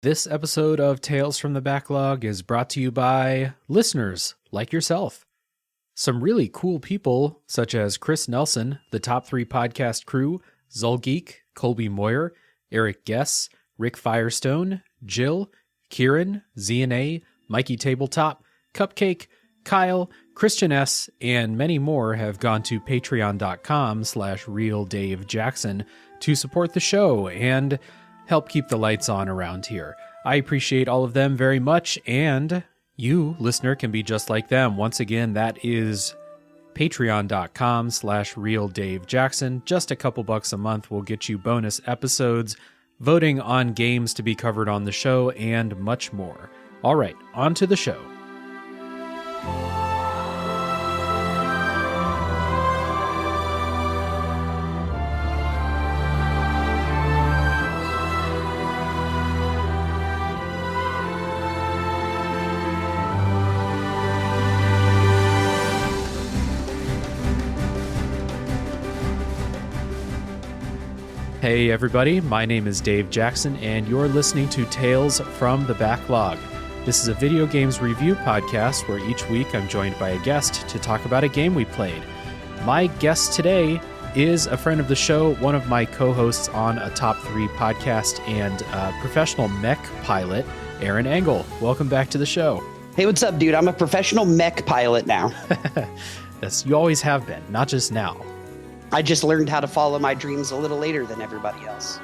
This episode of Tales from the Backlog is brought to you by listeners like yourself. Some really cool people, such as Chris Nelson, the Top 3 Podcast crew, Zulgeek, Colby Moyer, Eric Guess, Rick Firestone, Jill, Kieran, ZNA, Mikey Tabletop, Cupcake, Kyle, Christian S., and many more have gone to patreon.com/RealDaveJackson to support the show and help keep the lights on around here. I appreciate all of them very much, and you, listener, can be just like them. Once again, that is patreon.com/RealDaveJackson. Just a couple bucks a month will get you bonus episodes, voting on games to be covered on the show, and much more. All right, on to the show. Hey everybody, my name is Dave Jackson, and you're listening to Tales from the Backlog. This is a video games review podcast where each week I'm joined by a guest to talk about a game we played. My guest today is a friend of the show, one of my co-hosts on a Top 3 podcast, and professional mech pilot, Aaron Engel. Welcome back to the show. Hey, what's up, dude? I'm a professional mech pilot now. Yes, you always have been, not just now. I just learned how to follow my dreams a little later than everybody else.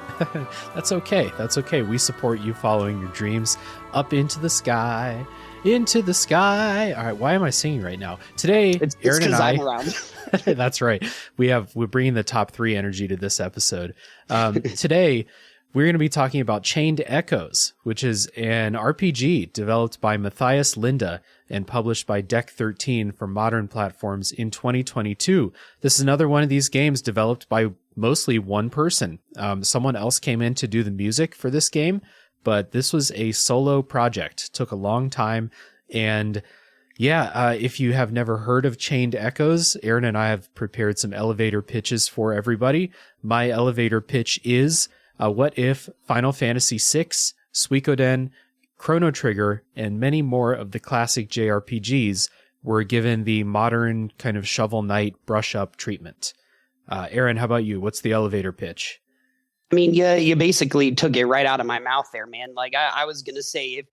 That's okay. That's okay. We support you following your dreams up into the sky. Into the sky. All right. Why am I singing right now? Today, Aaron and I. I'm around. That's right. We're bringing the top 3 energy to this episode. Today, we're going to be talking about Chained Echoes, which is an RPG developed by Matthias Linda and published by Deck 13 for modern platforms in 2022. This is another one of these games developed by mostly one person. Someone else came in to do the music for this game, but this was a solo project. It took a long time. And if you have never heard of Chained Echoes, Aaron and I have prepared some elevator pitches for everybody. My elevator pitch is, what if Final Fantasy VI, Suikoden, Chrono Trigger, and many more of the classic JRPGs were given the modern kind of Shovel Knight brush-up treatment? Aaron, how about you? What's the elevator pitch? I mean, yeah, you basically took it right out of my mouth there, man. Like, I was going to say, if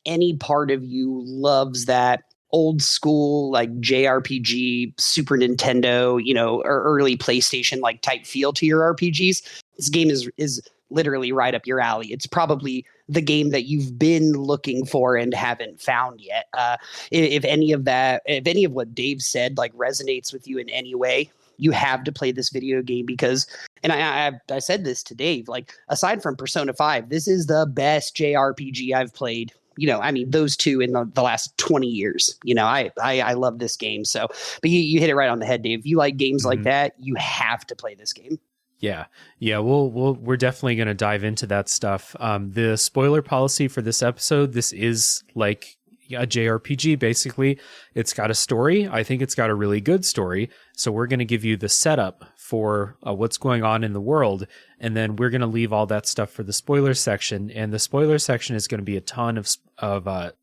any part of you loves that old school, like JRPG, Super Nintendo, or early PlayStation, like type feel to your RPGs, this game is literally right up your alley. It's probably the game that you've been looking for and haven't found yet. If any of what Dave said like resonates with you in any way, you have to play this video game because, and I said this to Dave, like aside from Persona 5, this is the best JRPG I've played. Those two in the last 20 years. I love this game. So, but you hit it right on the head, Dave. If you like games like that, you have to play this game. Yeah. We're definitely going to dive into that stuff. The spoiler policy for this episode, this is like a JRPG, basically. It's got a story. I think it's got a really good story. So we're going to give you the setup for what's going on in the world. And then we're going to leave all that stuff for the spoiler section. And the spoiler section is going to be a ton of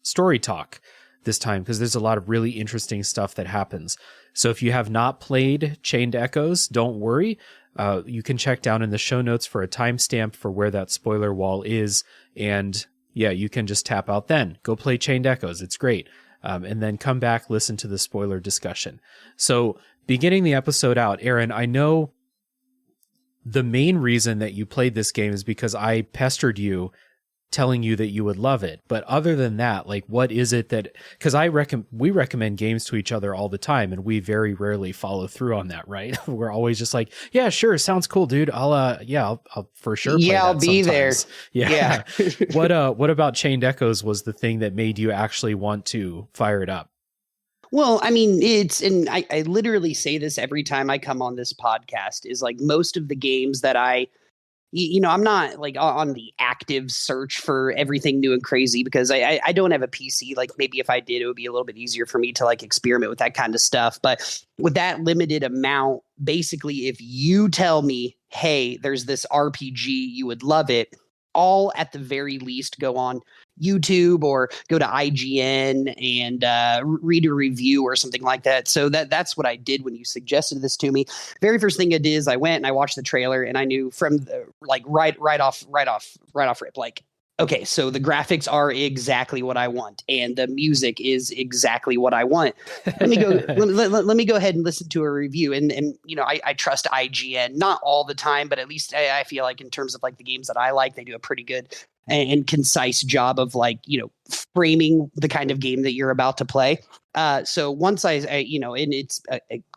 story talk this time, because there's a lot of really interesting stuff that happens. So if you have not played Chained Echoes, don't worry. You can check down in the show notes for a timestamp for where that spoiler wall is. And yeah, you can just tap out then. Go play Chained Echoes. It's great. And then come back, listen to the spoiler discussion. So beginning the episode out, Aaron, I know the main reason that you played this game is because I pestered you telling you that you would love it. But other than that, like, what is it that, because we recommend games to each other all the time, and we very rarely follow through on that, right? We're always just like, yeah, sure, sounds cool, dude. I'll for sure play that I'll be sometimes. there. Yeah. What about Chained Echoes was the thing that made you actually want to fire it up? Well, I mean, I literally say this every time I come on this podcast, is like most of the games that I'm not like on the active search for everything new and crazy because I don't have a PC. Like maybe if I did, it would be a little bit easier for me to like experiment with that kind of stuff. But with that limited amount, basically, if you tell me, hey, there's this RPG, you would love it, all at the very least go on YouTube or go to IGN and read a review or something like that. So that's what I did when you suggested this to me. Very first thing I did is I went and I watched the trailer, and I knew from the, like right off rip, like, okay, so the graphics are exactly what I want, and the music is exactly what I want. Let me go. let me go ahead and listen to a review. And you know, I trust IGN, not all the time, but at least I feel like in terms of like the games that I like, they do a pretty good and concise job of like, you know, framing the kind of game that you're about to play. So once I you know, and it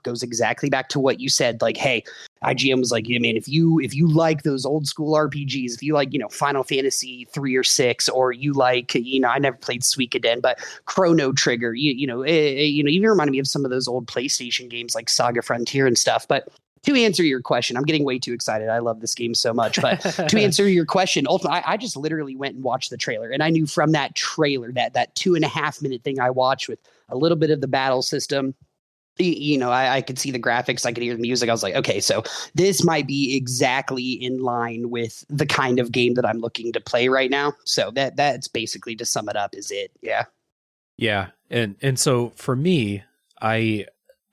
goes exactly back to what you said. Like, hey, IGN was like, yeah, man, if you like those old school RPGs, if you like, you know, Final Fantasy 3 or 6, or you like, you know, I never played Suikoden, but Chrono Trigger, you know, even reminded me of some of those old PlayStation games like Saga Frontier and stuff. But to answer your question, I'm getting way too excited. I love this game so much. But to answer your question, ultimately, I just literally went and watched the trailer, and I knew from that trailer, that 2.5 minute thing I watched with a little bit of the battle system, you know, I could see the graphics, I could hear the music. I was like, okay, so this might be exactly in line with the kind of game that I'm looking to play right now. So that's basically, to sum it up, is it. Yeah. Yeah. And so for me, I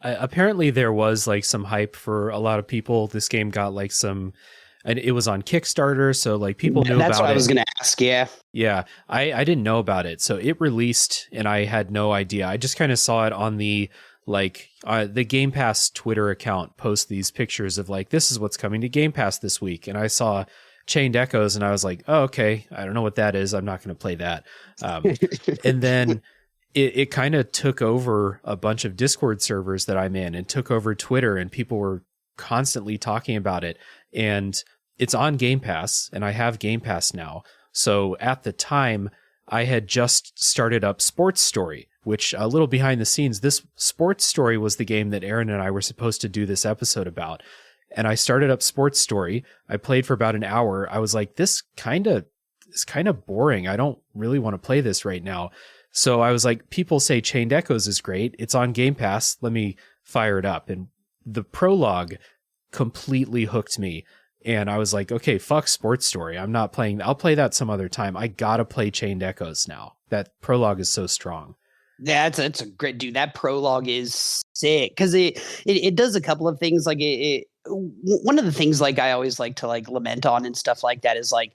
apparently there was like some hype for a lot of people. This game got like some, and it was on Kickstarter, so like people knew about it. That's what I was going to ask. Yeah. Yeah. I didn't know about it. So it released and I had no idea. I just kind of saw it on the Game Pass Twitter account post these pictures of like, this is what's coming to Game Pass this week. And I saw Chained Echoes and I was like, oh, okay, I don't know what that is. I'm not going to play that. And then it kind of took over a bunch of Discord servers that I'm in and took over Twitter, and people were constantly talking about it. And it's on Game Pass, and I have Game Pass now. So at the time, I had just started up Sports Story, which, a little behind the scenes, this Sports Story was the game that Aaron and I were supposed to do this episode about. And I started up Sports Story. I played for about an hour. I was like, this is kind of boring. I don't really want to play this right now. So I was like, people say Chained Echoes is great. It's on Game Pass. Let me fire it up. And the prologue completely hooked me. And I was like, okay, fuck Sports Story. I'm not playing. I'll play that some other time. I gotta play Chained Echoes now. That prologue is so strong. Yeah, it's a great, dude. That prologue is sick because it does a couple of things. Like one of the things like I always like to like lament on and stuff like that is like,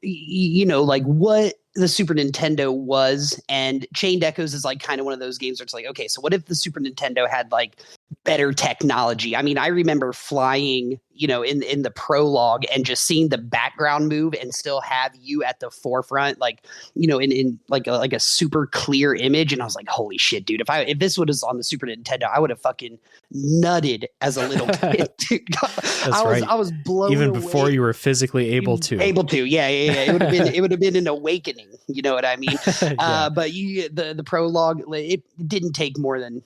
you know, like what the Super Nintendo was, and Chained Echoes is like kind of one of those games where it's like, okay, so what if the Super Nintendo had like better technology? I mean, I remember flying, you know, in the prologue and just seeing the background move and still have you at the forefront, like, you know, in like a super clear image. And I was like, holy shit, dude, if this was on the Super Nintendo, I would have fucking nutted as a little kid. I was blown even away. Before you were physically able to. Yeah. It would have been an awakening. You know what I mean? Yeah. But the prologue, it didn't take more than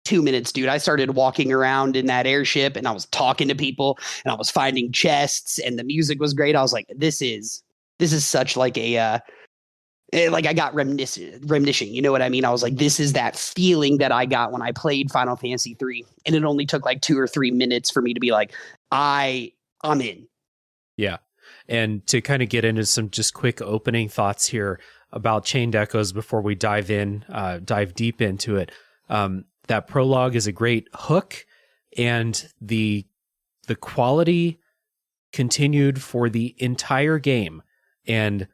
2 minutes, dude. I started walking around in that airship and I was talking to people and I was finding chests and the music was great. I was like, this is such like a like I got reminiscing. You know what I mean? I was like, this is that feeling that I got when I played Final Fantasy 3, and it only took like 2 or 3 minutes for me to be like, I'm in. Yeah. And to kind of get into some just quick opening thoughts here about Chained Echoes before we dive deep into it. That prologue is a great hook, and the quality continued for the entire game. And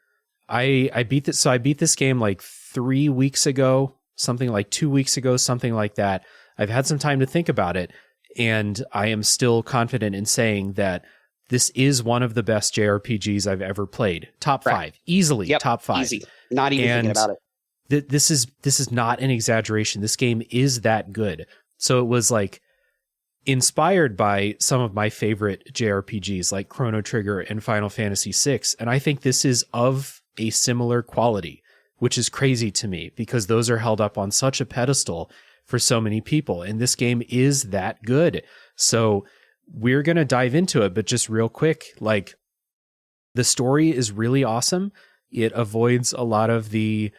I beat this. So I beat this game like 3 weeks ago, something like 2 weeks ago, something like that. I've had some time to think about it, and I am still confident in saying that this is one of the best JRPGs I've ever played. Top 5, easily. Yep, top 5. Easy. Not even thinking about it. This is not an exaggeration. This game is that good. So it was like inspired by some of my favorite JRPGs like Chrono Trigger and Final Fantasy VI. And I think this is of a similar quality, which is crazy to me because those are held up on such a pedestal for so many people. And this game is that good. So we're going to dive into it, but just real quick, like the story is really awesome. It avoids a lot of the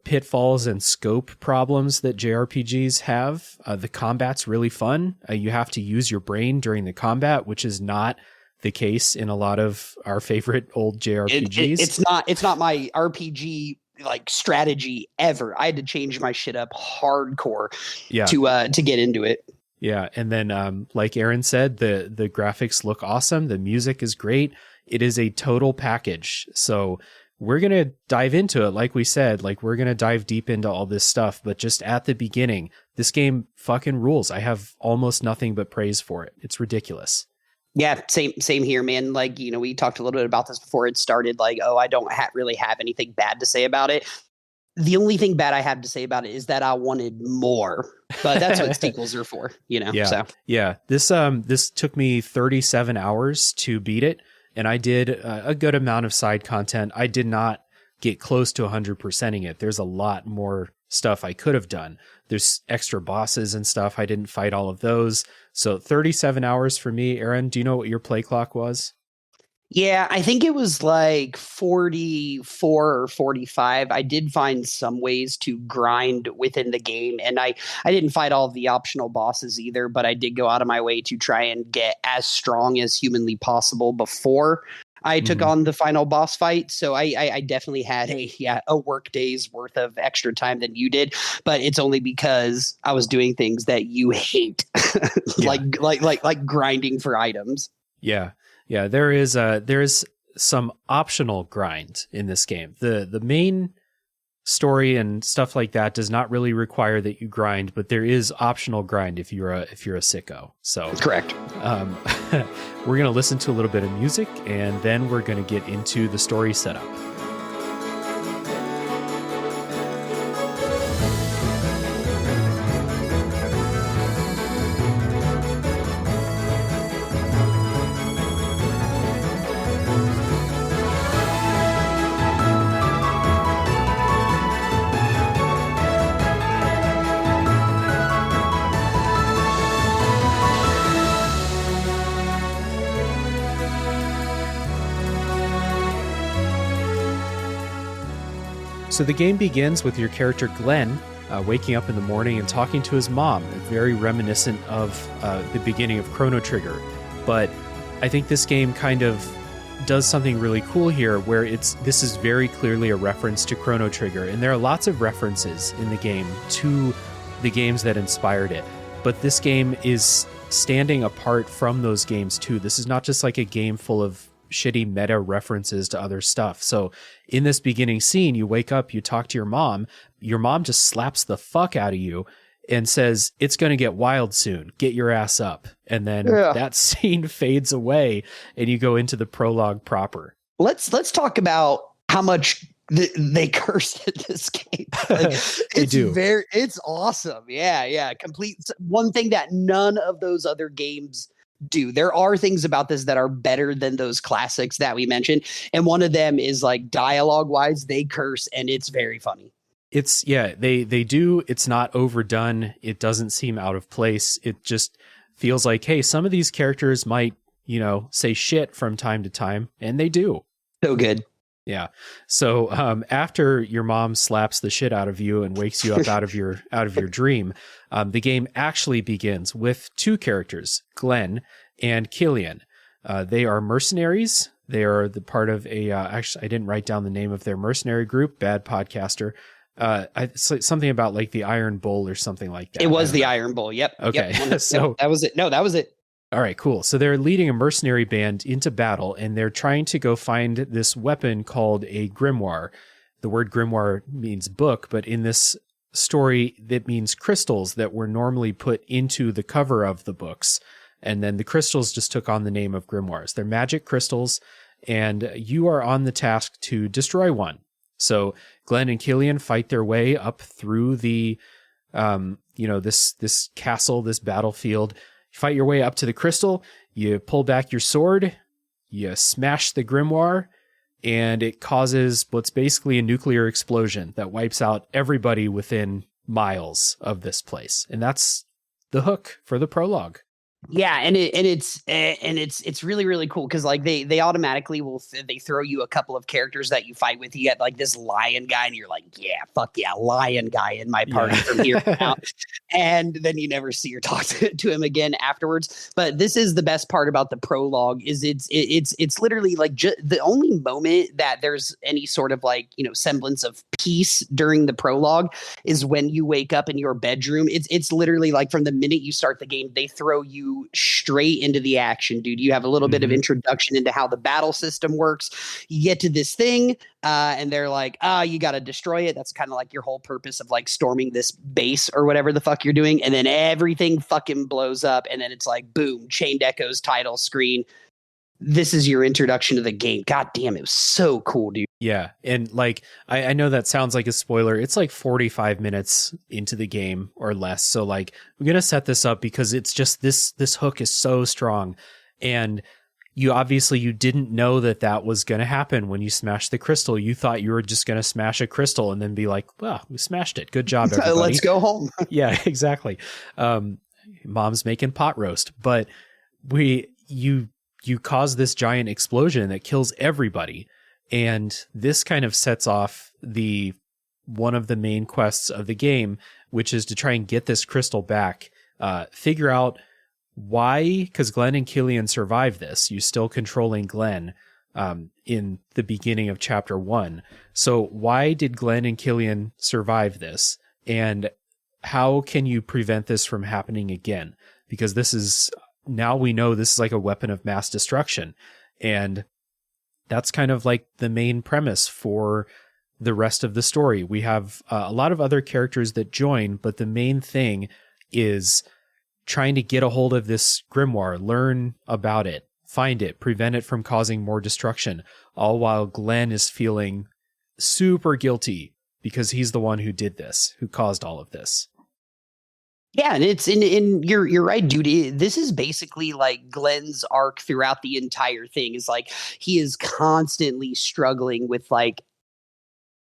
pitfalls and scope problems that JRPGs have. The combat's really fun. You have to use your brain during the combat, which is not the case in a lot of our favorite old JRPGs. It's not my RPG like strategy ever. I had to change my shit up hardcore to get into it. Yeah, and then like Aaron said, the graphics look awesome. The music is great. It is a total package. So we're going to dive into it. Like we said, like we're going to dive deep into all this stuff. But just at the beginning, this game fucking rules. I have almost nothing but praise for it. It's ridiculous. Yeah, same here, man. Like, we talked a little bit about this before it started. Like, I don't really have anything bad to say about it. The only thing bad I have to say about it is that I wanted more, but that's what sequels are for, Yeah. So. Yeah. This took me 37 hours to beat it, and I did a good amount of side content. I did not get close to 100%ing it. There's a lot more stuff I could have done. There's extra bosses and stuff. I didn't fight all of those. So 37 hours for me. Aaron, do you know what your play clock was? Yeah, I think it was like 44 or 45. I did find some ways to grind within the game, and I didn't fight all of the optional bosses either, but I did go out of my way to try and get as strong as humanly possible before I took on the final boss fight. So I definitely had a work day's worth of extra time than you did, but it's only because I was doing things that you hate, like grinding for items. Yeah. Yeah, there is some optional grind in this game. The main story and stuff like that does not really require that you grind, but there is optional grind if you're a sicko. So correct. We're gonna listen to a little bit of music, and then we're gonna get into the story setup. So the game begins with your character Glenn waking up in the morning and talking to his mom, very reminiscent of the beginning of Chrono Trigger. But I think this game kind of does something really cool here where this is very clearly a reference to Chrono Trigger. And there are lots of references in the game to the games that inspired it. But this game is standing apart from those games too. This is not just like a game full of shitty meta references to other stuff. So in this beginning scene, you wake up, you talk to your mom just slaps the fuck out of you and says, "It's going to get wild soon. Get your ass up." And then that scene fades away and you go into the prologue proper. Let's talk about how much they cursed in this game. Like, it's awesome. Yeah. Complete one thing that none of those other games do. There are things about this that are better than those classics that we mentioned, and one of them is like dialogue wise, they curse and it's very funny. They do. It's not overdone. It doesn't seem out of place. It just feels like, hey, some of these characters might, say shit from time to time, and they do. So good. Yeah. So after your mom slaps the shit out of you and wakes you up out of your dream, the game actually begins with two characters, Glenn and Killian. They are mercenaries. They are the part of a actually I didn't write down the name of their mercenary group. Bad podcaster. Something about like the Iron Bull or something like that. It was the Iron Bull. Yep. Okay. Yep. So that was it. No, that was it. All right, cool. So they're leading a mercenary band into battle, and they're trying to go find this weapon called a grimoire. The word grimoire means book, but in this story, it means crystals that were normally put into the cover of the books. And then the crystals just took on the name of grimoires. They're magic crystals, and you are on the task to destroy one. So Glenn and Killian fight their way up through the, this castle, this battlefield. You fight your way up to the crystal, you pull back your sword, you smash the grimoire, and it causes what's basically a nuclear explosion that wipes out everybody within miles of this place. And that's the hook for the prologue. Yeah, and it's really, really cool because like they automatically they throw you a couple of characters that you fight with. You get like this lion guy, and you're like, yeah, fuck yeah, lion guy in my party from here on out. and then you never see or talk to him again afterwards. But this is the best part about the prologue is it's literally like the only moment that there's any sort of like, you know, semblance of peace during the prologue is when you wake up in your bedroom. It's literally like from the minute you start the game, they throw you straight into the action, dude. You have a little bit of introduction into how the battle system works. You get to this thing, and they're like, you got to destroy it. That's kind of like your whole purpose of like storming this base or whatever the fuck you're doing. And then everything fucking blows up. And then it's like, boom, Chained Echoes title screen. This is your introduction to the game. God damn, it was so cool, dude. Yeah. And like, I know that sounds like a spoiler. It's like 45 minutes into the game or less. So like, we're going to set this up because it's just this hook is so strong. And you didn't know that was going to happen when you smashed the crystal. You thought you were just going to smash a crystal and then be like, well, we smashed it. Good job, everybody. Let's go home. Yeah, exactly. Mom's making pot roast, but you cause this giant explosion that kills everybody. And this kind of sets off one of the main quests of the game, which is to try and get this crystal back, figure out why, because Glenn and Killian survive this. You're still controlling Glenn in the beginning of chapter 1. So why did Glenn and Killian survive this? And how can you prevent this from happening again? Because now we know this is like a weapon of mass destruction. And that's kind of like the main premise for the rest of the story. We have a lot of other characters that join, but the main thing is trying to get a hold of this grimoire, learn about it, find it, prevent it from causing more destruction, all while Glenn is feeling super guilty because he's the one who did this, who caused all of this. Yeah, and it's you're right, dude. This is basically like Glenn's arc throughout the entire thing. Is like he is constantly struggling with like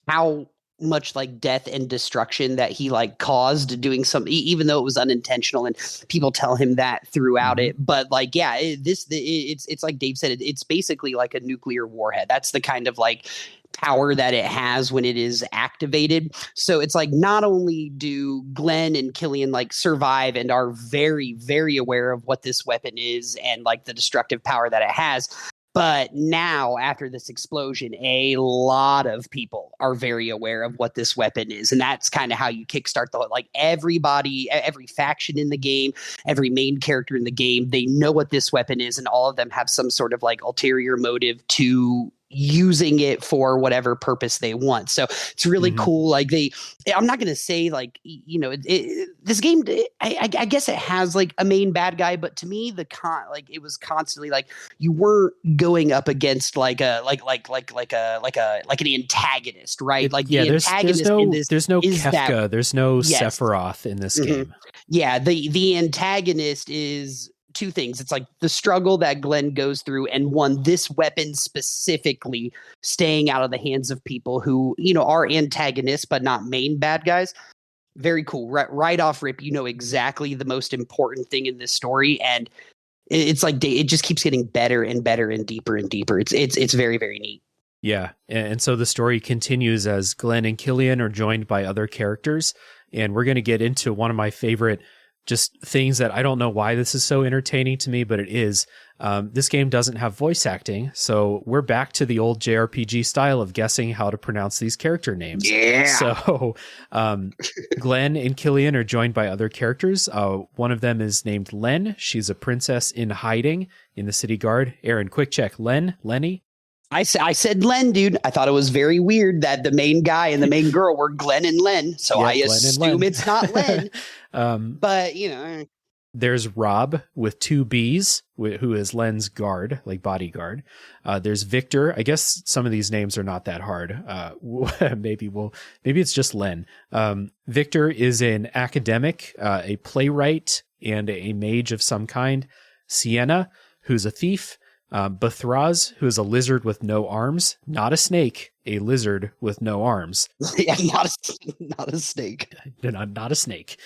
how much like death and destruction that he like caused doing something, even though it was unintentional, and people tell him that throughout it. But like, yeah, it's like Dave said, it's basically like a nuclear warhead. That's the kind of like power that it has when it is activated. So it's like not only do Glenn and Killian like survive and are very, very aware of what this weapon is and like the destructive power that it has, but now, after this explosion, a lot of people are very aware of what this weapon is. And that's kind of how you kickstart like everybody, every faction in the game, every main character in the game, they know what this weapon is. And all of them have some sort of like ulterior motive to using it for whatever purpose they want. So it's really cool. Like I'm not going to say like, you know, this game, I guess it has like a main bad guy, but to me, it was constantly like you weren't going up against like an antagonist, right? Like the antagonist in this, there's no Kefka, there's no Sephiroth in this game. Yeah. The antagonist is two things. It's like the struggle that Glenn goes through, and this weapon specifically staying out of the hands of people who, you know, are antagonists, but not main bad guys. Very cool. Right off rip, you know exactly the most important thing in this story. And it's like, it just keeps getting better and better and deeper and deeper. It's very, very neat. Yeah. And so the story continues as Glenn and Killian are joined by other characters. And we're going to get into one of my favorite just things that I don't know why this is so entertaining to me, but it is. This game doesn't have voice acting, so we're back to the old JRPG style of guessing how to pronounce these character names. Yeah. So Glenn and Killian are joined by other characters. One of them is named Len. She's a princess in hiding in the city guard. Aaron, quick check. Lenny? I said Len, dude. I thought it was very weird that the main guy and the main girl were Glenn and Len. So I assume it's not Len. But, you know. There's Rob with 2 B's, who is Len's guard, like bodyguard. There's Victor. I guess some of these names are not that hard. Maybe it's just Len. Victor is an academic, a playwright, and a mage of some kind. Sienna, who's a thief. Bathraz, who is a lizard with no arms, not a snake, a lizard with no arms. Yeah, not a snake. Not a snake.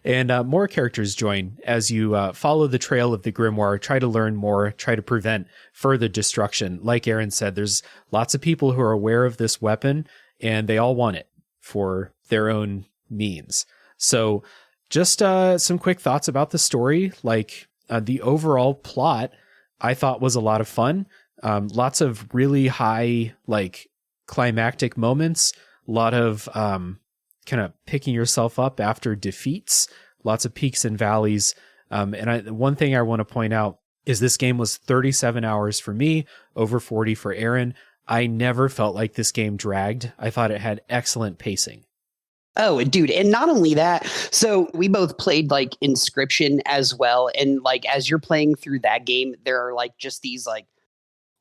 And more characters join as you follow the trail of the grimoire, try to learn more, try to prevent further destruction. Like Aaron said, there's lots of people who are aware of this weapon, and they all want it for their own means. So just some quick thoughts about the story. Like the overall plot, I thought was a lot of fun. Lots of really high, like climactic moments, a lot of kind of picking yourself up after defeats, lots of peaks and valleys. One thing I want to point out is this game was 37 hours for me, over 40 for Aaron. I never felt like this game dragged. I thought it had excellent pacing. Oh, dude. And not only that, so we both played like Inscription as well. And like, as you're playing through that game, there are like just these like,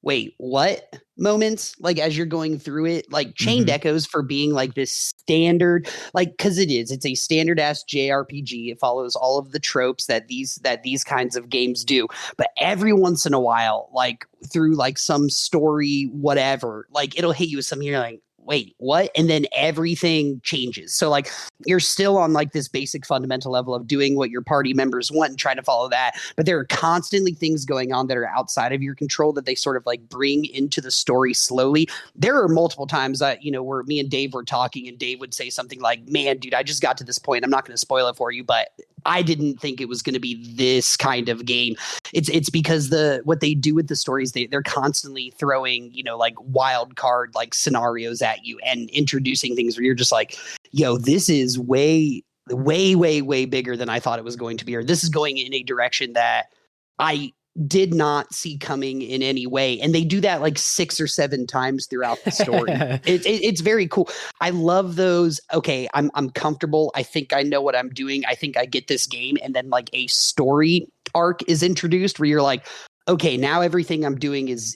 wait, what moments? Like as you're going through it, like Chained Echoes for being like this standard, like, cause it's a standard ass JRPG. It follows all of the tropes that these kinds of games do. But every once in a while, like through like some story, whatever, like it'll hit you with something you're like, wait, what? And then everything changes. So like you're still on like this basic fundamental level of doing what your party members want and trying to follow that. But there are constantly things going on that are outside of your control that they sort of like bring into the story slowly. There are multiple times that, where me and Dave were talking and Dave would say something like, man, dude, I just got to this point. I'm not going to spoil it for you, but I didn't think it was going to be this kind of game. It's because what they do with the stories, they're constantly throwing, like wild card like scenarios at you and introducing things where you're just like, yo, this is way, way, way, way bigger than I thought it was going to be, or this is going in a direction that I did not see coming in any way. And they do that like 6 or 7 times throughout the story. It's very cool. I love those. Okay, I'm comfortable. I think I know what I'm doing. I think I get this game. And then like a story arc is introduced where you're like, okay, now everything I'm doing is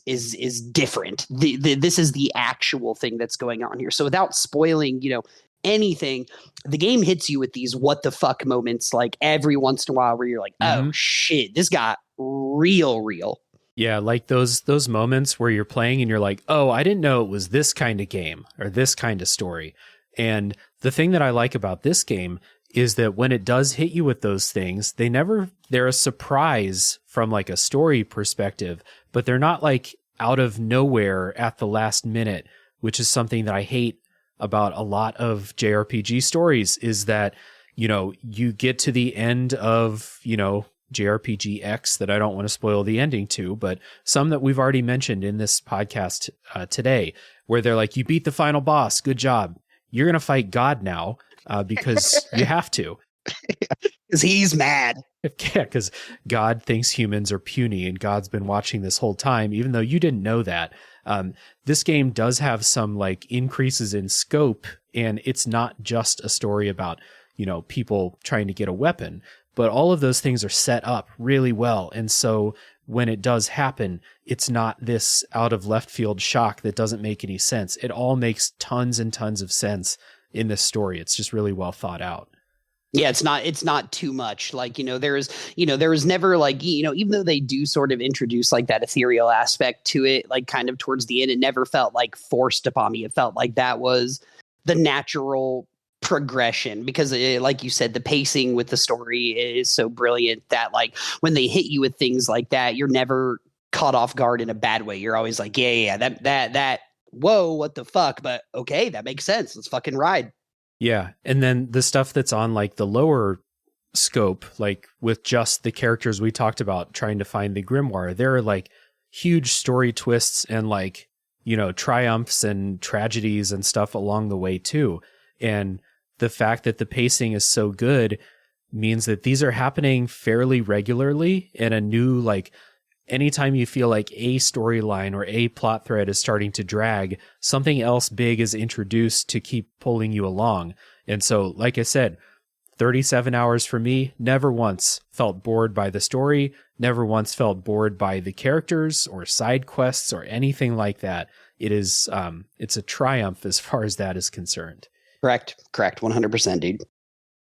different. This is the actual thing that's going on here. So without spoiling, anything, the game hits you with these what the fuck moments like every once in a while where you're like, oh shit, this got real. Yeah, like those moments where you're playing and you're like, oh, I didn't know it was this kind of game or this kind of story. And the thing that I like about this game is that when it does hit you with those things, they're a surprise from like a story perspective, but they're not like out of nowhere at the last minute, which is something that I hate about a lot of JRPG stories, is that, you get to the end of, JRPG X that I don't want to spoil the ending to, but some that we've already mentioned in this podcast today, where they're like, you beat the final boss. Good job. You're going to fight God now because you have to. Because he's mad. Yeah, because God thinks humans are puny and God's been watching this whole time, even though you didn't know that. This game does have some like increases in scope, and it's not just a story about, people trying to get a weapon, but all of those things are set up really well. And so when it does happen, it's not this out of left field shock that doesn't make any sense. It all makes tons and tons of sense in this story. It's just really well thought out. Yeah, it's not too much. Like, there was never like, even though they do sort of introduce like that ethereal aspect to it, like kind of towards the end, it never felt like forced upon me. It felt like that was the natural progression because like you said, the pacing with the story is so brilliant that like when they hit you with things like that, you're never caught off guard in a bad way. You're always like, yeah, that, whoa, what the fuck? But okay, that makes sense. Let's fucking ride. Yeah. And then the stuff that's on like the lower scope, like with just the characters we talked about trying to find the grimoire, there are like huge story twists and like, triumphs and tragedies and stuff along the way too. And the fact that the pacing is so good means that these are happening fairly regularly, and a new, like, anytime you feel like a storyline or a plot thread is starting to drag, something else big is introduced to keep pulling you along. And so, like I said, 37 hours for me, never once felt bored by the story, never once felt bored by the characters or side quests or anything like that. It's a triumph as far as that is concerned. Correct. 100%, dude.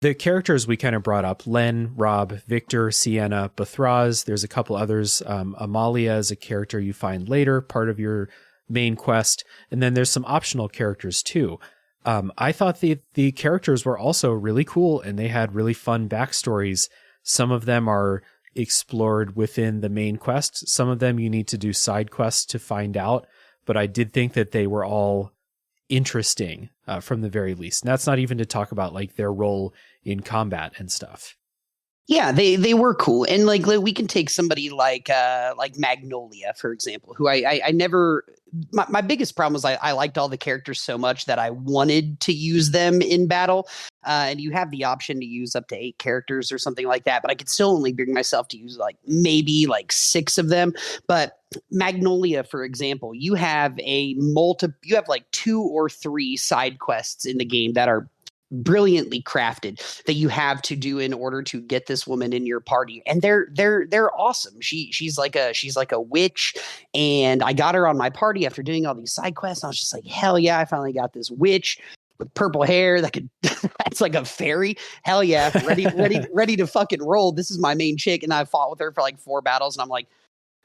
The characters we kind of brought up, Len, Rob, Victor, Sienna, Bathraz, there's a couple others. Amalia is a character you find later, part of your main quest. And then there's some optional characters too. I thought the characters were also really cool and they had really fun backstories. Some of them are explored within the main quest. Some of them you need to do side quests to find out. But I did think that they were all interesting from the very least. And that's not even to talk about like their role in combat and stuff. Yeah, they were cool, and like we can take somebody like Magnolia, for example, who I never. My biggest problem was I liked all the characters so much that I wanted to use them in battle, and you have the option to use up to 8 characters or something like that, but I could still only bring myself to use like maybe like 6 of them. But Magnolia, for example, you have like 2 or 3 side quests in the game that are brilliantly crafted that you have to do in order to get this woman in your party, and they're awesome. She's like a witch, and I got her on my party after doing all these side quests. I was just like, hell yeah, I finally got this witch with purple hair that could that's like a fairy. Hell yeah, ready to fucking roll. This is my main chick, and I fought with her for like 4 battles, and I'm like,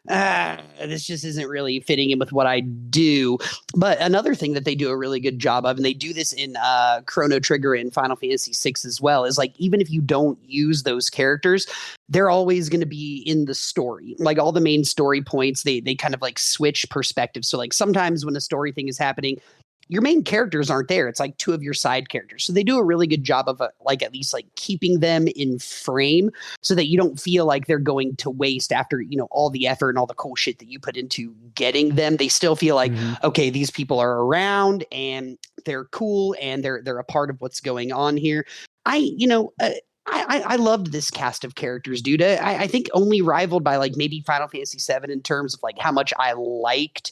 this just isn't really fitting in with what I do. But another thing that they do a really good job of, and they do this in Chrono Trigger and Final Fantasy VI as well, is like, even if you don't use those characters, they're always going to be in the story. Like all the main story points, they kind of like switch perspectives. So like sometimes when a story thing is happening, your main characters aren't there. It's like 2 of your side characters. So they do a really good job of like at least like keeping them in frame so that you don't feel like they're going to waste after, you know, all the effort and all the cool shit that you put into getting them. They still feel like, okay, these people are around and they're cool and they're a part of what's going on here. I loved this cast of characters, dude. I think only rivaled by like maybe Final Fantasy VII in terms of like how much I liked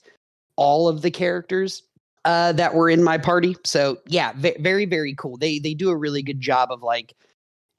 all of the characters that were in my party. So yeah, very, very cool. They do a really good job of like,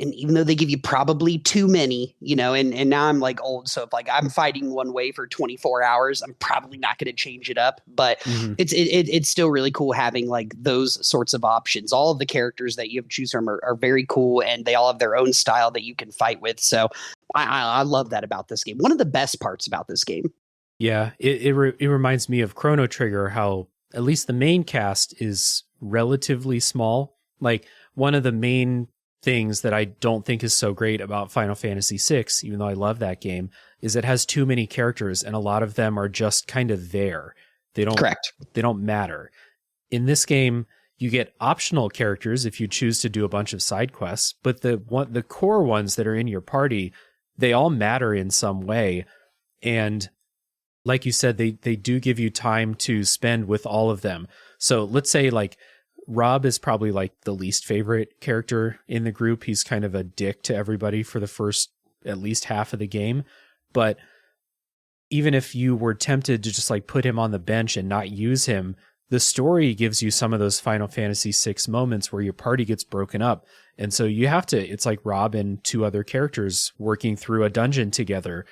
and even though they give you probably too many, you know, and now I'm like old. So if like I'm fighting one way for 24 hours, I'm probably not going to change it up, but it's still really cool having like those sorts of options. All of the characters that you have to choose from are very cool, and they all have their own style that you can fight with. So I love that about this game. One of the best parts about this game. Yeah, it reminds me of Chrono Trigger, how at least the main cast is relatively small. Like one of the main things that I don't think is so great about Final Fantasy VI, even though I love that game, is it has too many characters and a lot of them are just kind of there. They don't matter. In this game, you get optional characters if you choose to do a bunch of side quests, but the core ones that are in your party, they all matter in some way. And like you said, they do give you time to spend with all of them. So let's say like Rob is probably like the least favorite character in the group. He's kind of a dick to everybody for the first at least half of the game. But even if you were tempted to just like put him on the bench and not use him, the story gives you some of those Final Fantasy VI moments where your party gets broken up. And so you have to, it's like Rob and 2 other characters working through a dungeon together,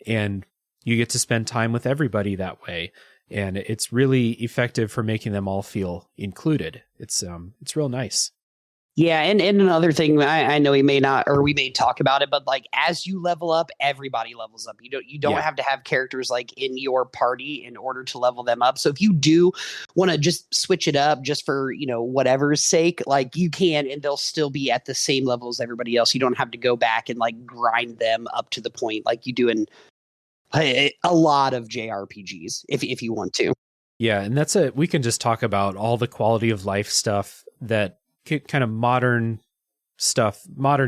and you get to spend time with everybody that way. And it's really effective for making them all feel included. It's real nice. Yeah, and another thing, I know we may talk about it, but like as you level up, everybody levels up. You don't have to have characters like in your party in order to level them up. So if you do want to just switch it up just for, you know, whatever's sake, like you can, and they'll still be at the same level as everybody else. You don't have to go back and like grind them up to the point like you do in a lot of JRPGs if you want to. Yeah, and we can just talk about all the quality of life stuff, that kind of modern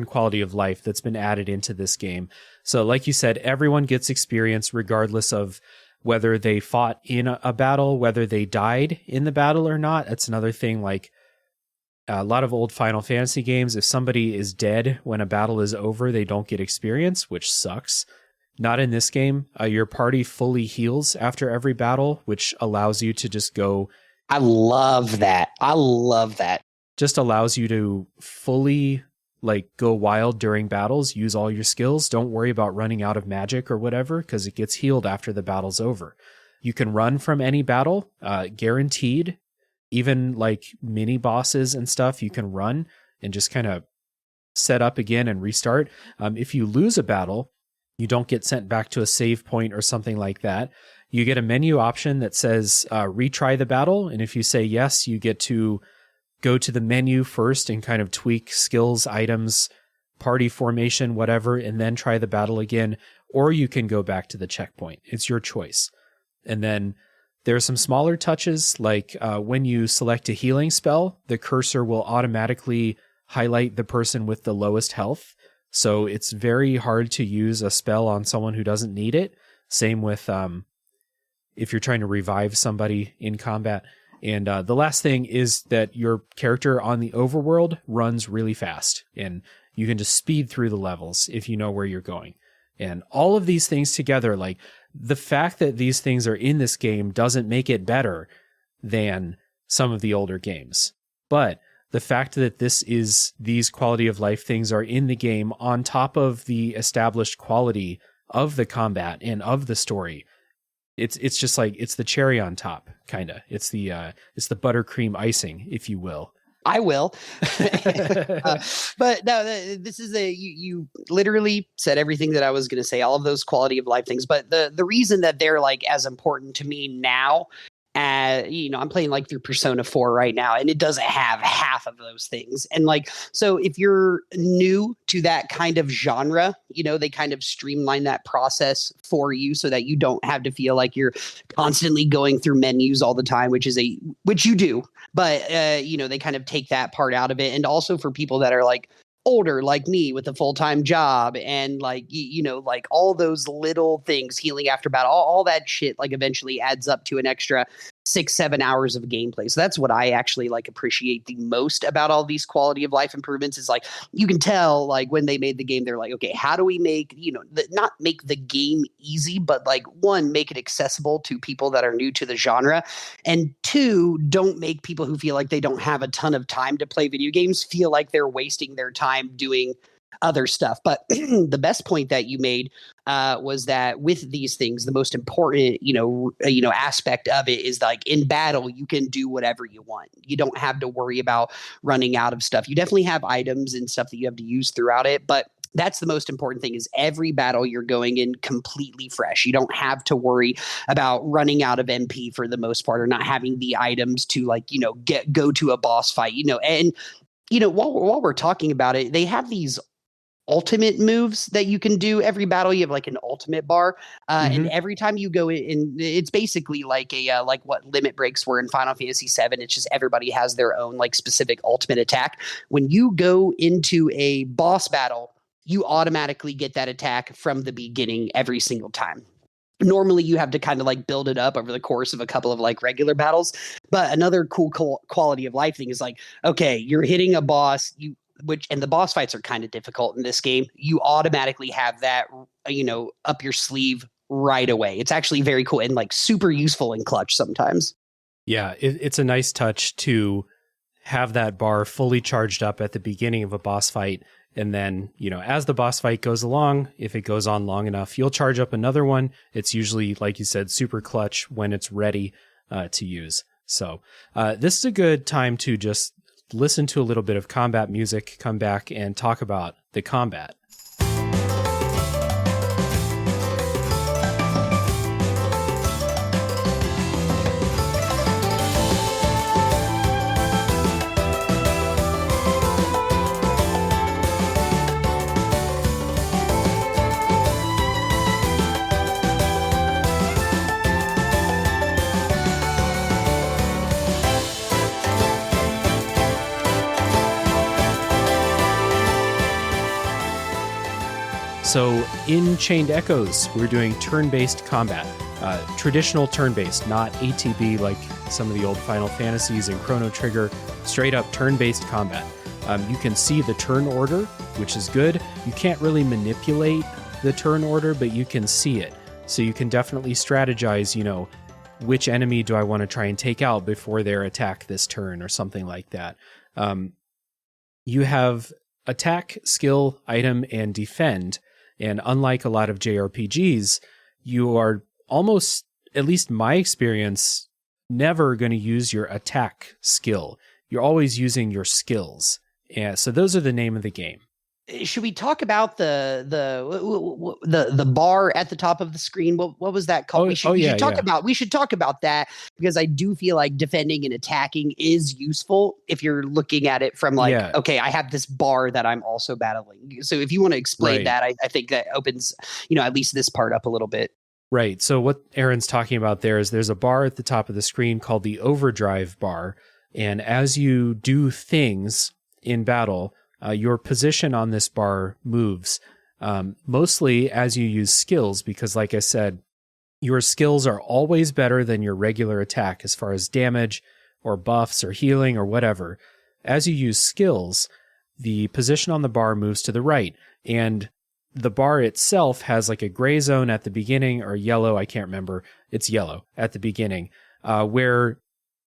quality of life that's been added into this game. So like you said, everyone gets experience regardless of whether they fought in a battle, whether they died in the battle or not. That's another thing. Like a lot of old Final Fantasy games, if somebody is dead when a battle is over, they don't get experience, which sucks. Not in this game. Your party fully heals after every battle, which allows you to just go. I love that. Just allows you to fully like go wild during battles, use all your skills. Don't worry about running out of magic or whatever, because it gets healed after the battle's over. You can run from any battle, guaranteed. Even like mini bosses and stuff, you can run and just kind of set up again and restart. If you lose a battle, you don't get sent back to a save point or something like that. You get a menu option that says retry the battle. And if you say yes, you get to go to the menu first and kind of tweak skills, items, party formation, whatever, and then try the battle again. Or you can go back to the checkpoint. It's your choice. And then There are some smaller touches, like when you select a healing spell, the cursor will automatically highlight the person with the lowest health. So it's very hard to use a spell on someone who doesn't need it. Same with if you're trying to revive somebody in combat. And the last thing is that your character on the overworld runs really fast, and you can just speed through the levels if you know where you're going. And all of these things together, like the fact that these things are in this game doesn't make it better than some of the older games. But the fact that these quality of life things are in the game on top of the established quality of the combat and of the story, it's just like, it's the cherry on top, kind of. It's the buttercream icing, if you will. I will. But no, this is you literally said everything that I was going to say, all of those quality of life things. But the reason that they're like as important to me now, I'm playing like through Persona 4 right now, and it doesn't have half of those things. And like, so if you're new to that kind of genre, they kind of streamline that process for you so that you don't have to feel like you're constantly going through menus all the time, which you do. But, they kind of take that part out of it. And also for people that are like older, like me, with a full-time job, and like, like all those little things, healing after battle, all that shit, like eventually adds up to an extra 6-7 hours of gameplay. So that's what I actually like appreciate the most about all these quality of life improvements, is like, you can tell like when they made the game, they're like, okay, how do we make, not make the game easy, but like, one, make it accessible to people that are new to the genre, and two, don't make people who feel like they don't have a ton of time to play video games feel like they're wasting their time doing other stuff. But the best point that you made was that with these things, the most important, aspect of it is like, in battle, you can do whatever you want. You don't have to worry about running out of stuff. You definitely have items and stuff that you have to use throughout it, but that's the most important thing, is every battle you're going in completely fresh. You don't have to worry about running out of MP for the most part, or not having the items to like, go to a boss fight, and while we're talking about it, they have these ultimate moves that you can do. Every battle you have like an ultimate bar, and every time you go in, it's basically like like what limit breaks were in Final Fantasy VII. It's just everybody has their own like specific ultimate attack. When you go into a boss battle, you automatically get that attack from the beginning every single time. Normally you have to kind of like build it up over the course of a couple of like regular battles. But another cool quality of life thing is like, okay, you're hitting a boss, and the boss fights are kind of difficult in this game. You automatically have that, up your sleeve right away. It's actually very cool and like super useful in clutch sometimes. Yeah, it's a nice touch to have that bar fully charged up at the beginning of a boss fight. And then, as the boss fight goes along, if it goes on long enough, you'll charge up another one. It's usually, like you said, super clutch when it's ready to use. So this is a good time to just listen to a little bit of combat music, come back and talk about the combat. So in Chained Echoes, we're doing turn-based combat, traditional turn-based, not ATB like some of the old Final Fantasies and Chrono Trigger, straight up turn-based combat. You can see the turn order, which is good. You can't really manipulate the turn order, but you can see it. So you can definitely strategize, which enemy do I want to try and take out before their attack this turn or something like that. You have attack, skill, item, and defend. And unlike a lot of JRPGs, you are almost, at least my experience, never going to use your attack skill. You're always using your skills. And so those are the name of the game. Should we talk about the bar at the top of the screen? What was that called? We should talk about that, because I do feel like defending and attacking is useful if you're looking at it from like, okay, I have this bar that I'm also battling. So if you want to explain that, I think that opens, at least this part up a little bit. Right. So what Aaron's talking about there is there's a bar at the top of the screen called the overdrive bar. And as you do things in battle, your position on this bar moves, mostly as you use skills, because like I said, your skills are always better than your regular attack as far as damage or buffs or healing or whatever. As you use skills, the position on the bar moves to the right. And the bar itself has like a gray zone at the beginning, or yellow, I can't remember. It's yellow at the beginning, where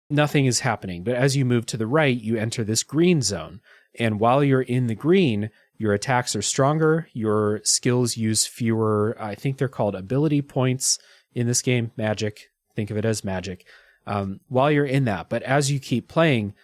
nothing is happening. But as you move to the right, you enter this green zone. And while you're in the green, your attacks are stronger. Your skills use fewer, I think they're called ability points in this game, magic. Think of it as magic. While you're in that. But as you keep playing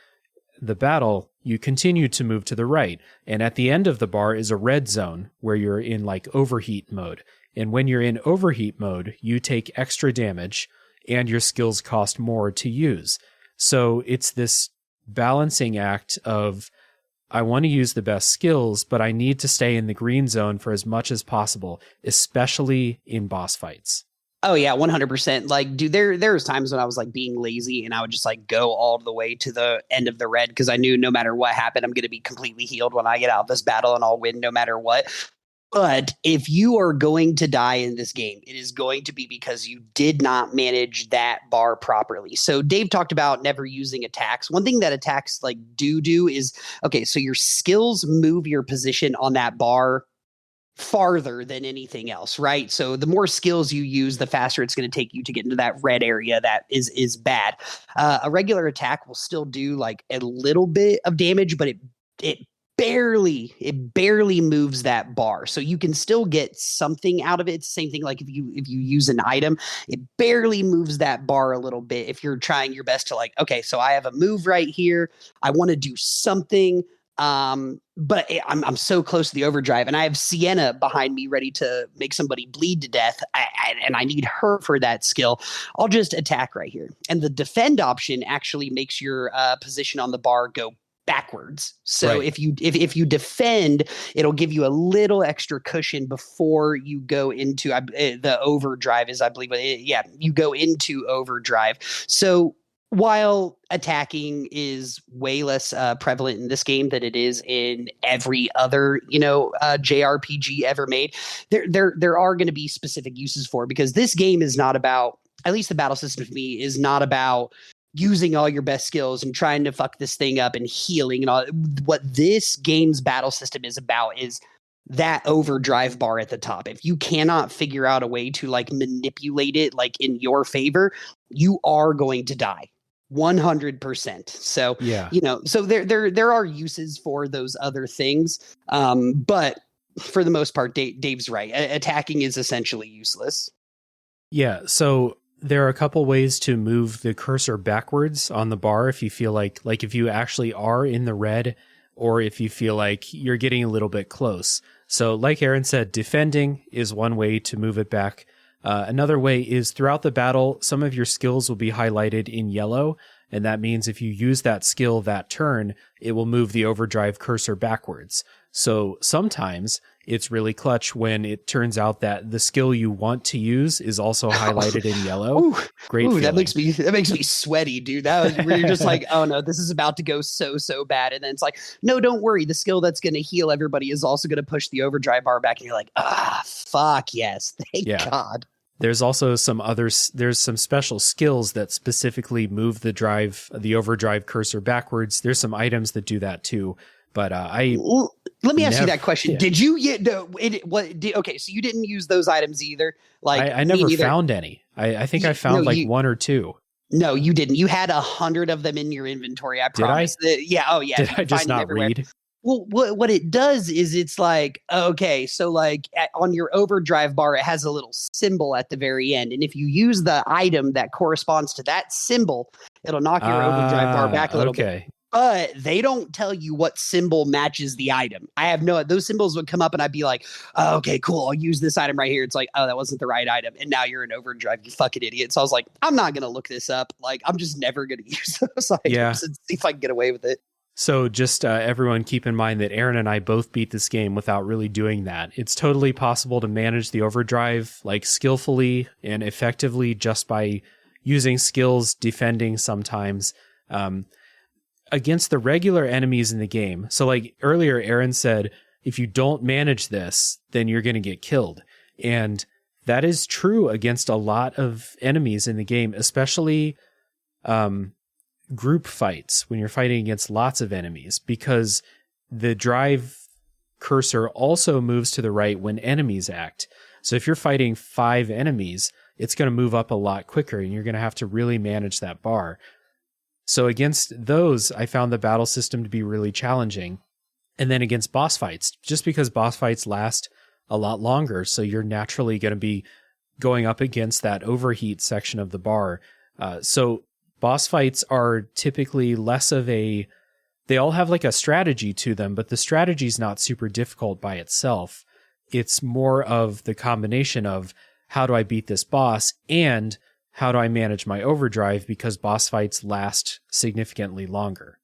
the battle, you continue to move to the right. And at the end of the bar is a red zone where you're in like overheat mode. And when you're in overheat mode, you take extra damage and your skills cost more to use. So it's this balancing act of, I want to use the best skills, but I need to stay in the green zone for as much as possible, especially in boss fights. Oh yeah, 100%. Like, dude, there was times when I was like being lazy and I would just like go all the way to the end of the red because I knew no matter what happened, I'm going to be completely healed when I get out of this battle and I'll win no matter what. But if you are going to die in this game, it is going to be because you did not manage that bar properly. So Dave talked about never using attacks. One thing that attacks like do is, okay, so your skills move your position on that bar farther than anything else, right? So the more skills you use, the faster it's going to take you to get into that red area that is bad. A regular attack will still do like a little bit of damage, but it barely moves that bar. So you can still get something out of it. It's the same thing like if you use an item, it barely moves that bar a little bit if you're trying your best to like, okay, so I have a move right here. I want to do something. But I'm so close to the overdrive and I have Sienna behind me ready to make somebody bleed to death. And I need her for that skill. I'll just attack right here. And the defend option actually makes your position on the bar go backwards. So right. if you defend, it'll give you a little extra cushion before you go into the overdrive is, I believe, you go into overdrive. So while attacking is way less prevalent in this game than it is in every other, JRPG ever made, there are going to be specific uses for it because this game is not about, at least the battle system for me, is not about using all your best skills and trying to fuck this thing up and healing and all. What this game's battle system is about is that overdrive bar at the top. If you cannot figure out a way to like manipulate it like in your favor, you are going to die. 100%. So, yeah, so there are uses for those other things. But for the most part, Dave's right. Attacking is essentially useless. Yeah. So there are a couple ways to move the cursor backwards on the bar if you feel like if you actually are in the red or if you feel like you're getting a little bit close. So like Aaron said, defending is one way to move it back. Another way is throughout the battle, some of your skills will be highlighted in yellow. And that means if you use that skill that turn, it will move the overdrive cursor backwards. So sometimes it's really clutch when it turns out that the skill you want to use is also highlighted in yellow. Ooh, Great feeling. That makes me sweaty, dude. That was where you're just like, oh no, this is about to go so bad. And then it's like, no, don't worry. The skill that's going to heal everybody is also going to push the overdrive bar back. And you're like, fuck yes. Thank God. There's also there's some special skills that specifically move the overdrive cursor backwards. There's some items that do that too. But let me ask you that question. Yeah. Did you get okay, so you didn't use those items either? Like I never found any. I think I found one or two. No, you didn't. You had 100 of them in your inventory. I promise. Did I? Yeah. Oh yeah. Did I just not read? Well, what it does is it's like, okay, so like on your overdrive bar, it has a little symbol at the very end. And if you use the item that corresponds to that symbol, it'll knock your overdrive bar back a little bit. But they don't tell you what symbol matches the item. I have those symbols would come up and I'd be like, oh, okay, cool. I'll use this item right here. It's like, oh, that wasn't the right item. And now you're in overdrive, you fucking idiot. So I was like, I'm not going to look this up. Like, I'm just never going to use those items and see if I can get away with it. So just everyone keep in mind that Aaron and I both beat this game without really doing that. It's totally possible to manage the overdrive like skillfully and effectively just by using skills, defending sometimes against the regular enemies in the game. So like earlier, Aaron said, if you don't manage this, then you're going to get killed. And that is true against a lot of enemies in the game, especially group fights when you're fighting against lots of enemies, because the drive cursor also moves to the right when enemies act. So if you're fighting 5 enemies, it's going to move up a lot quicker and you're going to have to really manage that bar. So against those, I found the battle system to be really challenging. And then against boss fights, just because boss fights last a lot longer, so you're naturally going to be going up against that overheat section of the bar. So boss fights are typically less of they all have like a strategy to them, but the strategy is not super difficult by itself. It's more of the combination of how do I beat this boss and how do I manage my overdrive, because boss fights last significantly longer.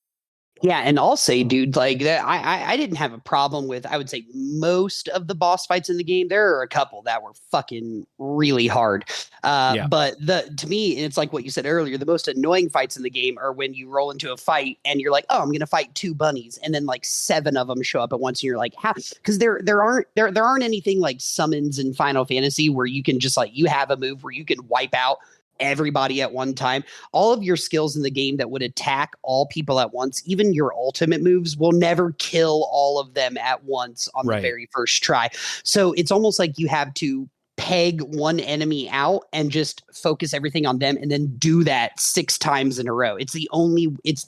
Yeah, and I'll say, dude, like I didn't have a problem with, I would say, most of the boss fights in the game. There are a couple that were fucking really hard. But to me, it's like what you said earlier, the most annoying fights in the game are when you roll into a fight and you're like, oh, I'm going to fight 2 bunnies. And then like 7 of them show up at once. And you're like, how? Because there aren't anything like summons in Final Fantasy where you can just like, you have a move where you can wipe out everybody at one time. All of your skills in the game that would attack all people at once, even your ultimate moves, will never kill all of them at once on the very first try. So it's almost like you have to peg one enemy out and just focus everything on them and then do that 6 times in a row. It's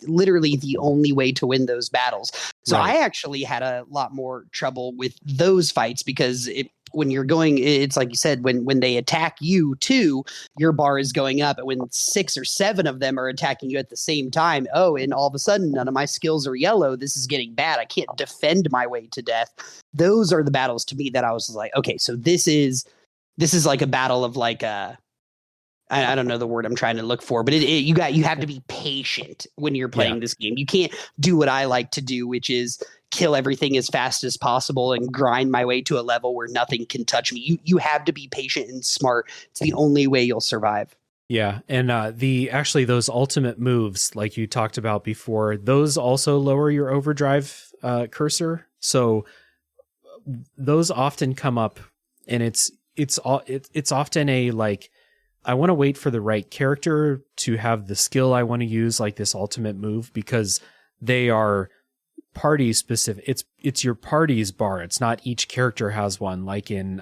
literally the only way to win those battles. So I actually had a lot more trouble with those fights because when you're going, it's like you said, when they attack you too, your bar is going up. And when 6 or 7 of them are attacking you at the same time, and all of a sudden none of my skills are yellow. This is getting bad. I can't defend my way to death. Those are the battles to me that I was like, okay, so this is like a battle of like I don't know the word I'm trying to look for, but you have to be patient when you're playing this game. You can't do what I like to do, which is kill everything as fast as possible and grind my way to a level where nothing can touch me. You have to be patient and smart. It's the only way you'll survive. Yeah, and those ultimate moves, like you talked about before, those also lower your overdrive cursor. So those often come up, and it's often a like, I want to wait for the right character to have the skill I want to use, like this ultimate move, because they are party specific. It's your party's bar. It's not each character has one, like in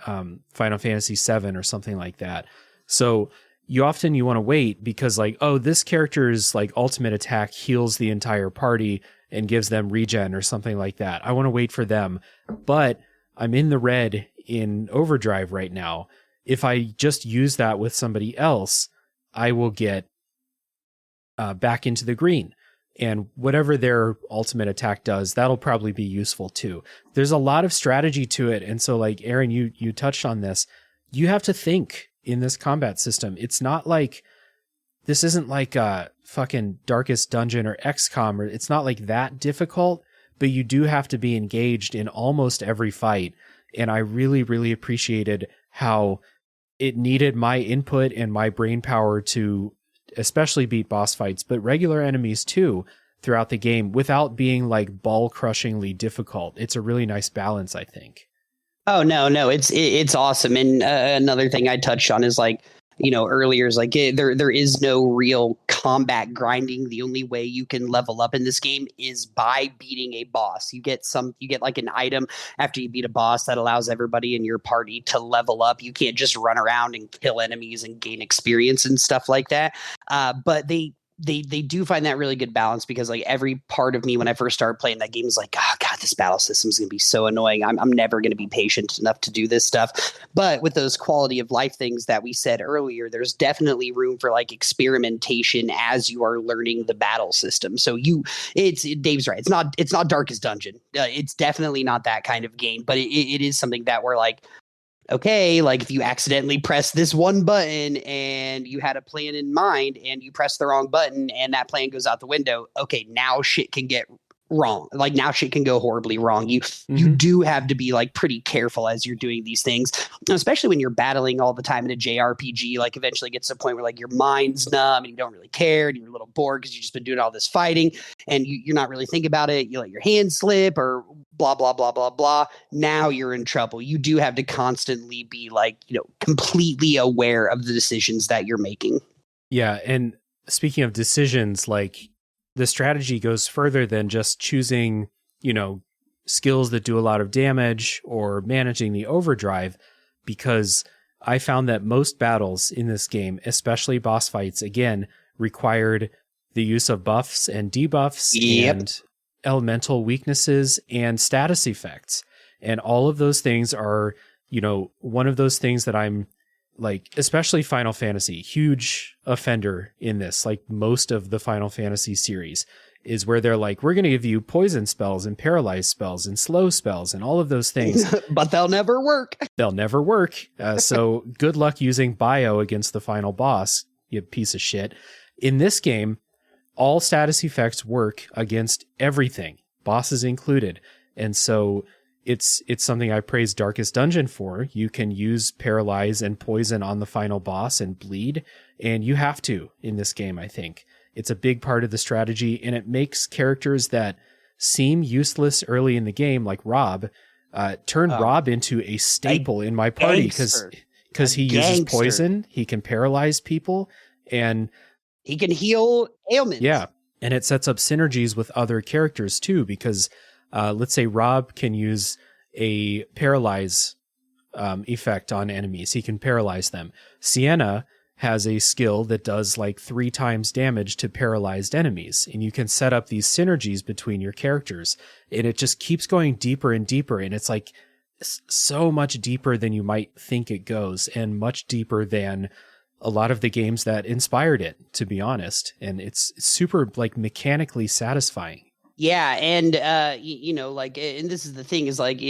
Final Fantasy VII or something like that. So you want to wait because like, oh, this character's like ultimate attack heals the entire party and gives them regen or something like that. I want to wait for them, but I'm in the red in overdrive right now. If I just use that with somebody else, I will get back into the green. And whatever their ultimate attack does, that'll probably be useful too. There's a lot of strategy to it. And so like, Aaron, you touched on this. You have to think in this combat system. It's not like, this isn't like a fucking Darkest Dungeon or XCOM, or it's not like that difficult, but you do have to be engaged in almost every fight. And I really, really appreciated how it needed my input and my brain power to especially beat boss fights, but regular enemies too throughout the game without being like ball crushingly difficult. It's a really nice balance, I think. Oh, no, it's awesome. And another thing I touched on is like, earlier is like there is no real combat grinding. The only way you can level up in this game is by beating a boss. You get like an item after you beat a boss that allows everybody in your party to level up. You can't just run around and kill enemies and gain experience and stuff like that. But they do find that really good balance, because like every part of me when I first started playing that game is like, oh god, this battle system is going to be so annoying. I'm never going to be patient enough to do this stuff. But with those quality of life things that we said earlier, there's definitely room for like experimentation as you are learning the battle system. So Dave's right. It's not Darkest Dungeon. It's definitely not that kind of game, but it is something that we're like, okay, like if you accidentally press this one button and you had a plan in mind and you press the wrong button and that plan goes out the window, okay, now shit can get wrong. Like now shit can go horribly wrong. You do have to be like pretty careful as you're doing these things, especially when you're battling all the time in a JRPG. Like eventually gets to a point where like your mind's numb and you don't really care and you're a little bored because you've just been doing all this fighting and you're not really thinking about it. You let your hand slip or blah, blah, blah, blah, blah. Now you're in trouble. You do have to constantly be like, completely aware of the decisions that you're making. Yeah. And speaking of decisions, like the strategy goes further than just choosing, skills that do a lot of damage or managing the overdrive, because I found that most battles in this game, especially boss fights, again, required the use of buffs and debuffs and elemental weaknesses and status effects. And all of those things are, one of those things that I'm like, especially Final Fantasy, huge offender in this, like most of the Final Fantasy series, is where they're like, we're going to give you poison spells and paralyze spells and slow spells and all of those things. But they'll never work. They'll never work. So good luck using bio against the final boss, you piece of shit. In this game, all status effects work against everything, bosses included. And so it's something I praise Darkest Dungeon for. You can use paralyze and poison on the final boss and bleed, and you have to in this game, I think. It's a big part of the strategy, and it makes characters that seem useless early in the game, like Rob, turn Rob into a staple in my party because he uses poison, he can paralyze people, and he can heal ailments. Yeah, and it sets up synergies with other characters too, because let's say Rob can use a paralyze effect on enemies. He can paralyze them. Sienna has a skill that does like 3 times damage to paralyzed enemies, and you can set up these synergies between your characters, and it just keeps going deeper and deeper, and it's like so much deeper than you might think it goes, and much deeper than a lot of the games that inspired it, to be honest. And it's super like mechanically satisfying. Yeah, and and this is the thing is like,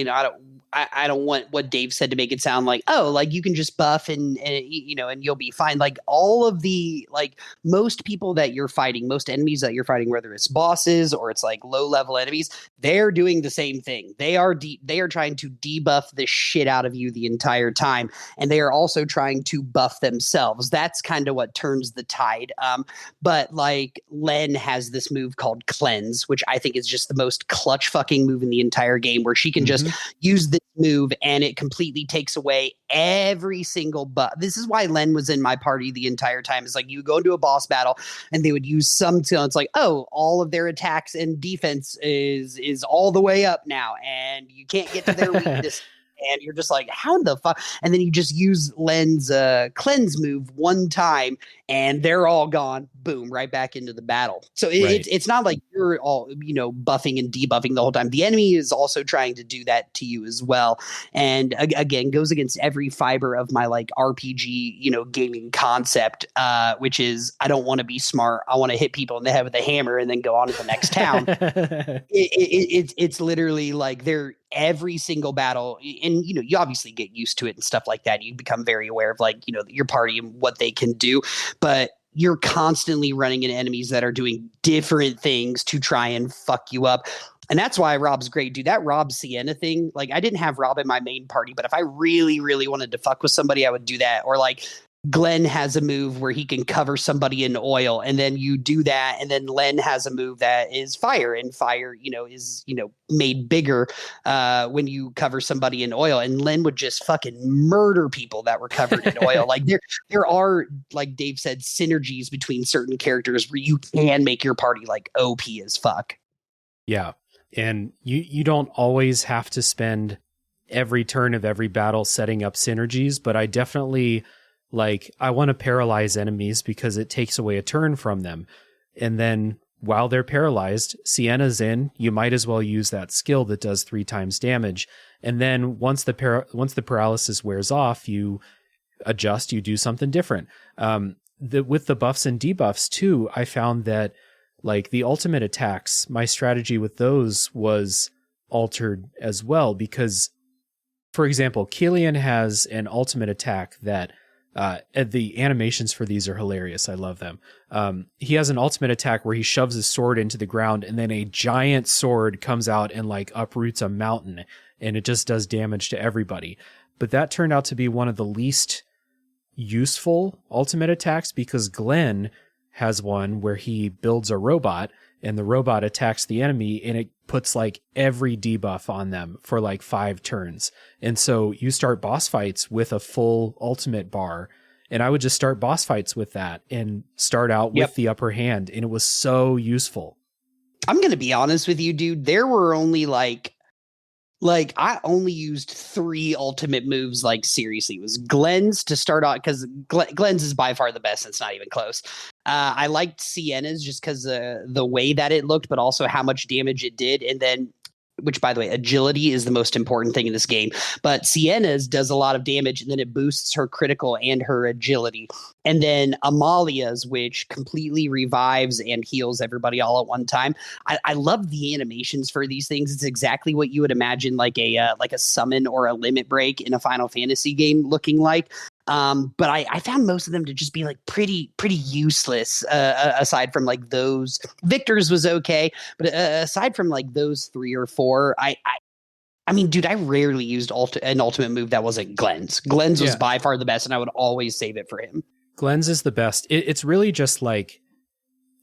I don't want what Dave said to make it sound like, oh, like you can just buff and you'll be fine. Like all of the, like most people that you're fighting, most enemies that you're fighting, whether it's bosses or it's like low level enemies, they're doing the same thing. They are trying to debuff the shit out of you the entire time, and they are also trying to buff themselves. That's kind of what turns the tide. But like Len has this move called Cleanse, which I think is just the most clutch fucking move in the entire game, where she can just use this move and it completely takes away every single buff. This is why Len was in my party the entire time. It's like you go into a boss battle and they would use some skill. It's like, oh, all of their attacks and defense is all the way up now, and you can't get to their weakness. And you're just like, how the fuck? And then you just use Len's cleanse move one time and they're all gone. Boom, right back into the battle. So it's not like you're all, buffing and debuffing the whole time. The enemy is also trying to do that to you as well. And again, goes against every fiber of my like RPG, gaming concept, which is I don't want to be smart. I want to hit people in the head with a hammer and then go on to the next town. It's literally like they're every single battle, and you obviously get used to it and stuff like that. You become very aware of like your party and what they can do, but you're constantly running into enemies that are doing different things to try and fuck you up. And that's why Rob's great, dude. That Rob Sienna thing, like I didn't have Rob in my main party, but if I really, really wanted to fuck with somebody, I would do that. Or like Glenn has a move where he can cover somebody in oil, and then you do that, and then Len has a move that is fire, and fire, is made bigger when you cover somebody in oil, and Len would just fucking murder people that were covered in oil. Like there are, like Dave said, synergies between certain characters where you can make your party like OP as fuck. Yeah, and you don't always have to spend every turn of every battle setting up synergies, but I definitely I want to paralyze enemies because it takes away a turn from them. And then while they're paralyzed, Sienna's in, you might as well use that skill that does 3 times damage. And then once the paralysis wears off, you adjust, you do something different. With the buffs and debuffs too, I found that like the ultimate attacks, my strategy with those was altered as well, because, for example, Killian has an ultimate attack that And the animations for these are hilarious. I love them. He has an ultimate attack where he shoves his sword into the ground, and then a giant sword comes out and like uproots a mountain, and it just does damage to everybody. But that turned out to be one of the least useful ultimate attacks, because Glenn has one where he builds a robot, and the robot attacks the enemy, and it puts like every debuff on them for like 5 turns. And so you start boss fights with a full ultimate bar. And I would just start boss fights with that and start out with the upper hand. And it was so useful. I'm going to be honest with you, dude. There were only like I only used 3 ultimate moves, like seriously. It was Glenn's to start out, because Glenn's is by far the best. It's not even close. I liked Sienna's just because the way that it looked, but also how much damage it did. And then, which by the way, agility is the most important thing in this game. But Sienna's does a lot of damage, and then it boosts her critical and her agility. And then Amalia's, which completely revives and heals everybody all at one time. I love the animations for these things. It's exactly what you would imagine like a summon or a limit break in a Final Fantasy game looking like. But I found most of them to just be like pretty useless, aside from like those. Victor's was okay, but aside from like those 3 or 4, I mean, dude, I rarely used an ultimate move that wasn't Glenn's. Glenn's was by far the best, and I would always save it for him. Glenn's is the best. It's really just like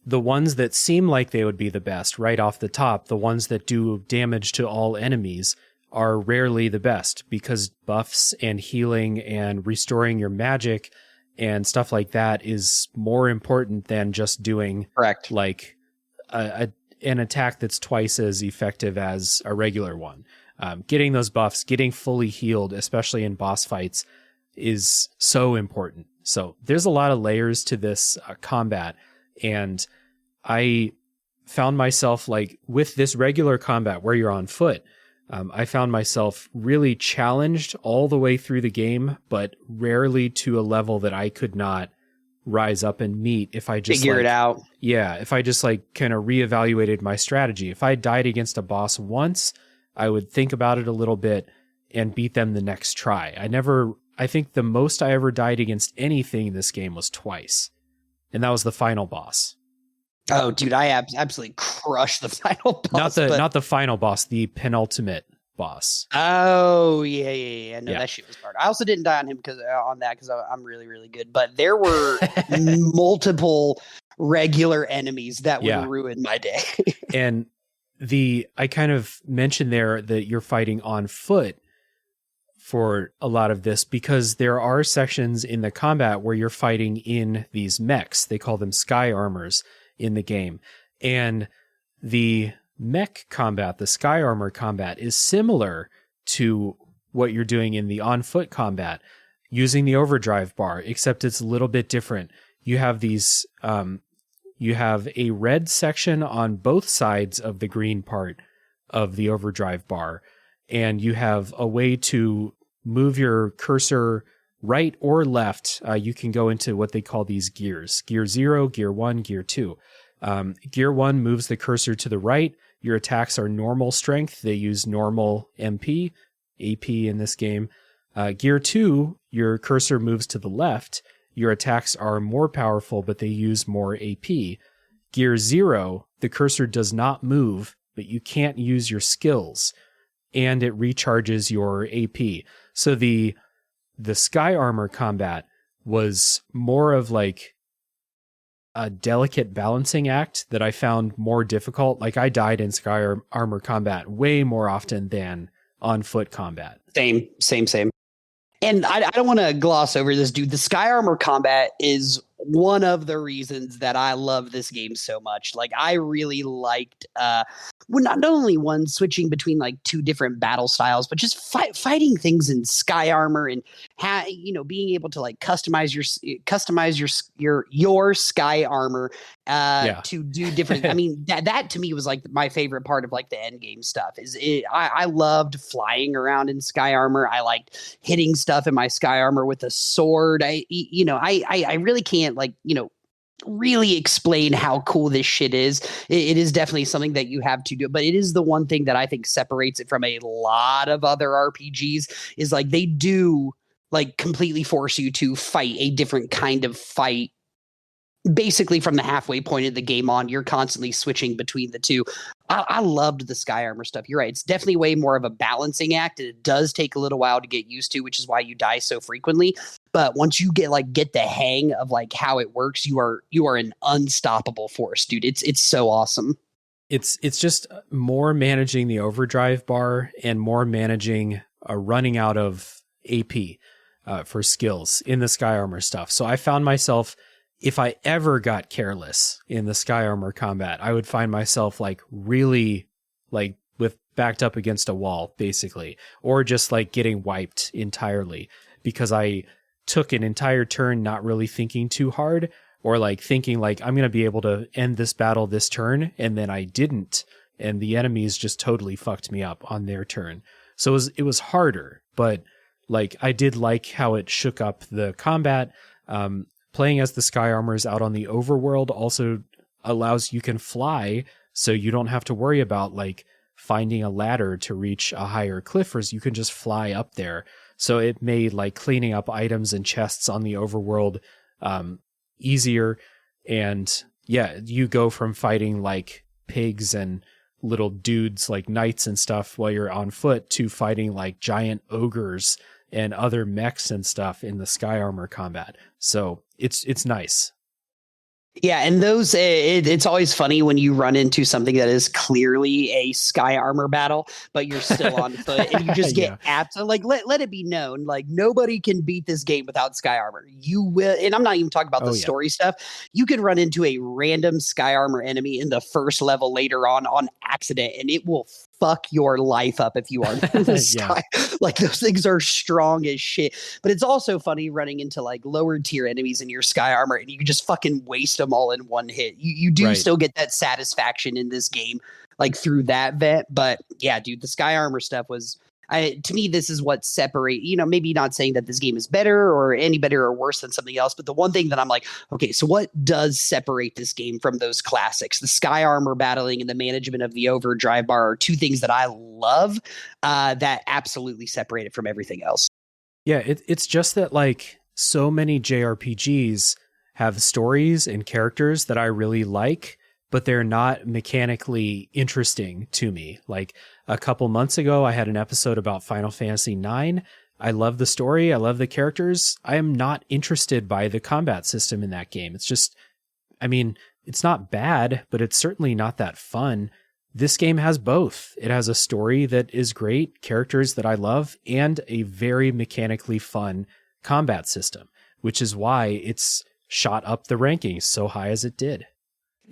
the ones that seem like they would be the best right off the top, the ones that do damage to all enemies, are rarely the best, because buffs and healing and restoring your magic and stuff like that is more important than just doing like an attack that's twice as effective as a regular one. Getting those buffs, getting fully healed, especially in boss fights, is so important. So there's a lot of layers to this combat, and I found myself like with this regular combat where you're on foot, I found myself really challenged all the way through the game, but rarely to a level that I could not rise up and meet if I just figure it out. Yeah, if I just like kind of reevaluated my strategy. If I died against a boss once, I would think about it a little bit and beat them the next try. I think the most I ever died against anything in this game was twice, and that was the final boss. Oh, dude, I absolutely crushed the final boss. Not the final boss, the penultimate boss. Oh, yeah. No, that shit was hard. I also didn't die on him because I'm really, really good. But there were multiple regular enemies that would ruin my day. And I kind of mentioned there that you're fighting on foot for a lot of this, because there are sections in the combat where you're fighting in these mechs. They call them sky armors in the game. And the mech combat, the sky armor combat, is similar to what you're doing in the on-foot combat using the overdrive bar, except it's a little bit different. You have these, you have a red section on both sides of the green part of the overdrive bar, and you have a way to move your cursor right or left. You can go into what they call these gears: gear 0, gear 1, gear 2. Gear 1 moves the cursor to the right. Your attacks are normal strength. They use normal MP, AP in this game. Gear 2, your cursor moves to the left. Your attacks are more powerful, but they use more AP. Gear 0, the cursor does not move, but you can't use your skills, and it recharges your AP. So the sky armor combat was more of like a delicate balancing act that I found more difficult. Like I died in sky armor combat way more often than on foot combat. Same. And I don't want to gloss over this, dude. The sky armor combat is one of the reasons that I love this game so much. Like I really liked not only one switching between like 2 different battle styles, but just fighting things in sky armor, and being able to like customize your sky armor to do different. I mean, that to me was like my favorite part of like the end game stuff. I loved flying around in sky armor. I liked hitting stuff in my sky armor with a sword. I really can't really explain how cool this shit is. It is definitely something that you have to do, but it is the one thing that I think separates it from a lot of other RPGs is like they do like completely force you to fight a different kind of fight. Basically, from the halfway point of the game on, you're constantly switching between the two. I loved the Sky Armor stuff. You're right. It's definitely way more of a balancing act, and it does take a little while to get used to, which is why you die so frequently. But once you get the hang of like how it works, you are an unstoppable force, dude. It's so awesome. It's just more managing the overdrive bar and more managing running out of AP for skills in the Sky Armor stuff. So I found myself, if I ever got careless in the Sky Armor combat, I would find myself like really like with backed up against a wall, basically, or just like getting wiped entirely because I took an entire turn not really thinking too hard, or like thinking like I'm going to be able to end this battle this turn, and then I didn't, and the enemies just totally fucked me up on their turn. So it was harder, but like I did like how it shook up the combat. Playing as the Sky Armors out on the overworld also allows you can fly, so you don't have to worry about like finding a ladder to reach a higher cliff, or you can just fly up there. So it made like cleaning up items and chests on the overworld easier. And yeah, you go from fighting like pigs and little dudes like knights and stuff while you're on foot to fighting like giant ogres and other mechs and stuff in the Sky Armor combat. So it's nice. Yeah, and those it's always funny when you run into something that is clearly a Sky Armor battle, but you're still on foot, and you just get like let it be known, like nobody can beat this game without Sky Armor. You will, and I'm not even talking about the story stuff. You can run into a random Sky Armor enemy in the first level later on accident, and it will fuck your life up if you are in the sky. Like those things are strong as shit. But it's also funny running into like lower tier enemies in your Sky Armor, and you can just fucking waste them all in one hit. You do still get that satisfaction in this game, like through that vet. But yeah, dude, the Sky Armor stuff was, to me, this is what separate, maybe not saying that this game is better or any better or worse than something else, but the one thing that I'm like, okay, so what does separate this game from those classics? The Sky Armor battling and the management of the overdrive bar are two things that I love that absolutely separate it from everything else. Yeah, it's just that like so many JRPGs have stories and characters that I really like, but they're not mechanically interesting to me. Like a couple months ago, I had an episode about Final Fantasy IX. I love the story. I love the characters. I am not interested by the combat system in that game. It's just, I mean, it's not bad, but it's certainly not that fun. This game has both. It has a story that is great, characters that I love, and a very mechanically fun combat system, which is why it's shot up the rankings so high as it did.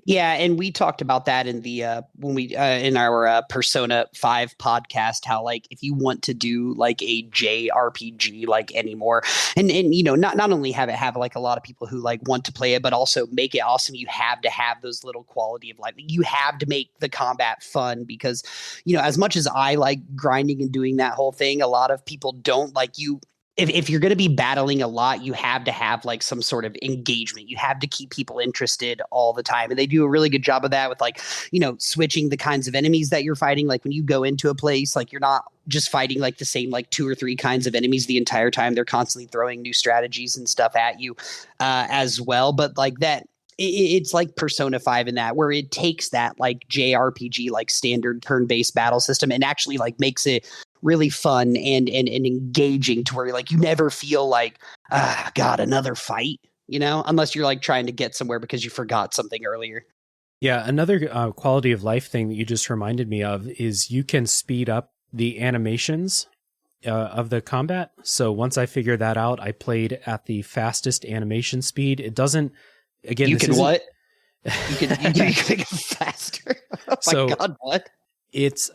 Yeah, and we talked about that in the when we in our Persona 5 podcast, how like if you want to do like a JRPG like anymore, and not only have it have like a lot of people who like want to play it, but also make it awesome, you have to have those little quality of life. You have to make the combat fun, because as much as I like grinding and doing that whole thing, a lot of people don't. Like you, if you're going to be battling a lot, you have to have like some sort of engagement. You have to keep people interested all the time. And they do a really good job of that with like, switching the kinds of enemies that you're fighting. Like when you go into a place, like you're not just fighting like the same like 2 or 3 kinds of enemies the entire time. They're constantly throwing new strategies and stuff at you as well. But like that, it's like Persona 5 in that, where it takes that like JRPG, like standard turn-based battle system, and actually like makes it really fun and engaging to where like you never feel like, God, another fight, unless you're like trying to get somewhere because you forgot something earlier. Yeah, another quality of life thing that you just reminded me of is you can speed up the animations of the combat. So once I figured that out, I played at the fastest animation speed. It doesn't, again, you can what? You can make it faster. Oh my God, what? It's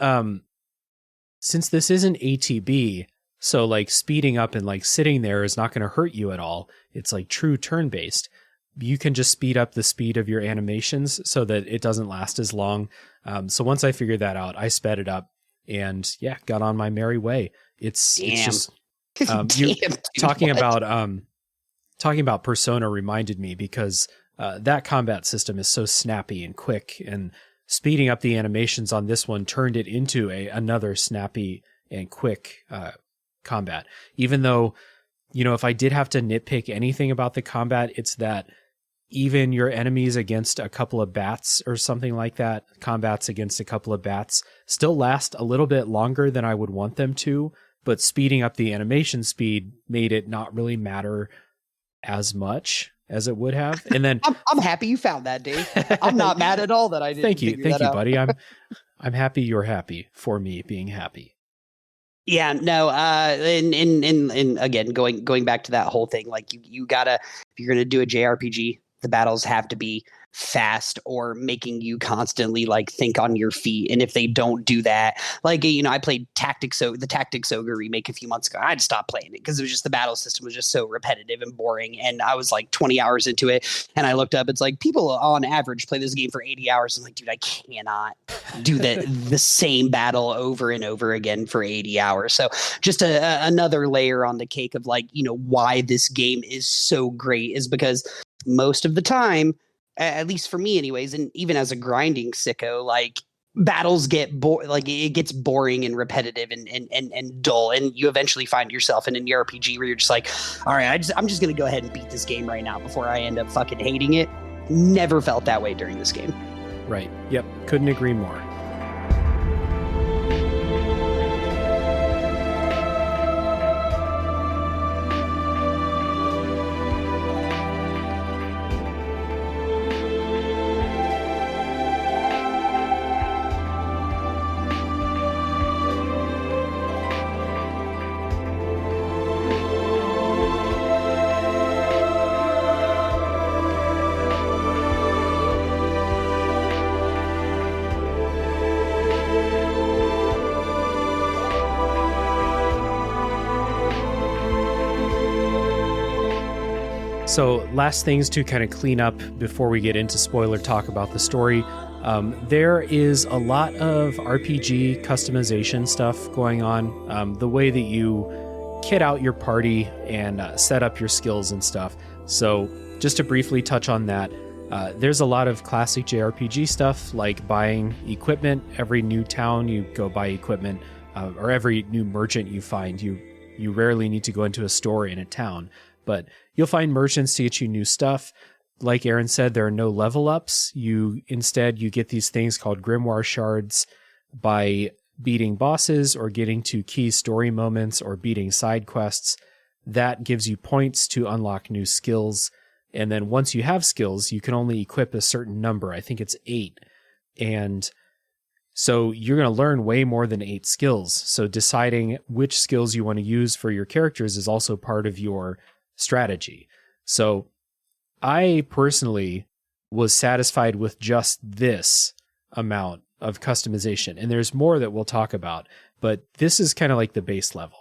since this isn't ATB, so like speeding up and like sitting there is not going to hurt you at all. It's like true turn-based. You can just speed up the speed of your animations so that it doesn't last as long. So once I figured that out, I sped it up and got on my merry way. It's just talking about Persona reminded me, because that combat system is so snappy and quick, and speeding up the animations on this one turned it into another snappy and quick combat. Even though if I did have to nitpick anything about the combat, it's that even your enemies against a couple of bats or something like that, combats against a couple of bats, still last a little bit longer than I would want them to, but speeding up the animation speed made it not really matter as much as it would have. And then I'm happy you found that, Dave. I'm not mad at all that I didn't. Thank you, buddy. I'm happy you're happy for me being happy. Yeah, no, and again, going back to that whole thing, like you gotta, if you're gonna do a JRPG, the battles have to be fast or making you constantly like think on your feet. And if they don't do that, like, I played the Tactics Ogre remake a few months ago. I had to stop playing it because it was just, the battle system was just so repetitive and boring. And I was like 20 hours into it, and I looked up, it's like people on average play this game for 80 hours. I'm like, dude, I cannot do the same battle over and over again for 80 hours. So just another layer on the cake of like, why this game is so great is because most of the time, at least for me anyways, and even as a grinding sicko, like battles get it gets boring and repetitive and dull, and you eventually find yourself in an RPG where you're just like, all right, I'm just gonna go ahead and beat this game right now before I end up fucking hating it. Never felt that way during this game. Right. Yep. Couldn't agree more. So last things to kind of clean up before we get into spoiler talk about the story. There is a lot of RPG customization stuff going on. The way that you kit out your party and set up your skills and stuff. So just to briefly touch on that, there's a lot of classic JRPG stuff like buying equipment. Every new town you go buy equipment, or every new merchant you find, you rarely need to go into a store in a town. But you'll find merchants to get you new stuff. Like Aaron said, there are no level ups. Instead, you get these things called grimoire shards by beating bosses or getting to key story moments or beating side quests. That gives you points to unlock new skills. And then once you have skills, you can only equip a certain number. I think it's 8. And so you're going to learn way more than 8 skills. So deciding which skills you want to use for your characters is also part of your strategy. So I personally was satisfied with just this amount of customization, and there's more that we'll talk about, but this is kind of like the base level.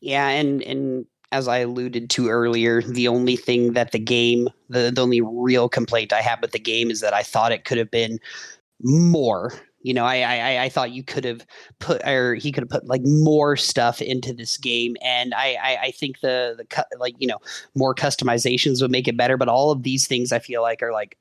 Yeah, and as I alluded to earlier, the only thing that the only real complaint I have with the game is that I thought it could have been more. I thought he could have put like more stuff into this game, and I think more customizations would make it better. But all of these things I feel like are like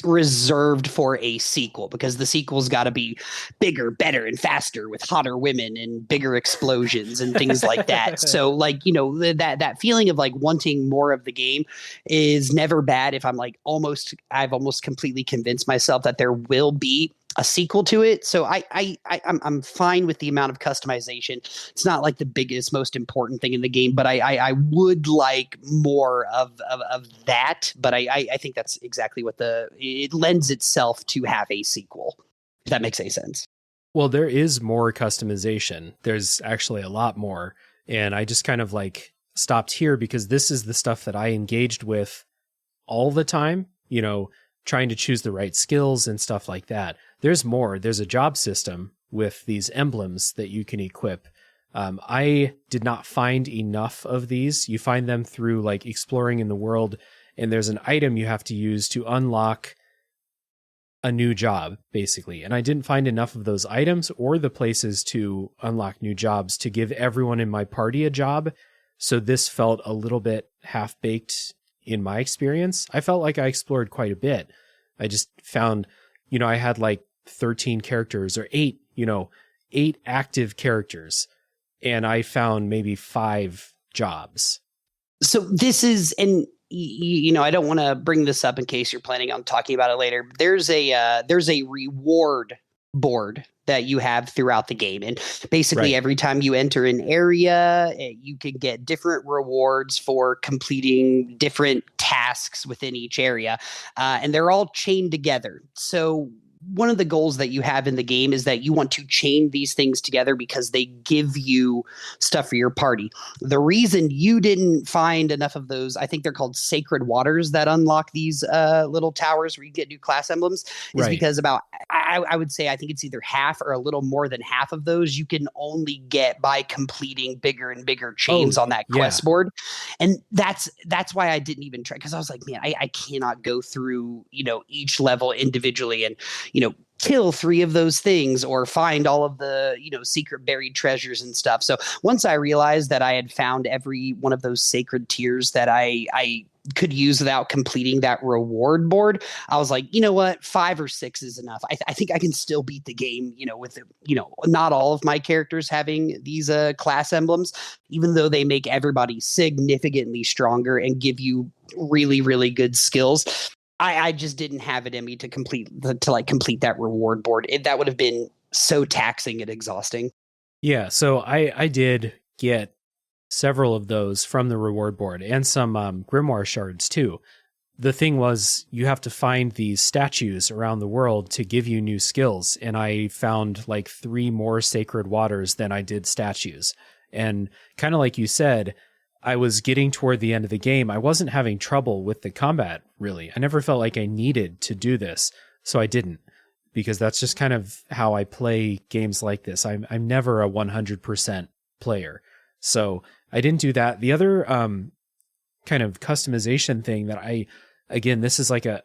reserved for a sequel, because the sequel's got to be bigger, better, and faster with hotter women and bigger explosions and things like that. So that feeling of like wanting more of the game is never bad if I've almost completely convinced myself that there will be a sequel to it. So I'm fine with the amount of customization. It's not like the biggest, most important thing in the game, but I would like more of that. But I think that's exactly what it lends itself to have a sequel, if that makes any sense. Well, there is more customization. There's actually a lot more. And I just kind of like stopped here because this is the stuff that I engaged with all the time, trying to choose the right skills and stuff like that. There's more. There's a job system with these emblems that you can equip. I did not find enough of these. You find them through like exploring in the world, and there's an item you have to use to unlock a new job, basically. And I didn't find enough of those items or the places to unlock new jobs to give everyone in my party a job. So this felt a little bit half-baked in my experience. I felt like I explored quite a bit. I just found, I had like 13 characters or 8 active characters, and I found maybe 5 jobs. So this is, and I don't want to bring this up in case you're planning on talking about it later. But there's a reward board that you have throughout the game, and basically Right. every time you enter an area, you can get different rewards for completing different tasks within each area, and they're all chained together. So one of the goals that you have in the game is that you want to chain these things together because they give you stuff for your party. The reason you didn't find enough of those, I think they're called sacred waters that unlock these little towers where you get new class emblems, is Right. because I would say I think it's either half or a little more than half of those you can only get by completing bigger and bigger chains on that quest board. And that's why I didn't even try, because I was like, man, I cannot go through, each level individually and, kill 3 of those things or find all of the, secret buried treasures and stuff. So once I realized that I had found every one of those sacred tiers that I could use without completing that reward board, I was like, you know what, 5 or 6 is enough. I think I can still beat the game, with, not all of my characters having these class emblems, even though they make everybody significantly stronger and give you really, really good skills. I just didn't have it in me to complete that reward board. That would have been so taxing and exhausting. Yeah. So I did get several of those from the reward board and some grimoire shards too. The thing was, you have to find these statues around the world to give you new skills. And I found like 3 more sacred waters than I did statues. And kind of like you said, I was getting toward the end of the game. I wasn't having trouble with the combat, really. I never felt like I needed to do this, so I didn't, because that's just kind of how I play games like this. I'm never a 100% player, so I didn't do that. The other kind of customization thing that again, this is like a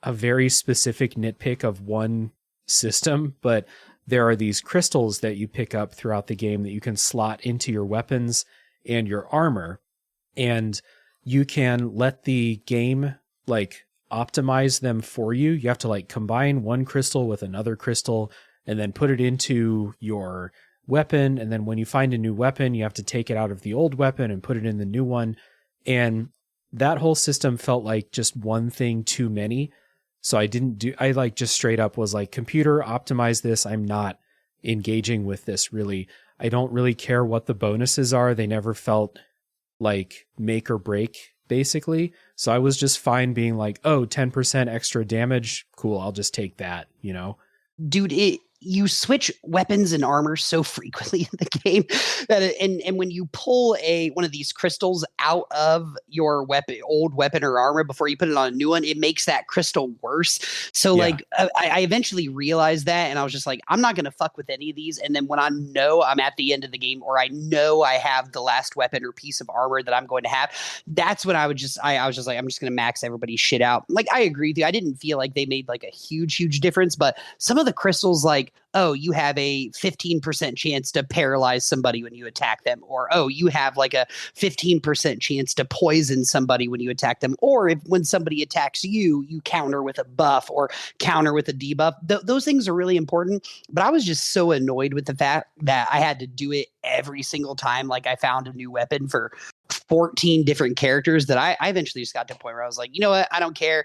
very specific nitpick of one system, but there are these crystals that you pick up throughout the game that you can slot into your weapons and your armor, and you can let the game like optimize them for you. You have to like combine one crystal with another crystal and then put it into your weapon. And then when you find a new weapon, you have to take it out of the old weapon and put it in the new one. And that whole system felt like just one thing too many. So I like just straight up was like, computer, optimize this. I'm not engaging with this really. I don't really care what the bonuses are. They never felt like make or break, basically. So I was just fine being like, oh, 10% extra damage. Cool. I'll just take that, Dude, you switch weapons and armor so frequently in the game that and when you pull one of these crystals out of your old weapon or armor before you put it on a new one, it makes that crystal worse. So Yeah. like I eventually realized that, and I was just like, I'm not gonna fuck with any of these. And then when I know I'm at the end of the game, or I know I have the last weapon or piece of armor that I'm going to have, that's when I was just like, I'm just gonna max everybody's shit out. Like, I agree with you. I didn't feel like they made like a huge difference, but some of the crystals, like, oh, you have a 15% chance to paralyze somebody when you attack them. Or, oh, you have like a 15% chance to poison somebody when you attack them. Or when somebody attacks you, you counter with a buff or counter with a debuff. Those things are really important. But I was just so annoyed with the fact that I had to do it every single time. Like, I found a new weapon for 14 different characters that I eventually just got to a point where I was like, you know what? I don't care.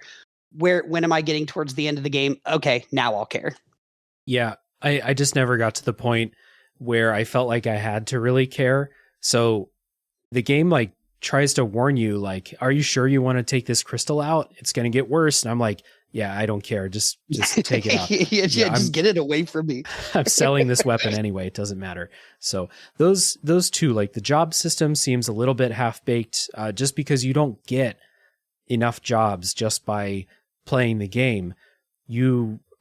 When am I getting towards the end of the game? Okay, now I'll care. Yeah. I just never got to the point where I felt like I had to really care. So the game like tries to warn you, like, are you sure you want to take this crystal out? It's going to get worse. And I'm like, yeah, I don't care. Just take it out. Just get it away from me. I'm selling this weapon anyway. It doesn't matter. So those two, like the job system seems a little bit half baked, just because you don't get enough jobs just by playing the game.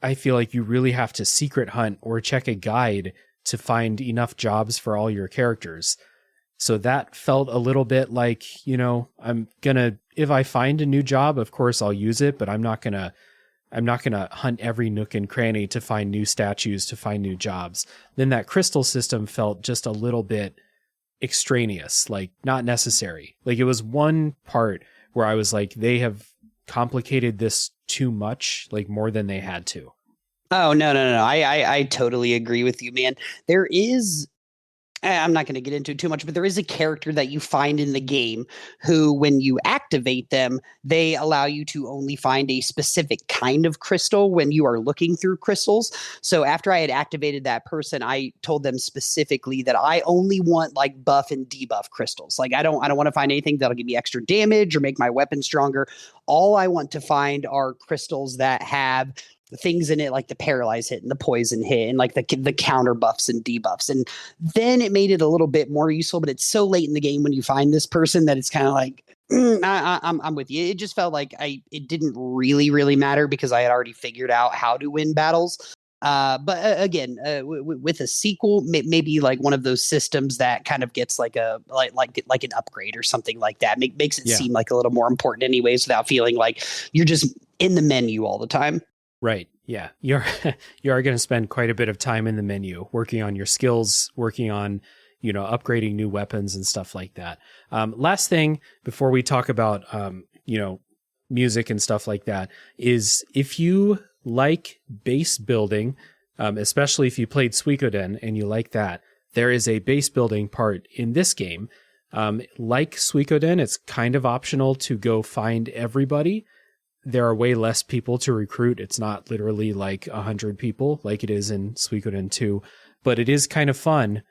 I feel like you really have to secret hunt or check a guide to find enough jobs for all your characters. So that felt a little bit like, if I find a new job, of course I'll use it, but I'm not going to hunt every nook and cranny to find new statues, to find new jobs. Then that crystal system felt just a little bit extraneous, like not necessary. Like, it was one part where I was like, they have complicated this too much, like more than they had to. Oh, no. I totally agree with you, man. There is, I'm not going to get into it too much, but there is a character that you find in the game who, when you activate them, they allow you to only find a specific kind of crystal when you are looking through crystals. So after I had activated that person, I told them specifically that I only want like buff and debuff crystals. Like I don't want to find anything that'll give me extra damage or make my weapon stronger. All I want to find are crystals that have things in it like the paralyze hit and the poison hit and like the counter buffs and debuffs. And then it made it a little bit more useful, but it's so late in the game when you find this person that it's kind of like, I'm with you. It just felt like it didn't really matter because I had already figured out how to win battles. But again, with a sequel, maybe like one of those systems that kind of gets like like an upgrade or something like that makes it seem like a little more important anyways, without feeling like you're just in the menu all the time. Right. Yeah. You are going to spend quite a bit of time in the menu working on your skills, working on, upgrading new weapons and stuff like that. Last thing before we talk about, music and stuff like that is if you like base building, especially if you played Suikoden and you like that, there is a base building part in this game. Like Suikoden, it's kind of optional to go find everybody. There are way less people to recruit. It's not literally like 100 people like it is in Suikoden 2, but it is kind of fun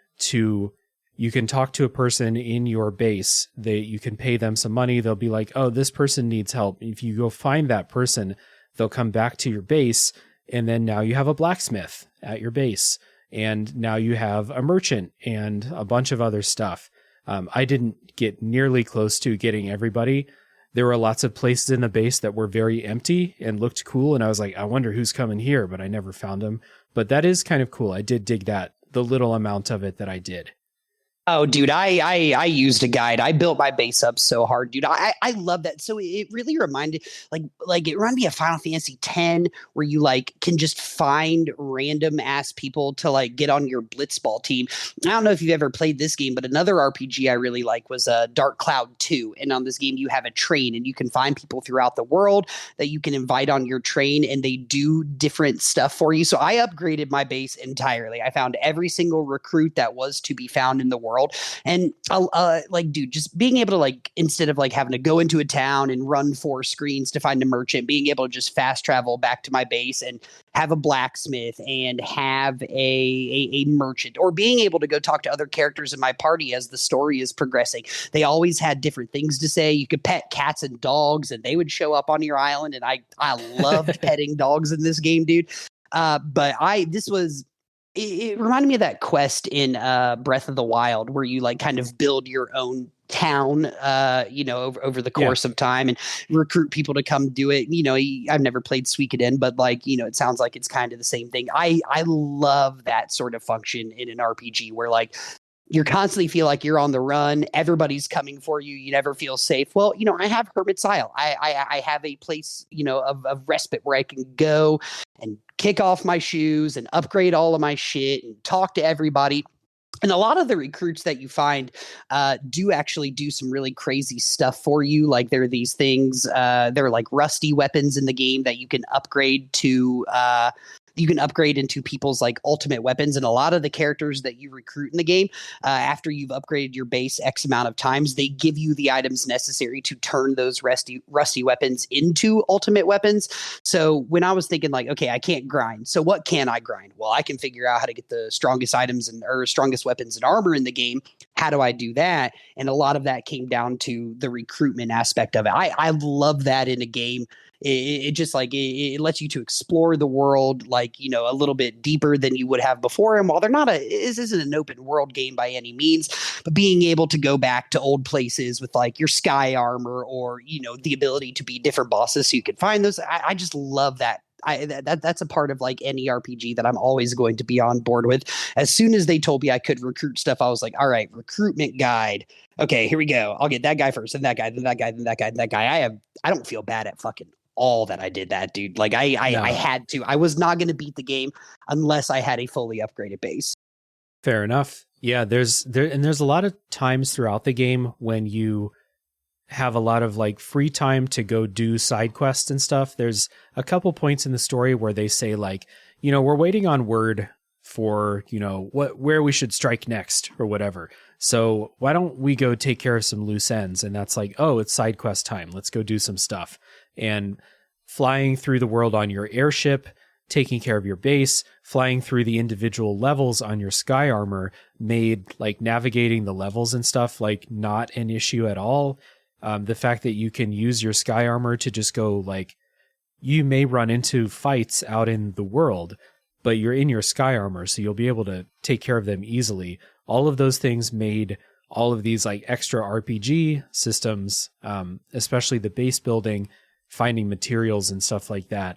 you can talk to a person in your base. You can pay them some money. They'll be like, oh, this person needs help. If you go find that person, they'll come back to your base. And then now you have a blacksmith at your base. And now you have a merchant and a bunch of other stuff. I didn't get nearly close to getting everybody. There were lots of places in the base that were very empty and looked cool. And I was like, I wonder who's coming here, but I never found them. But that is kind of cool. I did dig that, the little amount of it that I did. Oh, dude, I used a guide. I built my base up so hard, dude. I love that. So it really reminded it reminded me of Final Fantasy X, where you like can just find random ass people to like get on your blitzball team. I don't know if you've ever played this game, but another RPG I really like was Dark Cloud 2. And on this game, you have a train and you can find people throughout the world that you can invite on your train, and they do different stuff for you. So I upgraded my base entirely. I found every single recruit that was to be found in the world. And dude, just being able to like, instead of like having to go into a town and run 4 screens to find a merchant, being able to just fast travel back to my base and have a blacksmith and have a merchant, or being able to go talk to other characters in my party as the story is progressing. They always had different things to say. You could pet cats and dogs and they would show up on your island. And I loved petting dogs in this game, dude. It reminded me of that quest in Breath of the Wild, where you like kind of build your own town, over the course of time and recruit people to come do it. I've never played Suikoden, but it sounds like it's kind of the same thing. I love that sort of function in an RPG where like you're constantly feel like you're on the run. Everybody's coming for you. You never feel safe. Well, I have Hermit's Isle. I have a place, of respite where I can go and kick off my shoes and upgrade all of my shit and talk to everybody. And a lot of the recruits that you find do actually do some really crazy stuff for you. Like there are these things, they're like rusty weapons in the game that you can upgrade to into people's like ultimate weapons. And a lot of the characters that you recruit in the game, after you've upgraded your base X amount of times, they give you the items necessary to turn those rusty weapons into ultimate weapons. So when I was thinking like, okay, I can't grind. So what can I grind? Well, I can figure out how to get the strongest items or strongest weapons and armor in the game. How do I do that? And a lot of that came down to the recruitment aspect of it. I love that in a game. It just like it lets you to explore the world a little bit deeper than you would have before. And while this isn't an open world game by any means, but being able to go back to old places with like your sky armor or the ability to be different bosses so you can find those, I just love that. That's a part of like any RPG that I'm always going to be on board with. As soon as they told me I could recruit stuff, I was like, all right, recruitment guide. Okay, here we go. I'll get that guy first, and that guy, then that guy, then that guy, then that guy. I don't feel bad at fucking all that I did that, dude. Like I had to. I was not going to beat the game unless I had a fully upgraded base. Fair enough. Yeah, there's a lot of times throughout the game when you have a lot of like free time to go do side quests and stuff. There's a couple points in the story where they say like, we're waiting on word for, where we should strike next or whatever. So why don't we go take care of some loose ends? And that's like, oh, it's side quest time. Let's go do some stuff. And flying through the world on your airship, taking care of your base, flying through the individual levels on your sky armor made like navigating the levels and stuff like not an issue at all. The fact that you can use your sky armor to just go like, you may run into fights out in the world, but you're in your sky armor, so you'll be able to take care of them easily. All of those things made all of these like extra RPG systems, especially the base building, finding materials and stuff like that,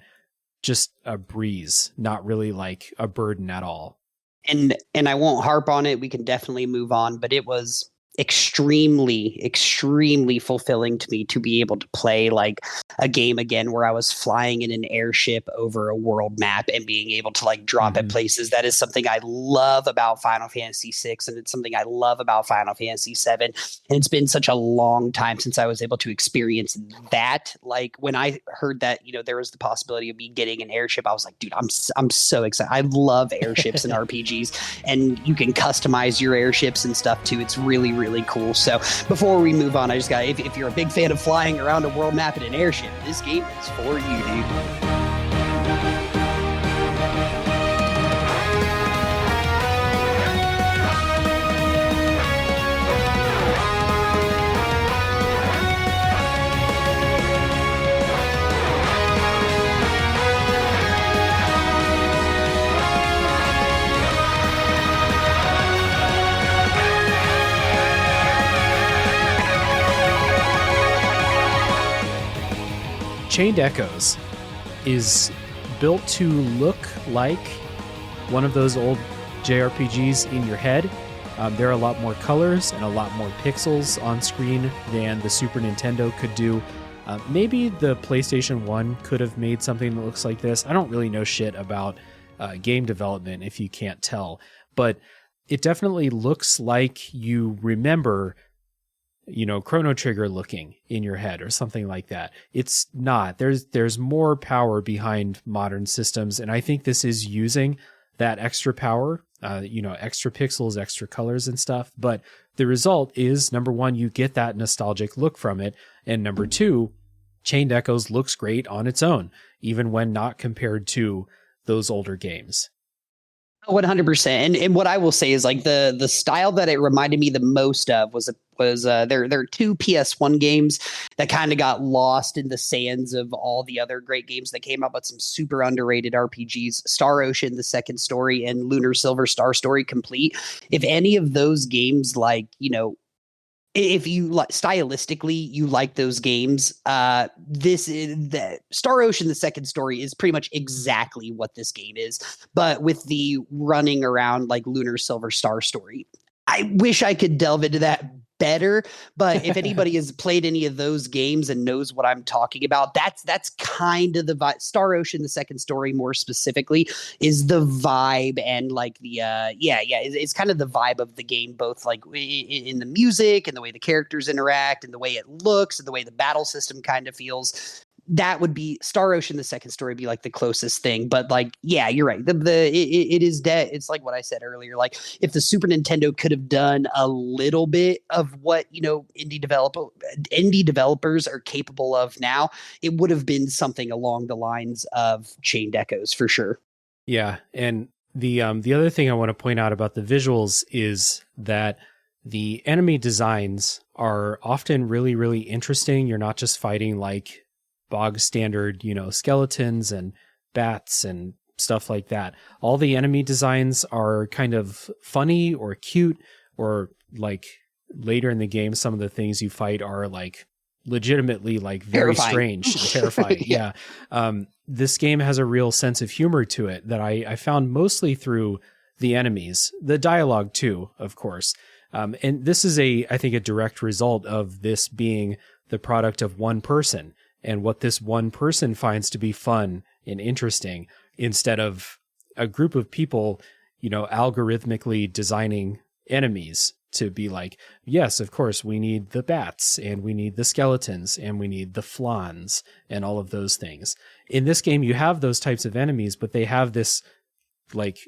just a breeze, not really like a burden at all. And I won't harp on it. We can definitely move on, but it was extremely fulfilling to me to be able to play like a game again where I was flying in an airship over a world map and being able to like drop at places. That is something I love about Final Fantasy VI, and it's something I love about Final Fantasy VII. And it's been such a long time since I was able to experience that. Like when I heard that, there was the possibility of me getting an airship, I was like, dude, I'm so excited. I love airships and RPGs, and you can customize your airships and stuff too. It's really cool. So before we move on, I just got, if you're a big fan of flying around a world map in an airship, this game is for you, dude. Chained Echoes is built to look like one of those old JRPGs in your head. There are a lot more colors and a lot more pixels on screen than the Super Nintendo could do. Maybe the PlayStation 1 could have made something that looks like this. I don't really know shit about game development, if you can't tell, but it definitely looks like you remember Chrono Trigger looking in your head or something like that. It's not. There's more power behind modern systems, and I think this is using that extra power, extra pixels, extra colors and stuff. But the result is, number one, you get that nostalgic look from it, and number two, Chained Echoes looks great on its own, even when not compared to those older games. 100%. And what I will say is like the style that it reminded me the most of was there are two PS1 games that kind of got lost in the sands of all the other great games that came out, but some super underrated RPGs, Star Ocean, The Second Story, and Lunar Silver Star Story Complete. If any of those games, like, if you like stylistically, you like those games, this is the Star Ocean, The Second Story is pretty much exactly what this game is, but with the running around like Lunar Silver Star Story. I wish I could delve into that better, but if anybody has played any of those games and knows what I'm talking about, that's kind of the vibe. Star Ocean, The Second Story, more specifically, is the vibe, and like the it's kind of the vibe of the game, both like in the music and the way the characters interact and the way it looks and the way the battle system kind of feels. That would be Star Ocean, The Second Story, be like the closest thing. But like, yeah, you're right. It is dead. It's like what I said earlier. Like if the Super Nintendo could have done a little bit of what, indie developers are capable of now, it would have been something along the lines of Chained Echoes for sure. Yeah. And the other thing I want to point out about the visuals is that the enemy designs are often really, really interesting. You're not just fighting like bog standard, skeletons and bats and stuff like that. All the enemy designs are kind of funny or cute, or like later in the game, some of the things you fight are like legitimately like very terrifying. Strange and terrifying. Yeah. This game has a real sense of humor to it that I found mostly through the enemies, the dialogue too, of course. And this is I think a direct result of this being the product of one person, and what this one person finds to be fun and interesting, instead of a group of people, algorithmically designing enemies to be like, yes, of course, we need the bats and we need the skeletons and we need the flans and all of those things. In this game, you have those types of enemies, but they have this like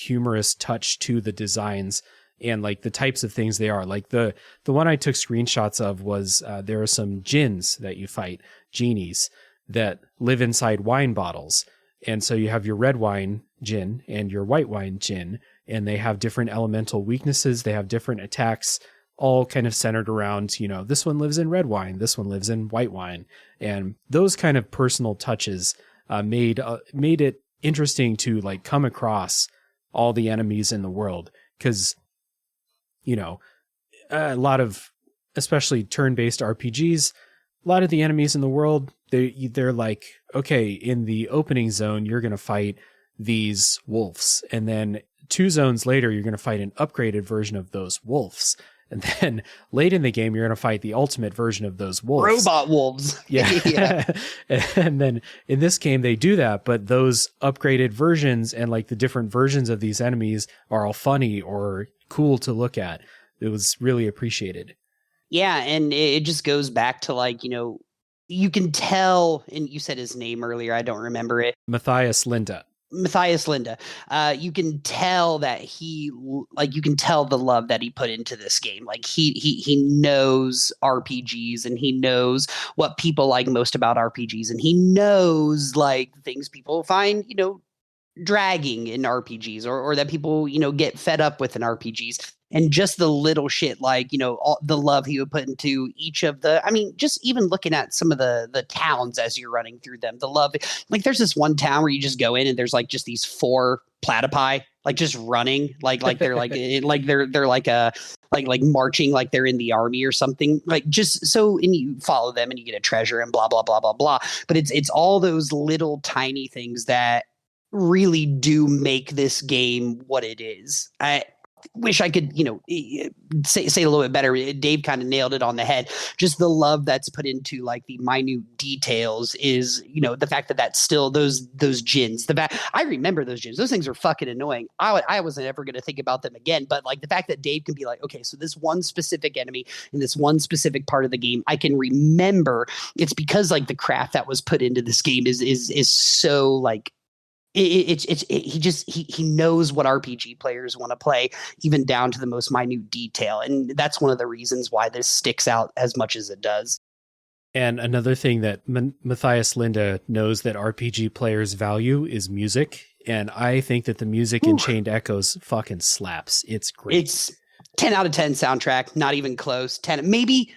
humorous touch to the designs and like the types of things they are. Like the one I took screenshots of was there are some djinns that you fight, genies, that live inside wine bottles. And so you have your red wine djinn and your white wine djinn, and they have different elemental weaknesses. They have different attacks, all kind of centered around, this one lives in red wine, this one lives in white wine. And those kind of personal touches made it interesting to like come across all the enemies in the world. Because, a lot of, especially turn-based RPGs, a lot of the enemies in the world, they're like, okay, in the opening zone, you're going to fight these wolves. And then 2 zones later, you're going to fight an upgraded version of those wolves. And then late in the game, you're going to fight the ultimate version of those wolves. Robot wolves. Yeah. And then in this game, they do that, but those upgraded versions and like the different versions of these enemies are all funny or cool to look at. It was really appreciated. Yeah, and it just goes back to like, you can tell, and you said his name earlier, I don't remember it. Matthias Linda. You can tell that you can tell the love that he put into this game. Like he knows RPGs, and he knows what people like most about RPGs, and he knows like things people find, dragging in RPGs or that people, get fed up with in RPGs. And just the little shit, like, all the love he would put into each of just even looking at some of the towns as you're running through them, the love, like there's this one town where you just go in and there's like just these 4 platypi, like just running, like they're like, they're like marching, like they're in the army or something, like just so, and you follow them and you get a treasure and blah, blah, blah, blah, blah. But it's all those little tiny things that really do make this game what it is. I wish I could, say a little bit better. Dave kind of nailed it on the head. Just the love that's put into like the minute details is, the fact that still those djinns. I remember those djinns. Those things are fucking annoying. I wasn't ever going to think about them again. But like the fact that Dave can be like, okay, so this one specific enemy in this one specific part of the game, I can remember. It's because like the craft that was put into this game is so like. He knows what RPG players want to play, even down to the most minute detail. And that's one of the reasons why this sticks out as much as it does. And another thing that Matthias Linda knows that RPG players value is music. And I think that the music in Chained Echoes fucking slaps. It's great. It's 10 out of 10 soundtrack, not even close. 10, maybe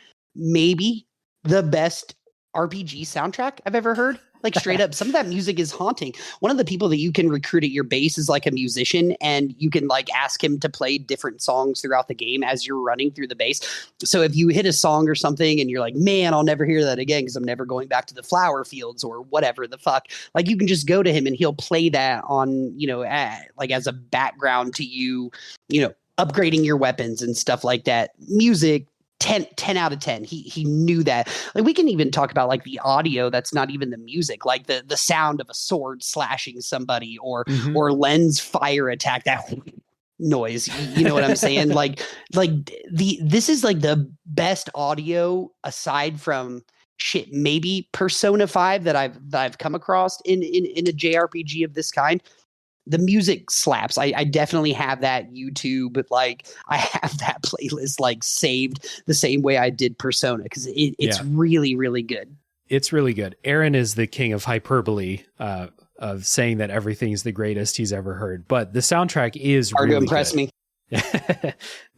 the best RPG soundtrack I've ever heard. Like straight up, some of that music is haunting. One of the people that you can recruit at your base is like a musician, and you can like ask him to play different songs throughout the game as you're running through the base. So if you hit a song or something and you're like, man, I'll never hear that again because I'm never going back to the flower fields or whatever the fuck, like you can just go to him and he'll play that on, like as a background to you, upgrading your weapons and stuff like that. Music. 10 out of 10. He knew that. Like we can even talk about like the audio that's not even the music, like the sound of a sword slashing somebody or lens fire attack, that noise. You know what I'm saying? like this is like the best audio aside from maybe Persona 5 that I've come across in a JRPG of this kind. The music slaps. I definitely have that YouTube, but like I have that playlist like saved the same way I did Persona because it's really, really good. It's really good. Aaron is the king of hyperbole of saying that everything's the greatest he's ever heard, but the soundtrack is hard really to impress good.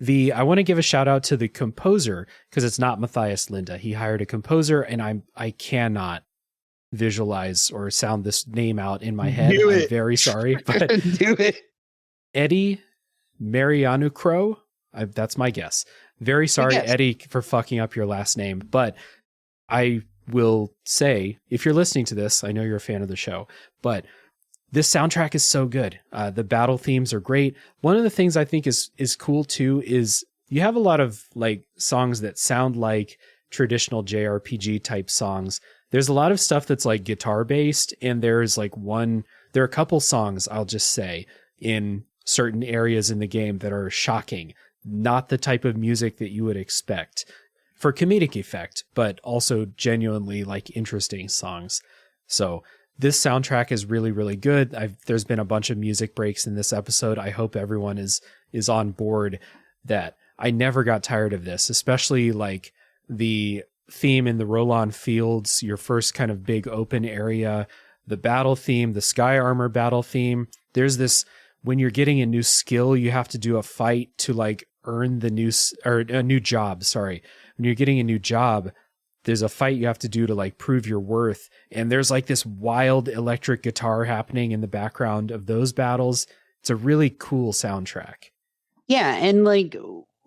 Me. I want to give a shout out to the composer because it's not Matthias Linda. He hired a composer, and I cannot visualize or sound this name out in my head. I'm very sorry, but do it. Eddie Marianukro. That's my guess. Very sorry, Eddie, for fucking up your last name. But I will say, if you're listening to this, I know you're a fan of the show, but this soundtrack is so good. The battle themes are great. One of the things I think is cool too is you have a lot of like songs that sound like traditional JRPG type songs. There's a lot of stuff that's like guitar based, and there are a couple songs, I'll just say, in certain areas in the game that are shocking. Not the type of music that you would expect for comedic effect, but also genuinely like interesting songs. So This soundtrack is really, really good. There's been a bunch of music breaks in this episode. I hope everyone is on board that I never got tired of this, especially like the theme in the Roland Fields, your first kind of big open area, the battle theme, the Sky Armor battle theme. There's this, when you're getting a new skill, you have to do a fight to like earn the a new job. Sorry. When you're getting a new job, there's a fight you have to do to like prove your worth. And there's like this wild electric guitar happening in the background of those battles. It's a really cool soundtrack. Yeah. And like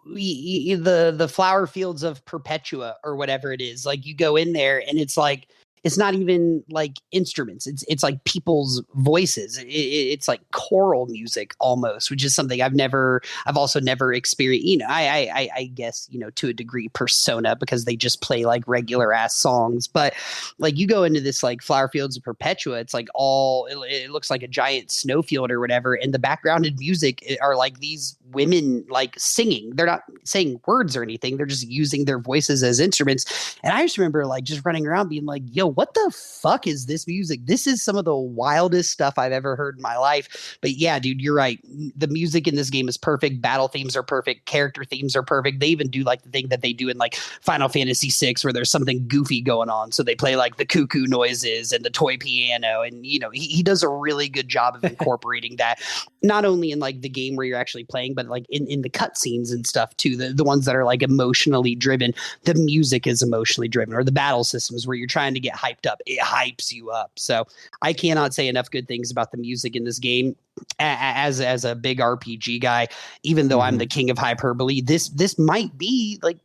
the flower fields of Perpetua or whatever it is, like you go in there and it's like, it's not even like instruments. It's like people's voices. It's like choral music almost, which is something I've also never experienced. You know, I guess, you know, to a degree Persona, because they just play like regular ass songs. But like you go into this like flower fields of Perpetua, it's like it looks like a giant snowfield or whatever. And the backgrounded music are like these women like singing. They're not saying words or anything. They're just using their voices as instruments. And I just remember like just running around being like, yo, what the fuck is this music? This is some of the wildest stuff I've ever heard in my life. But yeah, dude, you're right. The music in this game is perfect. Battle themes are perfect. Character themes are perfect. They even do like the thing that they do in like Final Fantasy VI where there's something goofy going on. So they play like the cuckoo noises and the toy piano. And, you know, he does a really good job of incorporating that, not only in like the game where you're actually playing, but like in the cutscenes and stuff too. The ones that are like emotionally driven, the music is emotionally driven, or the battle systems where you're trying to get hyped up. It hypes you up. So I cannot say enough good things about the music in this game. As a big RPG guy, even though I'm the king of hyperbole, this might be like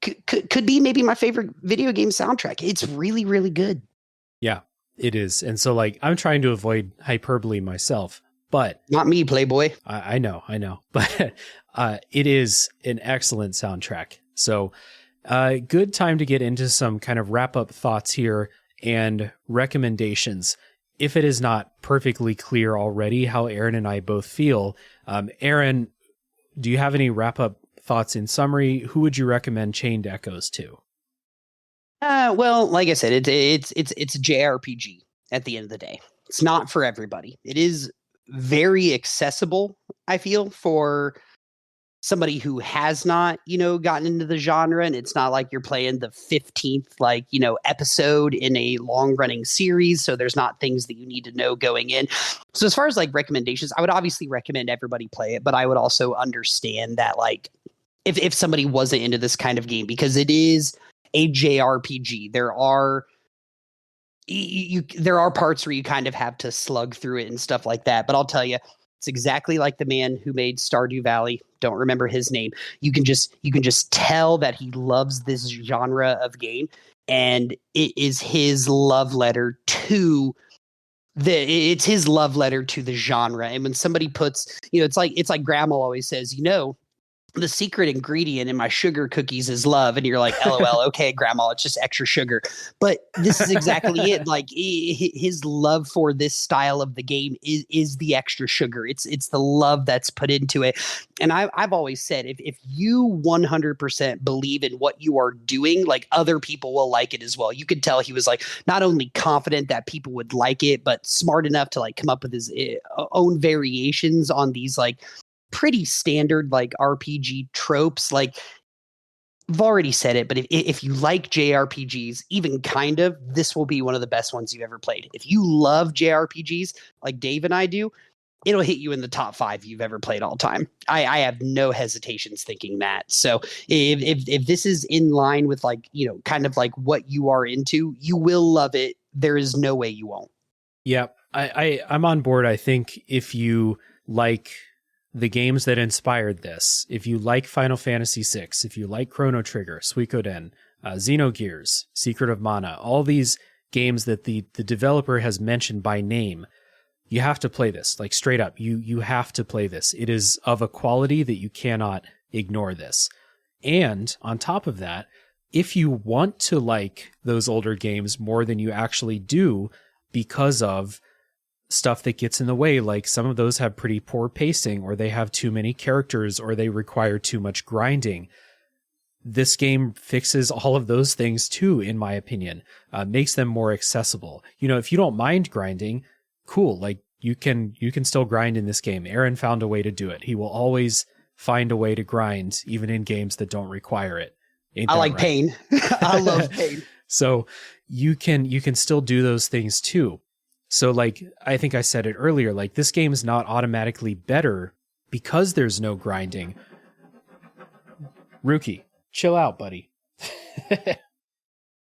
could be maybe my favorite video game soundtrack. It's really, really good. Yeah, it is. And so like I'm trying to avoid hyperbole myself, but not me, Playboy. I know, but it is an excellent soundtrack. So good time to get into some kind of wrap up thoughts here and recommendations. If it is not perfectly clear already how Aaron and I both feel, Aaron, do you have any wrap up thoughts in summary? Who would you recommend Chained Echoes to? Well, like I said, it's a JRPG at the end of the day. It's not for everybody. It is very accessible, I feel, for somebody who has not, you know, gotten into the genre, and it's not like you're playing the 15th, like, you know, episode in a long running series. So there's not things that you need to know going in. So as far as like recommendations, I would obviously recommend everybody play it, but I would also understand that like if somebody wasn't into this kind of game, because it is a JRPG, there are parts where you kind of have to slug through it and stuff like that. But I'll tell you, it's exactly like the man who made Stardew Valley. Don't remember his name. You can just tell that he loves this genre of game, and it is his love letter to it's his love letter to the genre. And when somebody puts, you know, it's like grandma always says, you know, the secret ingredient in my sugar cookies is love. And you're like, LOL, okay, grandma, it's just extra sugar. But this is exactly it. Like his love for this style of the game is the extra sugar. It's the love that's put into it. And I've always said, if you 100% believe in what you are doing, like other people will like it as well. You could tell he was like not only confident that people would like it, but smart enough to like come up with his own variations on these like pretty standard like RPG tropes. Like I've already said it, but if you like JRPGs, even kind of, this will be one of the best ones you've ever played. If you love JRPGs like Dave and I do, it'll hit you in the top 5 you've ever played all time. I have no hesitations thinking that. So if this is in line with like, you know, kind of like what you are into, you will love it. There is no way you won't. Yeah, I'm on board. I think if you like the games that inspired this, if you like Final Fantasy VI, if you like Chrono Trigger, Suikoden, Xenogears, Secret of Mana, all these games that the developer has mentioned by name, you have to play this. Like straight up, you have to play this. It is of a quality that you cannot ignore this. And on top of that, if you want to like those older games more than you actually do because of stuff that gets in the way, like some of those have pretty poor pacing, or they have too many characters, or they require too much grinding, this game fixes all of those things too, in my opinion, makes them more accessible. You know, if you don't mind grinding, cool. Like you can still grind in this game. Aaron found a way to do it. He will always find a way to grind, even in games that don't require it. I like pain. I love pain. So you can still do those things too. So like, I think I said it earlier, like this game is not automatically better because there's no grinding. Rookie, chill out, buddy.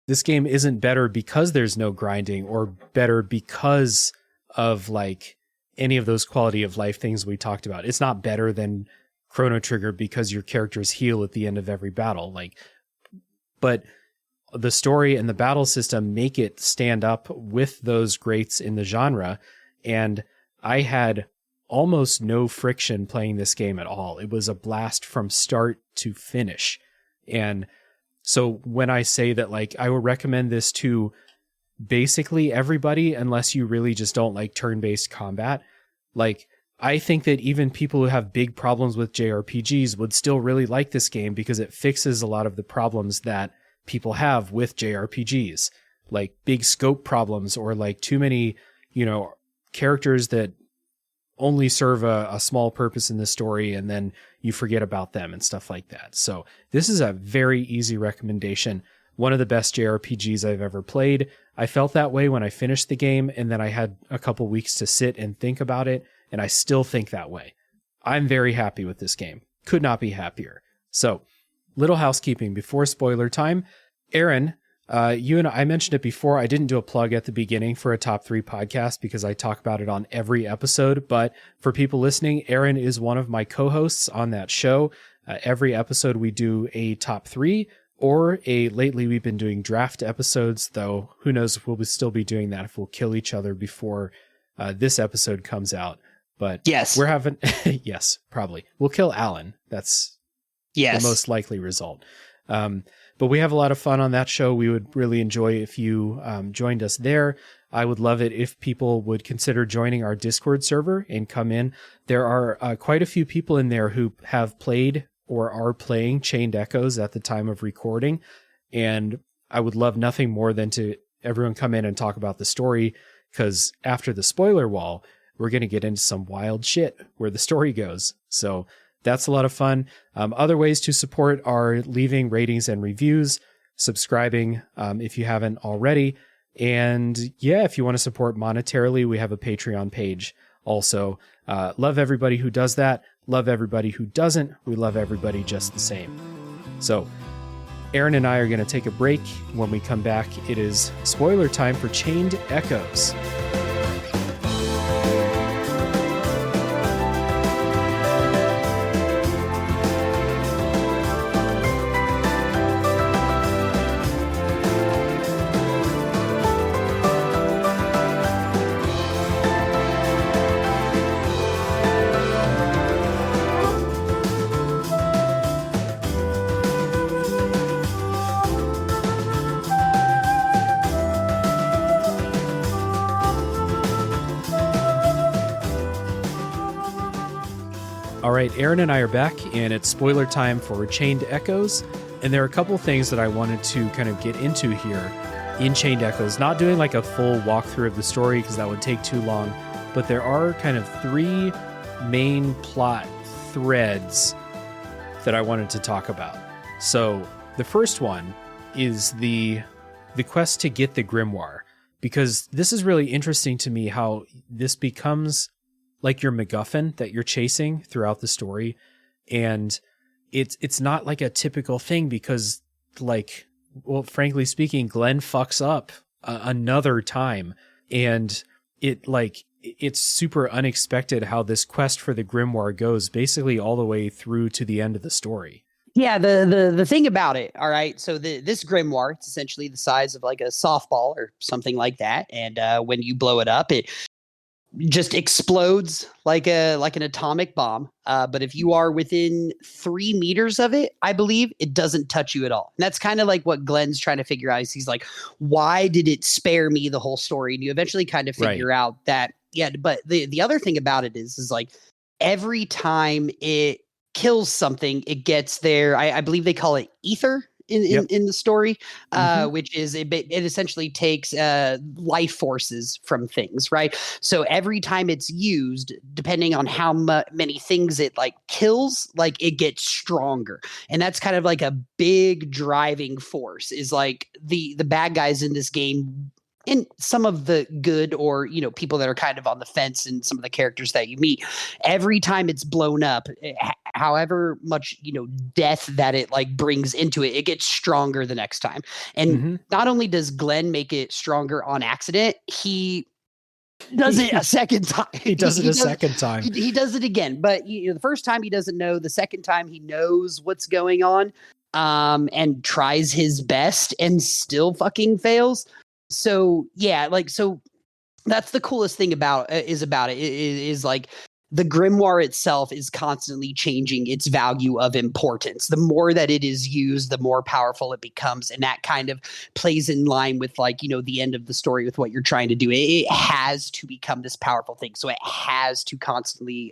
This game isn't better because there's no grinding or better because of like any of those quality of life things we talked about. It's not better than Chrono Trigger because your characters heal at the end of every battle. Like, but the story and the battle system make it stand up with those greats in the genre. And I had almost no friction playing this game at all. It was a blast from start to finish. And so when I say that, like, I would recommend this to basically everybody, unless you really just don't like turn-based combat, like, I think that even people who have big problems with JRPGs would still really like this game because it fixes a lot of the problems that people have with JRPGs, like big scope problems or like too many, you know, characters that only serve a small purpose in the story and then you forget about them and stuff like that. So this is a very easy recommendation. One of the best JRPGs I've ever played. I felt that way when I finished the game, and then I had a couple weeks to sit and think about it, and I still think that way. I'm very happy with this game. Could not be happier. So, little housekeeping before spoiler time. Aaron, you and I mentioned it before. I didn't do a plug at the beginning for a top 3 podcast because I talk about it on every episode. But for people listening, Aaron is one of my co-hosts on that show. Every episode we do a top 3 or lately we've been doing draft episodes, though who knows if we'll still be doing that if we'll kill each other before this episode comes out. But yes, we're having, yes, probably. We'll kill Alan. That's the most likely result. But we have a lot of fun on that show. We would really enjoy if you joined us there. I would love it if people would consider joining our Discord server and come in. There are quite a few people in there who have played or are playing Chained Echoes at the time of recording. And I would love nothing more than to everyone come in and talk about the story, because after the spoiler wall, we're going to get into some wild shit where the story goes. So that's a lot of fun. Other ways to support are leaving ratings and reviews, subscribing if you haven't already. And yeah, if you want to support monetarily, we have a Patreon page also. Love everybody who does that. Love everybody who doesn't. We love everybody just the same. So Aaron and I are going to take a break. When we come back, it is spoiler time for Chained Echoes. All right, Aaron and I are back, and it's spoiler time for Chained Echoes. And there are a couple things that I wanted to kind of get into here in Chained Echoes. Not doing like a full walkthrough of the story because that would take too long, but there are kind of 3 main plot threads that I wanted to talk about. So the first one is the quest to get the grimoire, because this is really interesting to me how this becomes like your MacGuffin that you're chasing throughout the story. And it's not like a typical thing because, like, well, frankly speaking, Glenn fucks up another time. And it's super unexpected how this quest for the grimoire goes basically all the way through to the end of the story. Yeah, the thing about it, all right, so this grimoire, it's essentially the size of like a softball or something like that. And when you blow it up, it just explodes like an atomic bomb. But if you are within 3 meters of it, I believe it doesn't touch you at all. And that's kind of like what Glenn's trying to figure out. He's like, why did it spare me the whole story? And you eventually kind of figure out that, yeah. But the other thing about it is like every time it kills something, it gets their, I believe they call it ether in the story, which is it essentially takes life forces from things, right? So every time it's used, depending on how many things it like kills, like it gets stronger. And that's kind of like a big driving force, is like the bad guys in this game, and some of the good, or, you know, people that are kind of on the fence, and some of the characters that you meet, every time it's blown up, however much, you know, death that it like brings into it, it gets stronger the next time. And not only does Glenn make it stronger on accident, he does it a second time. He does it a second time. He does it again. But you know, the first time he doesn't know. The second time he knows what's going on, and tries his best and still fucking fails. So yeah, like, so that's the coolest thing about it is like the grimoire itself is constantly changing its value of importance. The more that it is used, the more powerful it becomes. And that kind of plays in line with, like, you know, the end of the story with what you're trying to do. It has to become this powerful thing. So it has to constantly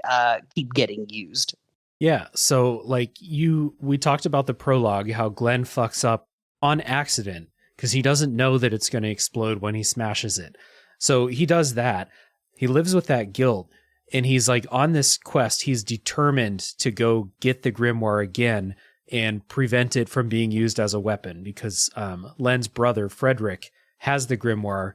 keep getting used. Yeah. So like we talked about the prologue, how Glenn fucks up on accident because he doesn't know that it's going to explode when he smashes it. So he does that. He lives with that guilt. And he's like on this quest. He's determined to go get the grimoire again and prevent it from being used as a weapon, because Len's brother, Frederick, has the grimoire.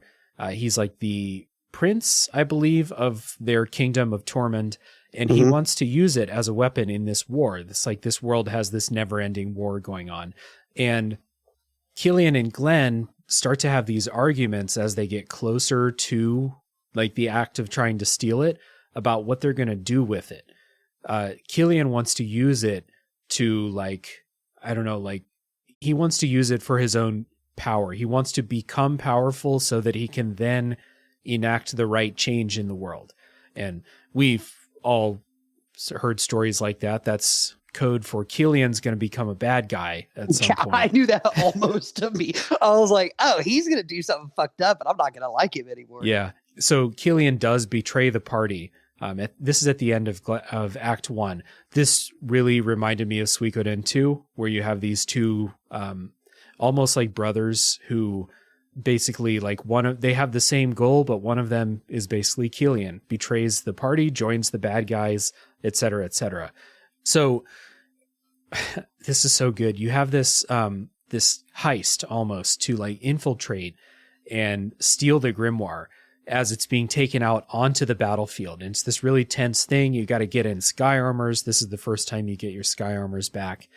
He's like the prince, I believe, of their kingdom of Tormund. And he wants to use it as a weapon in this war. This world has this never-ending war going on. And Killian and Glenn start to have these arguments as they get closer to like the act of trying to steal it, about what they're going to do with it. Killian wants to use it to, like, I don't know, like he wants to use it for his own power. He wants to become powerful so that he can then enact the right change in the world. And we've all heard stories like that. That's code for Killian's going to become a bad guy at some point. I knew that almost to me. I was like, oh, he's going to do something fucked up and I'm not going to like him anymore. Yeah. So Killian does betray the party. This is at the end of Act 1. This really reminded me of Suikoden 2, where you have these two almost like brothers who basically like they have the same goal, but one of them is basically Killian, betrays the party, joins the bad guys, etc., etc. So this is so good. You have this this heist almost to like infiltrate and steal the grimoire as it's being taken out onto the battlefield. And it's this really tense thing. You got to get in sky armors. This is the first time you get your sky armors back.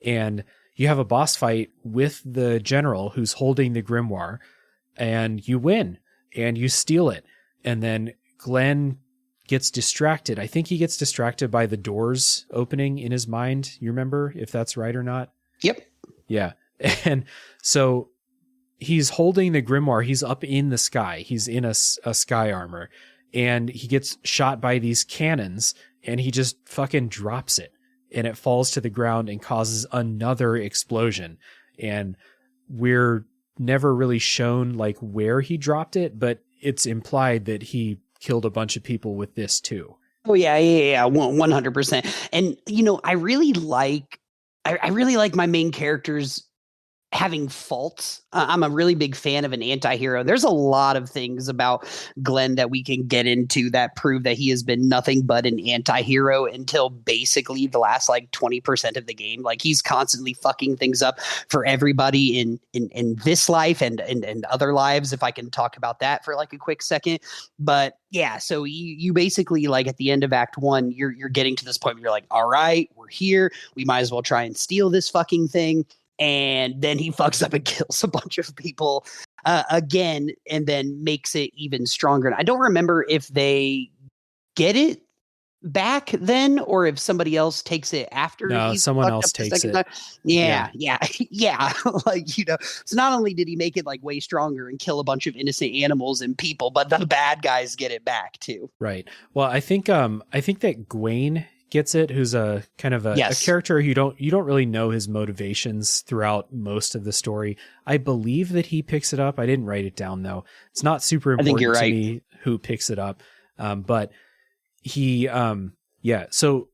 And you have a boss fight with the general who's holding the grimoire, and you win and you steal it. And then Glenn gets distracted. I think he gets distracted by the doors opening in his mind. You remember if that's right or not? Yep. Yeah. And so he's holding the grimoire. He's up in the sky. He's in a sky armor, and he gets shot by these cannons, and he just fucking drops it, and it falls to the ground and causes another explosion. And we're never really shown like where he dropped it, but it's implied that he killed a bunch of people with this too. Oh yeah, 100%. And you know, I really like my main characters having faults. I'm a really big fan of an anti-hero. There's a lot of things about Glenn that we can get into that prove that he has been nothing but an anti-hero until basically the last like 20% of the game. Like he's constantly fucking things up for everybody in this life and other lives, if I can talk about that for like a quick second. But yeah, so you basically, like at the end of Act 1, you're getting to this point where you're like, all right, we're here. We might as well try and steal this fucking thing. And then he fucks up and kills a bunch of people again, and then makes it even stronger. And I don't remember if they get it back then or if somebody else takes it after. No, someone else takes it. Yeah. Like, you know, so not only did he make it like way stronger and kill a bunch of innocent animals and people, but the bad guys get it back too. Right. Well, I think that Gawain gets it, who's a kind of a character you don't really know his motivations throughout most of the story. I believe that he picks it up. I didn't write it down though. It's not super important to me who picks it up. But he Yeah, so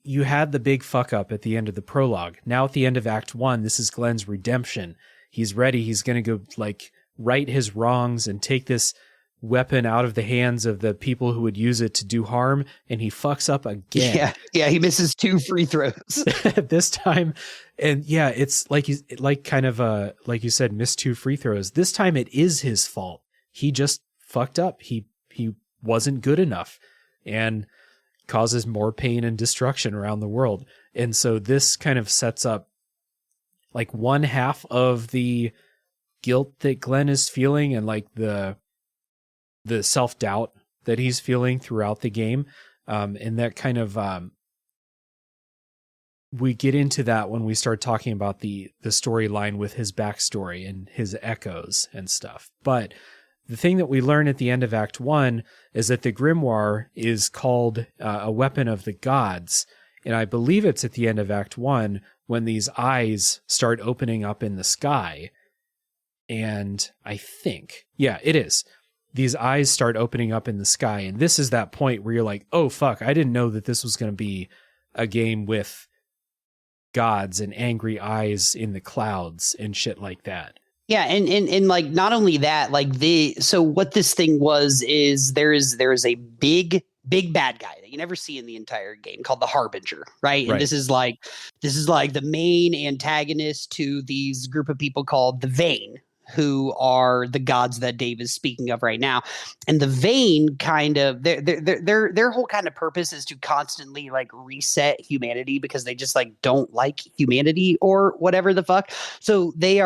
you had the big fuck up at the end of the prologue. Now at the end of Act 1, this is Glenn's redemption. He's ready. He's going to go like right his wrongs and take this weapon out of the hands of the people who would use it to do harm, and he fucks up again. Yeah, he misses 2 free throws this time. And yeah, it's like like you said, missed 2 free throws. This time it is his fault. He just fucked up. He wasn't good enough and causes more pain and destruction around the world. And so this kind of sets up like one half of the guilt that Glenn is feeling and like the self-doubt that he's feeling throughout the game. And that kind of, we get into that when we start talking about the storyline with his backstory and his echoes and stuff. But the thing that we learn at the end of Act 1 is that the grimoire is called a weapon of the gods. And I believe it's at the end of Act 1 when these eyes start opening up in the sky. And I think, yeah, it is. These eyes start opening up in the sky. And this is that point where you're like, oh, fuck, I didn't know that this was going to be a game with gods and angry eyes in the clouds and shit like that. Yeah, and like not only that, like so what this thing is there is a big bad guy that you never see in the entire game called the Harbinger, right? And this is like the main antagonist to these group of people called the Vane, who are the gods that Dave is speaking of right now. And the Vane kind of their whole kind of purpose is to constantly like reset humanity because they just like don't like humanity or whatever the fuck. So they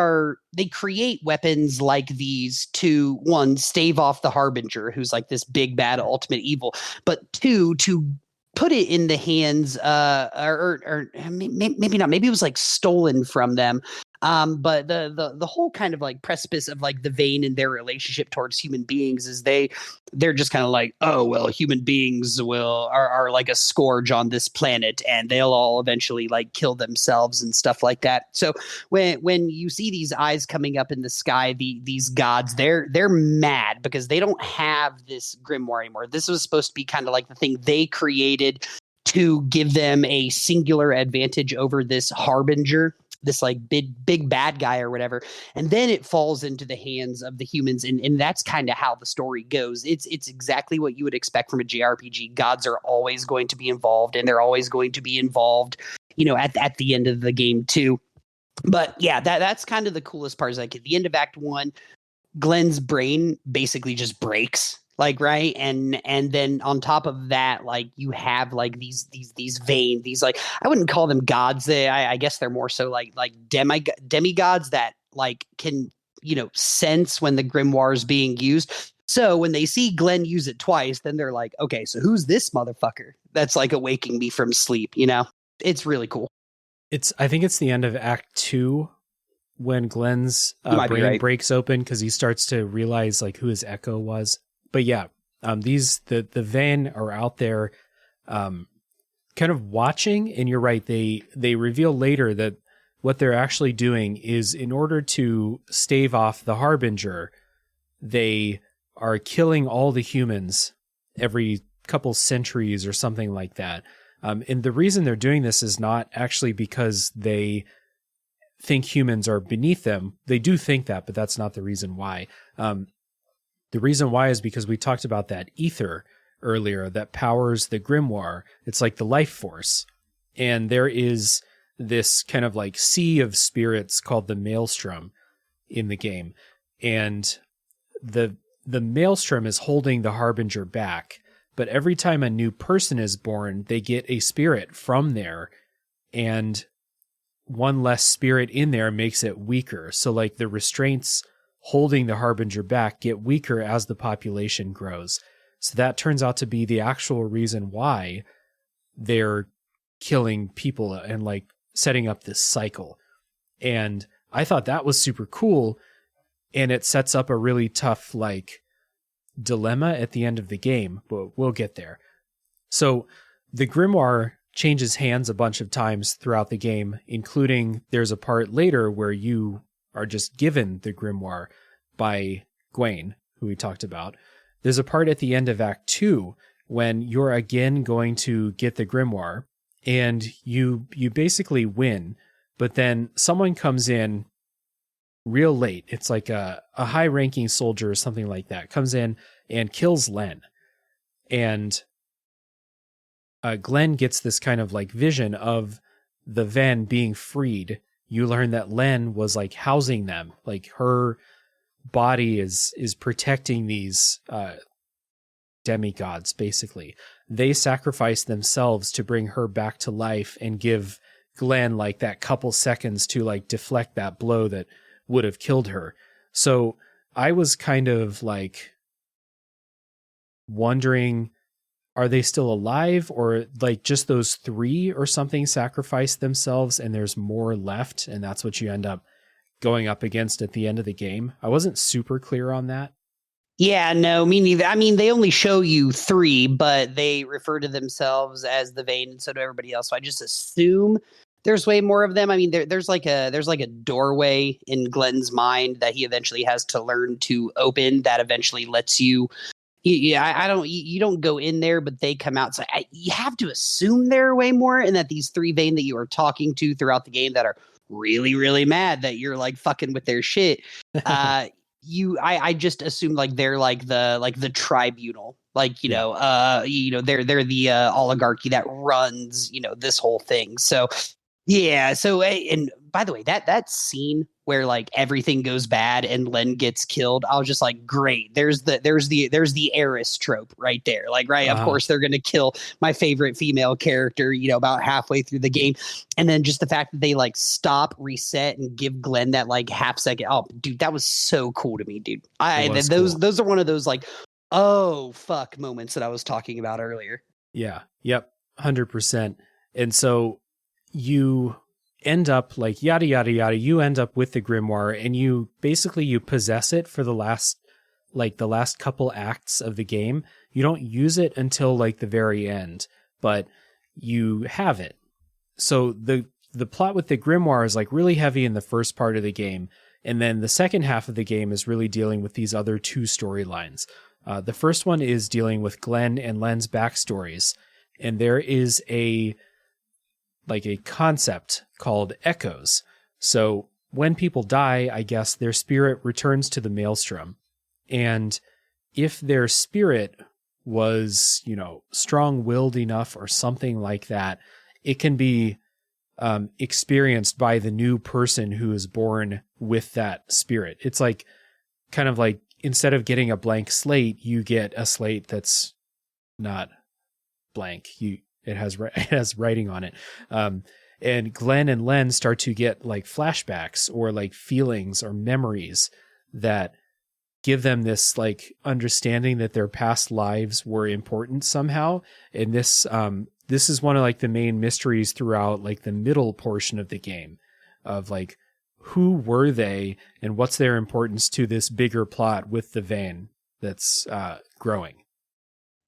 create weapons like these to, one, stave off the Harbinger, who's like this big bad ultimate evil, but two, to put it in the hands or maybe not, maybe it was like stolen from them. But the whole kind of like precipice of like the Vane and their relationship towards human beings is they're just kind of like, oh, well, human beings are like a scourge on this planet and they'll all eventually like kill themselves and stuff like that. So when you see these eyes coming up in the sky, these gods, they're mad because they don't have this grimoire anymore. This was supposed to be kind of like the thing they created to give them a singular advantage over this Harbinger, this like big bad guy or whatever. And then it falls into the hands of the humans. And that's kind of how the story goes. It's exactly what you would expect from a JRPG. Gods are always going to be involved, and they're always going to be involved, at the end of the game too. But yeah, that's kind of the coolest part is like at the end of Act 1, Glenn's brain basically just breaks. Like, right. And then on top of that, like you have like these Vane, these like, I wouldn't call them gods. I guess they're more so like demigods that like can, sense when the grimoire is being used. So when they see Glenn use it twice, then they're like, okay, so who's this motherfucker that's like awaking me from sleep? It's really cool. I think it's the end of Act 2 when Glenn's brain breaks open because he starts to realize like who his echo was. But yeah, the Vane are out there kind of watching, and you're right, they reveal later that what they're actually doing is in order to stave off the Harbinger, they are killing all the humans every couple centuries or something like that. And the reason they're doing this is not actually because they think humans are beneath them. They do think that, but that's not the reason why. The reason why is because we talked about that ether earlier that powers the grimoire. It's like the life force. And there is this kind of like sea of spirits called the maelstrom in the game. And the maelstrom is holding the Harbinger back. But every time a new person is born, they get a spirit from there. And one less spirit in there makes it weaker. So like the restraints holding the Harbinger back get weaker as the population grows. So that turns out to be the actual reason why they're killing people and like setting up this cycle. And I thought that was super cool. And it sets up a really tough like dilemma at the end of the game, but we'll get there. So the grimoire changes hands a bunch of times throughout the game, including there's a part later where you are just given the grimoire by Gwen, who we talked about. There's a part at the end of Act 2 when you're again going to get the grimoire, and you basically win, but then someone comes in real late. It's like a high-ranking soldier or something like that comes in and kills Len. And Glenn gets this kind of like vision of the Ven being freed. You learn that Len was like housing them, like her body is protecting these demigods. Basically, they sacrifice themselves to bring her back to life and give Glenn like that couple seconds to like deflect that blow that would have killed her. So I was kind of like wondering, are they still alive, or like just those three or something sacrificed themselves and there's more left, and that's what you end up going up against at the end of the game? I wasn't super clear on that. Yeah, no, me neither. I mean, they only show you three, but they refer to themselves as the Vein, and so do everybody else. So I just assume there's way more of them. I mean, there's like a doorway in Glenn's mind that he eventually has to learn to open that eventually lets you. Yeah, you don't go in there, but they come out. So you have to assume there are way more, and that these three Vein that you are talking to throughout the game that are really, really mad that you're like fucking with their shit. I just assume like they're like the tribunal, like, they're the oligarchy that runs, this whole thing. So yeah. So, and by the way, that scene where like everything goes bad and Len gets killed, I was just like, great. There's the heiress trope right there. Like, right. Of course, they're going to kill my favorite female character, about halfway through the game. And then just the fact that they like stop, reset, and give Glenn that like half second. Oh, dude, that was so cool to me, dude. Those are one of those like, oh, fuck moments that I was talking about earlier. Yeah. Yep. 100%. And so you end up like yada, yada, yada. You end up with the grimoire, and you possess it for the last couple acts of the game. You don't use it until like the very end, but you have it. So the plot with the grimoire is like really heavy in the first part of the game. And then the second half of the game is really dealing with these other two storylines. The first one is dealing with Glenn and Len's backstories. And there is a concept called echoes. So when people die, I guess their spirit returns to the maelstrom. And if their spirit was, strong-willed enough or something like that, it can be experienced by the new person who is born with that spirit. It's like kind of like instead of getting a blank slate, you get a slate that's not blank. It has writing on it. And Glenn and Len start to get like flashbacks or like feelings or memories that give them this like understanding that their past lives were important somehow. And this is one of like the main mysteries throughout like the middle portion of the game of like, who were they and what's their importance to this bigger plot with the Vein that's growing.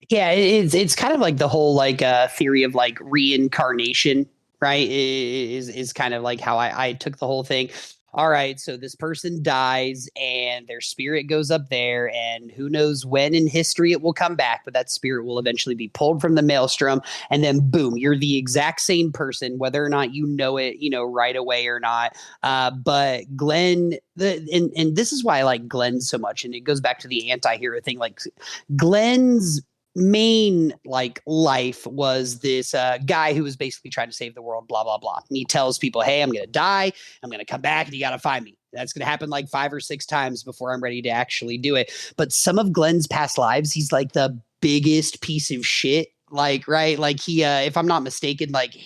Yeah, it's kind of like the whole like theory of like reincarnation, right? Is kind of like how I took the whole thing. All right, so this person dies and their spirit goes up there, and who knows when in history it will come back, but that spirit will eventually be pulled from the maelstrom, and then boom, you're the exact same person, whether or not you know it, right away or not. But Glenn, and this is why I like Glenn so much, and it goes back to the anti-hero thing. Like Glenn's main like life was this guy who was basically trying to save the world, blah blah blah, and he tells people, hey, I'm gonna die, I'm gonna come back, and you gotta find me. That's gonna happen like 5 or 6 times before I'm ready to actually do it. But some of Glenn's past lives, he's like the biggest piece of shit, like, right, like he if I'm not mistaken, like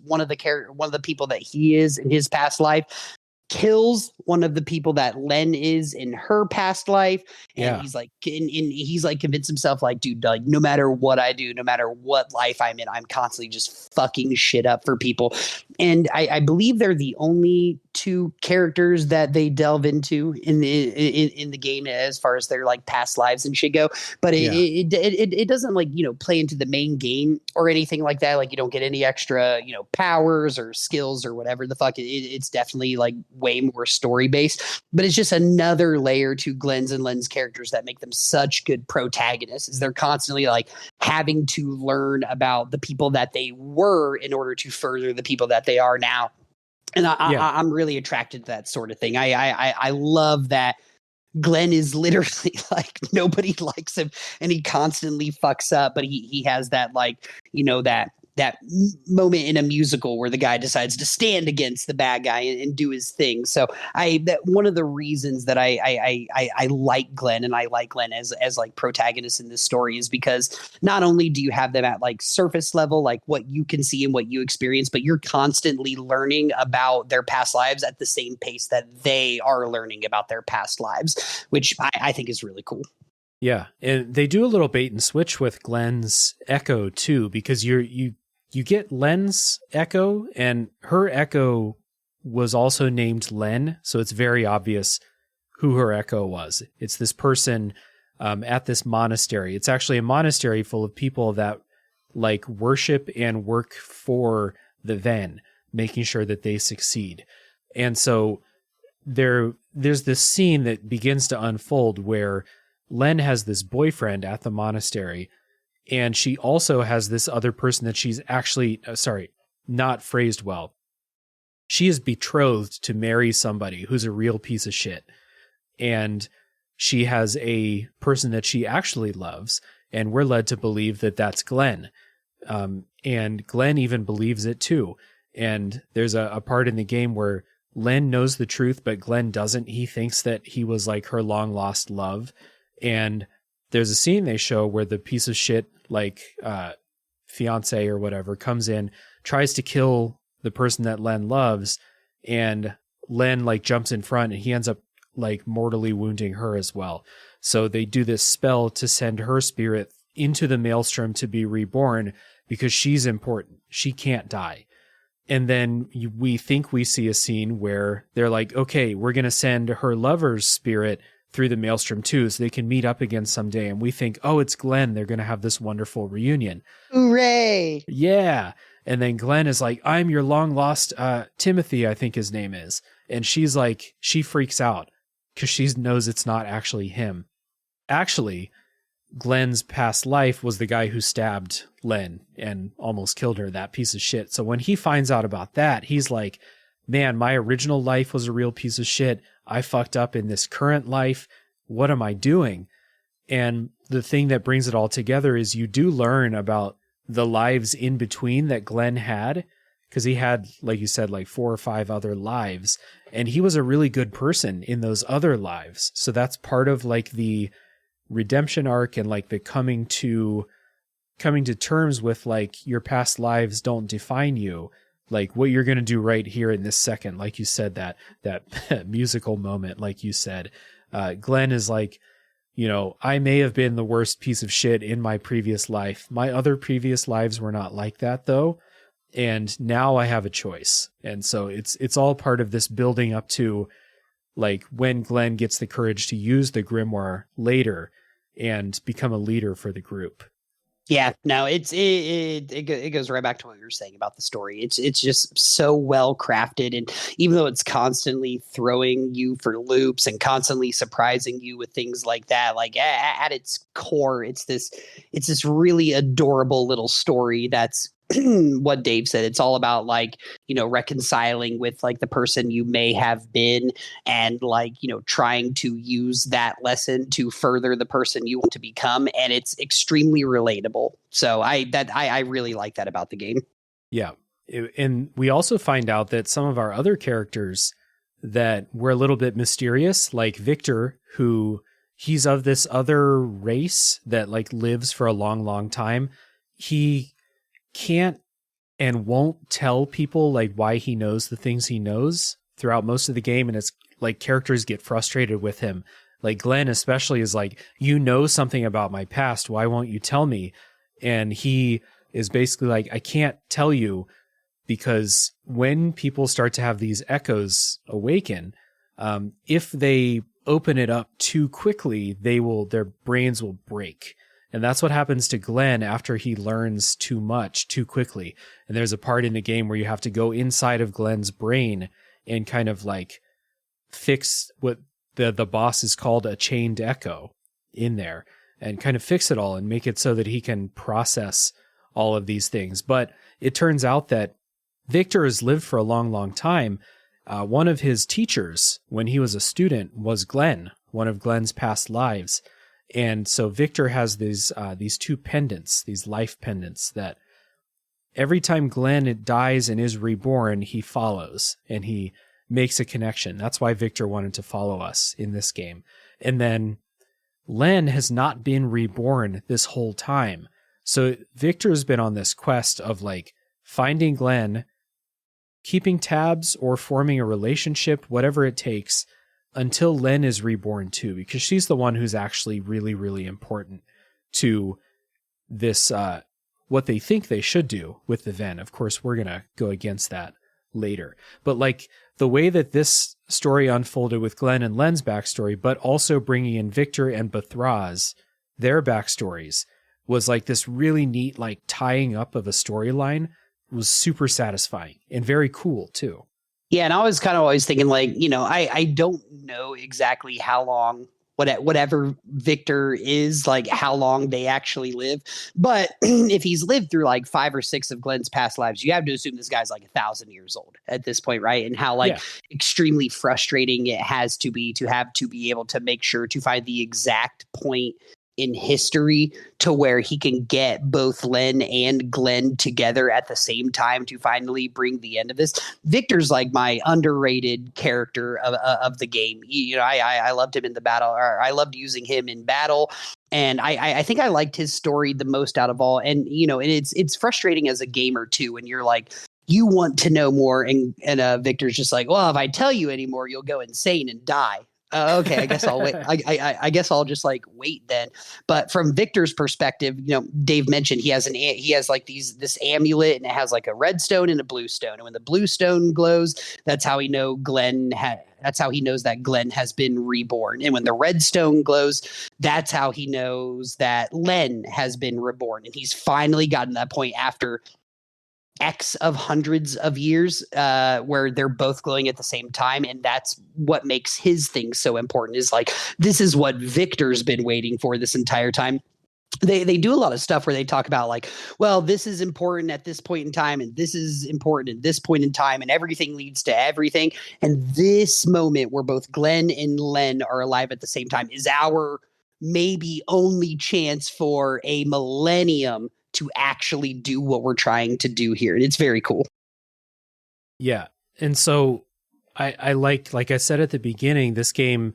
one of the people that he is in his past life kills one of the people that Len is in her past life. And he's like, he's like convinced himself like, dude, like no matter what I do, no matter what life I'm in, I'm constantly just fucking shit up for people. And I believe they're the only two characters that they delve into in the game as far as their like past lives and shit go, but it doesn't like, you know, play into the main game or anything like that. Like you don't get any extra, you know, powers or skills or whatever the fuck. It's definitely like way more story based, but it's just another layer to Glenn's and Len's characters that make them such good protagonists. Is they're constantly like having to learn about the people that they were in order to further the people that they are now. And I'm really attracted to that sort of thing. I love that Glenn is literally like nobody likes him and he constantly fucks up, but he has that like, you know, that moment in a musical where the guy decides to stand against the bad guy and do his thing. So that one of the reasons that I like Glenn and I like Glenn as like protagonist in this story is because not only do you have them at like surface level, like what you can see and what you experience, but you're constantly learning about their past lives at the same pace that they are learning about their past lives, which I think is really cool. Yeah, and they do a little bait and switch with Glenn's echo too, because you get Len's echo, and her echo was also named Len, so it's very obvious who her echo was. It's this person at this monastery. It's actually a monastery full of people that like worship and work for the Ven, making sure that they succeed. And so there's this scene that begins to unfold where Len has this boyfriend at the monastery, and she also has this other person that she's actually, not phrased well. She is betrothed to marry somebody who's a real piece of shit. And she has a person that she actually loves, and we're led to believe that that's Glenn. And Glenn even believes it too. And there's a part in the game where Len knows the truth, but Glenn doesn't. He thinks that he was like her long lost love. And there's a scene they show where the piece of shit, like fiance or whatever, comes in, tries to kill the person that Len loves, and Len like jumps in front, and he ends up like mortally wounding her as well. So they do this spell to send her spirit into the maelstrom to be reborn because she's important. She can't die. And then we think we see a scene where they're like, okay, we're going to send her lover's spirit through the maelstrom too, so they can meet up again someday. And we think, oh, it's Glenn. They're going to have this wonderful reunion. Hooray! Yeah. And then Glenn is like, I'm your long lost Timothy, I think his name is. And she's like, she freaks out because she knows it's not actually him. Actually, Glenn's past life was the guy who stabbed Len and almost killed her, that piece of shit. So when he finds out about that, he's like, man, my original life was a real piece of shit. I fucked up in this current life. What am I doing? And the thing that brings it all together is you do learn about the lives in between that Glenn had, because he had, like you said, like 4 or 5 other lives, and he was a really good person in those other lives. So that's part of like the redemption arc and like the coming to terms with like your past lives don't define you. Like what you're going to do right here in this second, like you said, that musical moment, like you said, Glenn is like, you know, I may have been the worst piece of shit in my previous life. My other previous lives were not like that though. And now I have a choice. And so it's all part of this building up to like when Glenn gets the courage to use the grimoire later and become a leader for the group. Yeah, no, it goes right back to what you were saying about the story. It's just so well crafted, and even though it's constantly throwing you for loops and constantly surprising you with things like that, like at its core, it's this really adorable little story that's what Dave said. It's all about like, you know, reconciling with like the person you may have been and like, you know, trying to use that lesson to further the person you want to become. And it's extremely relatable. So I really like that about the game. Yeah. And we also find out that some of our other characters that were a little bit mysterious, like Victor, who he's of this other race that like lives for a long, long time. He can't and won't tell people like why he knows the things he knows throughout most of the game, and it's like characters get frustrated with him. Like Glenn especially is like, you know something about my past, why won't you tell me? And he is basically like, I can't tell you because when people start to have these echoes awaken, if they open it up too quickly, their brains will break. And that's what happens to Glenn after he learns too much too quickly. And there's a part in the game where you have to go inside of Glenn's brain and kind of like fix what the boss is called a chained echo in there, and kind of fix it all and make it so that he can process all of these things. But it turns out that Victor has lived for a long, long time. One of his teachers when he was a student was Glenn, one of Glenn's past lives. And so Victor has these two pendants, these life pendants, that every time Glenn dies and is reborn, he follows and he makes a connection. That's why Victor wanted to follow us in this game. And then Len has not been reborn this whole time. So Victor's been on this quest of like finding Glenn, keeping tabs or forming a relationship, whatever it takes, until Len is reborn too, because she's the one who's actually really, really important to this, what they think they should do with the Ven. Of course, we're going to go against that later. But like the way that this story unfolded with Glenn and Len's backstory, but also bringing in Victor and Bathraz, their backstories, was like this really neat, like tying up of a storyline. Was super satisfying and very cool too. Yeah, and I was kind of always thinking like, I don't know exactly how long whatever Victor is, like how long they actually live. But if he's lived through like 5 or 6 of Glenn's past lives, you have to assume this guy's like 1,000 years old at this point, right? And how extremely frustrating it has to be able to make sure to find the exact point in history to where he can get both Len and Glenn together at the same time to finally bring the end of this. Victor's like my underrated character of the game. I loved him in the battle, or I loved using him in battle. And I think I liked his story the most out of all. And, and it's frustrating as a gamer too, when you're like, you want to know more. And Victor's just like, well, if I tell you anymore, you'll go insane and die. Okay, I guess I'll wait. I guess I'll just like wait then. But from Victor's perspective, Dave mentioned he has like this amulet, and it has like a red stone and a blue stone. And when the blue stone glows, that's how he knows that Glenn has been reborn. And when the red stone glows, that's how he knows that Len has been reborn. And he's finally gotten that point after X of hundreds of years where they're both glowing at the same time. And that's what makes his thing so important, is like, this is what Victor's been waiting for this entire time. They do a lot of stuff where they talk about like, well, this is important at this point in time, and this is important at this point in time, and everything leads to everything. And this moment where both Glenn and Len are alive at the same time is our maybe only chance for a millennium to actually do what we're trying to do here. And it's very cool. Yeah. And so I like I said at the beginning, this game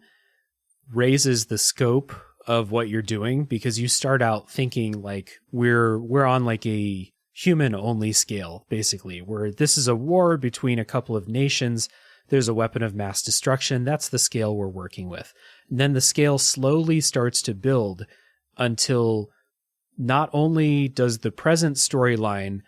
raises the scope of what you're doing, because you start out thinking like we're on like a human only scale, basically, where this is a war between a couple of nations. There's a weapon of mass destruction. That's the scale we're working with. And then the scale slowly starts to build until not only does the present storyline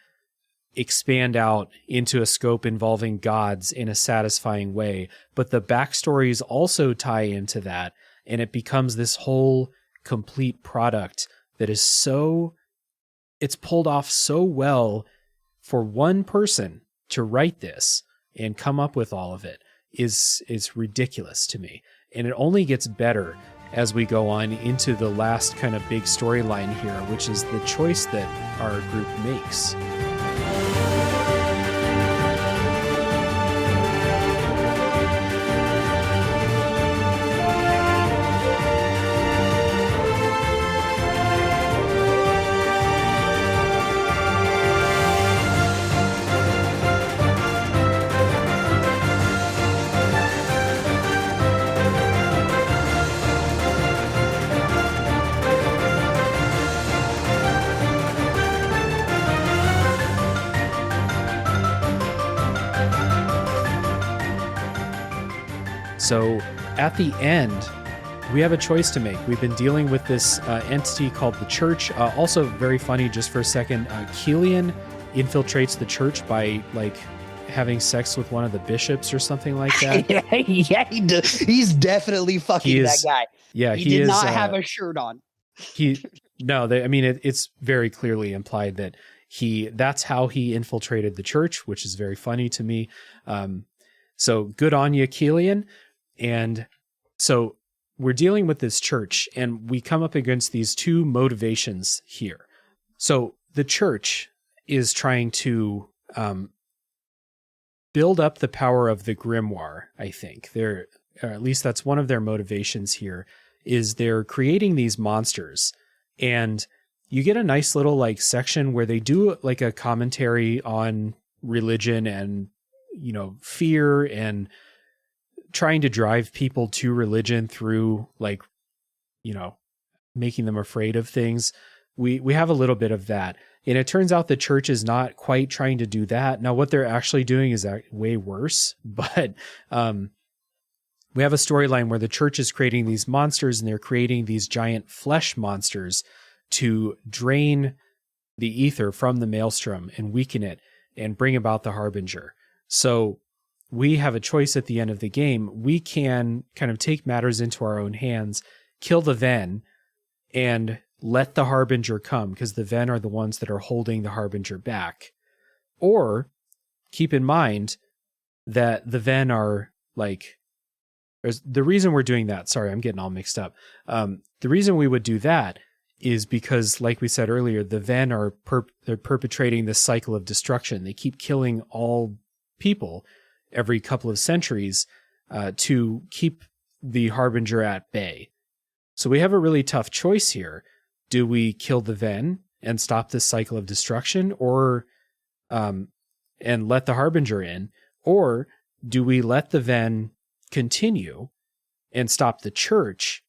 expand out into a scope involving gods in a satisfying way, but the backstories also tie into that, and it becomes this whole complete product that is it's pulled off so well for one person to write this and come up with all of it is ridiculous to me. And it only gets better as we go on into the last kind of big storyline here, which is the choice that our group makes. So at the end, we have a choice to make. We've been dealing with this entity called the Church. Also very funny, just for a second, Keelian infiltrates the church by like having sex with one of the bishops or something like that. Yeah, he's definitely fucking that guy. Yeah, he did not have a shirt on. It's very clearly implied that that's how he infiltrated the church, which is very funny to me. So good on you, Killian. And so we're dealing with this church, and we come up against these two motivations here. So the church is trying to build up the power of the grimoire, I think. Or at least that's one of their motivations here, is they're creating these monsters. And you get a nice little like section where they do like a commentary on religion and, you know, fear and trying to drive people to religion through like, you know, making them afraid of things. We have a little bit of that. And it turns out the church is not quite trying to do that. Now, what they're actually doing is way worse. But we have a storyline where the church is creating these monsters, and they're creating these giant flesh monsters to drain the ether from the maelstrom and weaken it and bring about the harbinger. So we have a choice at the end of the game. We can kind of take matters into our own hands, kill the Ven, and let the harbinger come, because the Ven are the ones that are holding the harbinger back. Or keep in mind that the Ven are like, the reason we're doing that, sorry, I'm getting all mixed up. The reason we would do that is because, like we said earlier, the Ven are they're perpetrating this cycle of destruction. They keep killing all people every couple of centuries to keep the harbinger at bay. So we have a really tough choice here. Do we kill the Ven and stop this cycle of destruction, or and let the harbinger in, or do we let the Ven continue and stop the church,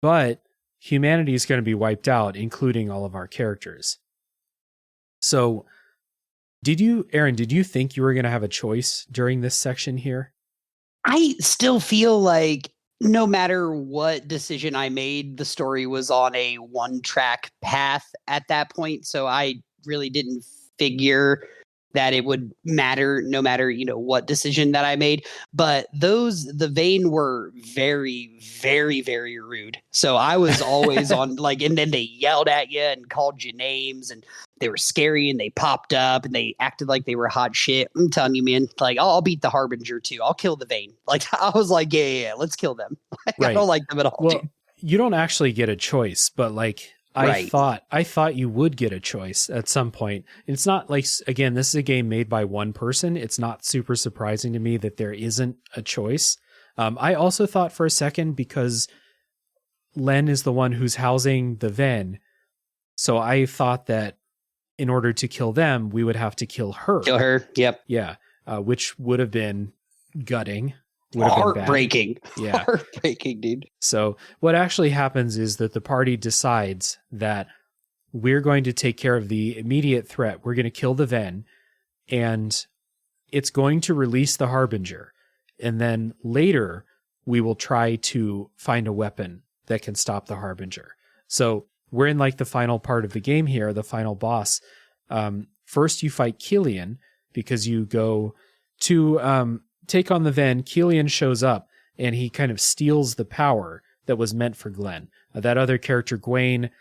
but humanity is going to be wiped out, including all of our characters? So Aaron, did you think you were going to have a choice during this section here? I still feel like no matter what decision I made, the story was on a one-track path at that point. So I really didn't figure that it would matter no matter, you know, what decision that I made. But the Vane were very, very, very rude. So I was always on like, and then they yelled at you and called you names, and they were scary, and they popped up and they acted like they were hot shit. I'm telling you, man, like I'll beat the harbinger too. I'll kill the Vane. Like I was like, yeah, let's kill them. Right. I don't like them at all. Well, dude. You don't actually get a choice, but like, I thought you would get a choice at some point. It's not like, again, this is a game made by one person. It's not super surprising to me that there isn't a choice. I also thought for a second, because Len is the one who's housing the Ven, so I thought that in order to kill them, we would have to kill her. Kill her, yep. Yeah, which would have been gutting. Heartbreaking. Yeah. Heartbreaking, dude. So what actually happens is that the party decides that we're going to take care of the immediate threat. We're going to kill the Ven, and it's going to release the harbinger. And then later we will try to find a weapon that can stop the harbinger. So we're in like the final part of the game here, the final boss. First you fight Killian, because you go to take on the Ven. Killian shows up, and he kind of steals the power that was meant for Glenn. That other character, Gwaine,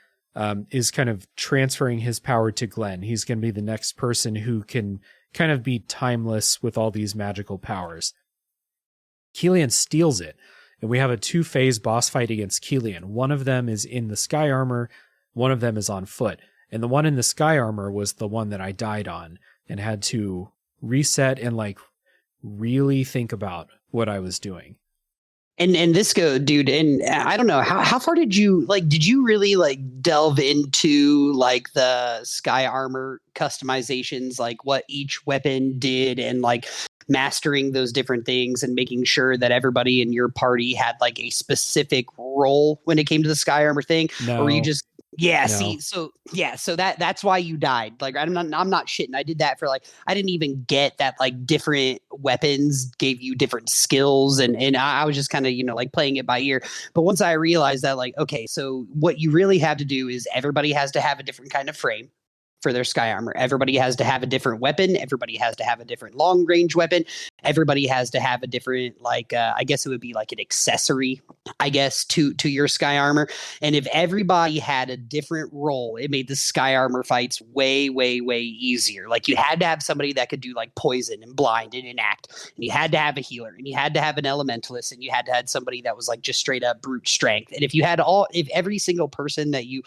is kind of transferring his power to Glenn. He's going to be the next person who can kind of be timeless with all these magical powers. Killian steals it, and we have a 2-phase boss fight against Killian. One of them is in the sky armor, one of them is on foot. And the one in the sky armor was the one that I died on and had to reset and like really think about what I was doing. And this dude, and I don't know, how far did you really like delve into like the sky armor customizations, like what each weapon did, and like mastering those different things and making sure that everybody in your party had like a specific role when it came to the sky armor thing? No. Or were you just No. so that's why you died. Like I'm not shitting. I did that for like, I didn't even get that like different weapons gave you different skills, and I was just kind of, you know, like playing it by ear. But once I realized that, like, okay, so what you really have to do is everybody has to have a different kind of frame for their sky armor. Everybody has to have a different weapon. Everybody has to have a different long range weapon. Everybody has to have a different, like, I guess it would be like an accessory, I guess, to your sky armor. And if everybody had a different role, it made the sky armor fights way, way, way easier. Like, you had to have somebody that could do like poison and blind and enact, and you had to have a healer, and you had to have an elementalist, and you had to have somebody that was like just straight up brute strength. And if every single person that you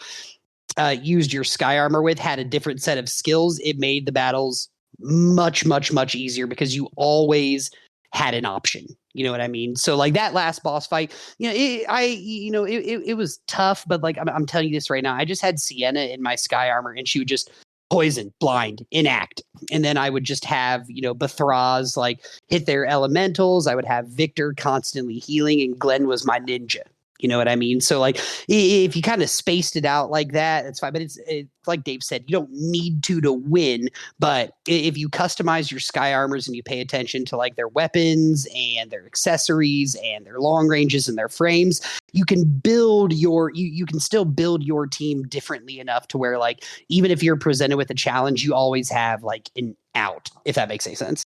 used your sky armor with had a different set of skills, it made the battles much, much, much easier because you always had an option. You know what I mean? So like that last boss fight, it was tough, but like I'm telling you this right now, I just had Sienna in my sky armor, and she would just poison, blind, enact, and then I would just have Bethraz like hit their elementals. I would have Victor constantly healing, and Glenn was my ninja. You know what I mean? So like if you kind of spaced it out like that, it's fine. But it's like Dave said, you don't need to win. But if you customize your sky armors and you pay attention to like their weapons and their accessories and their long ranges and their frames, you can build you can still build your team differently enough to where like even if you're presented with a challenge, you always have like an out, if that makes any sense.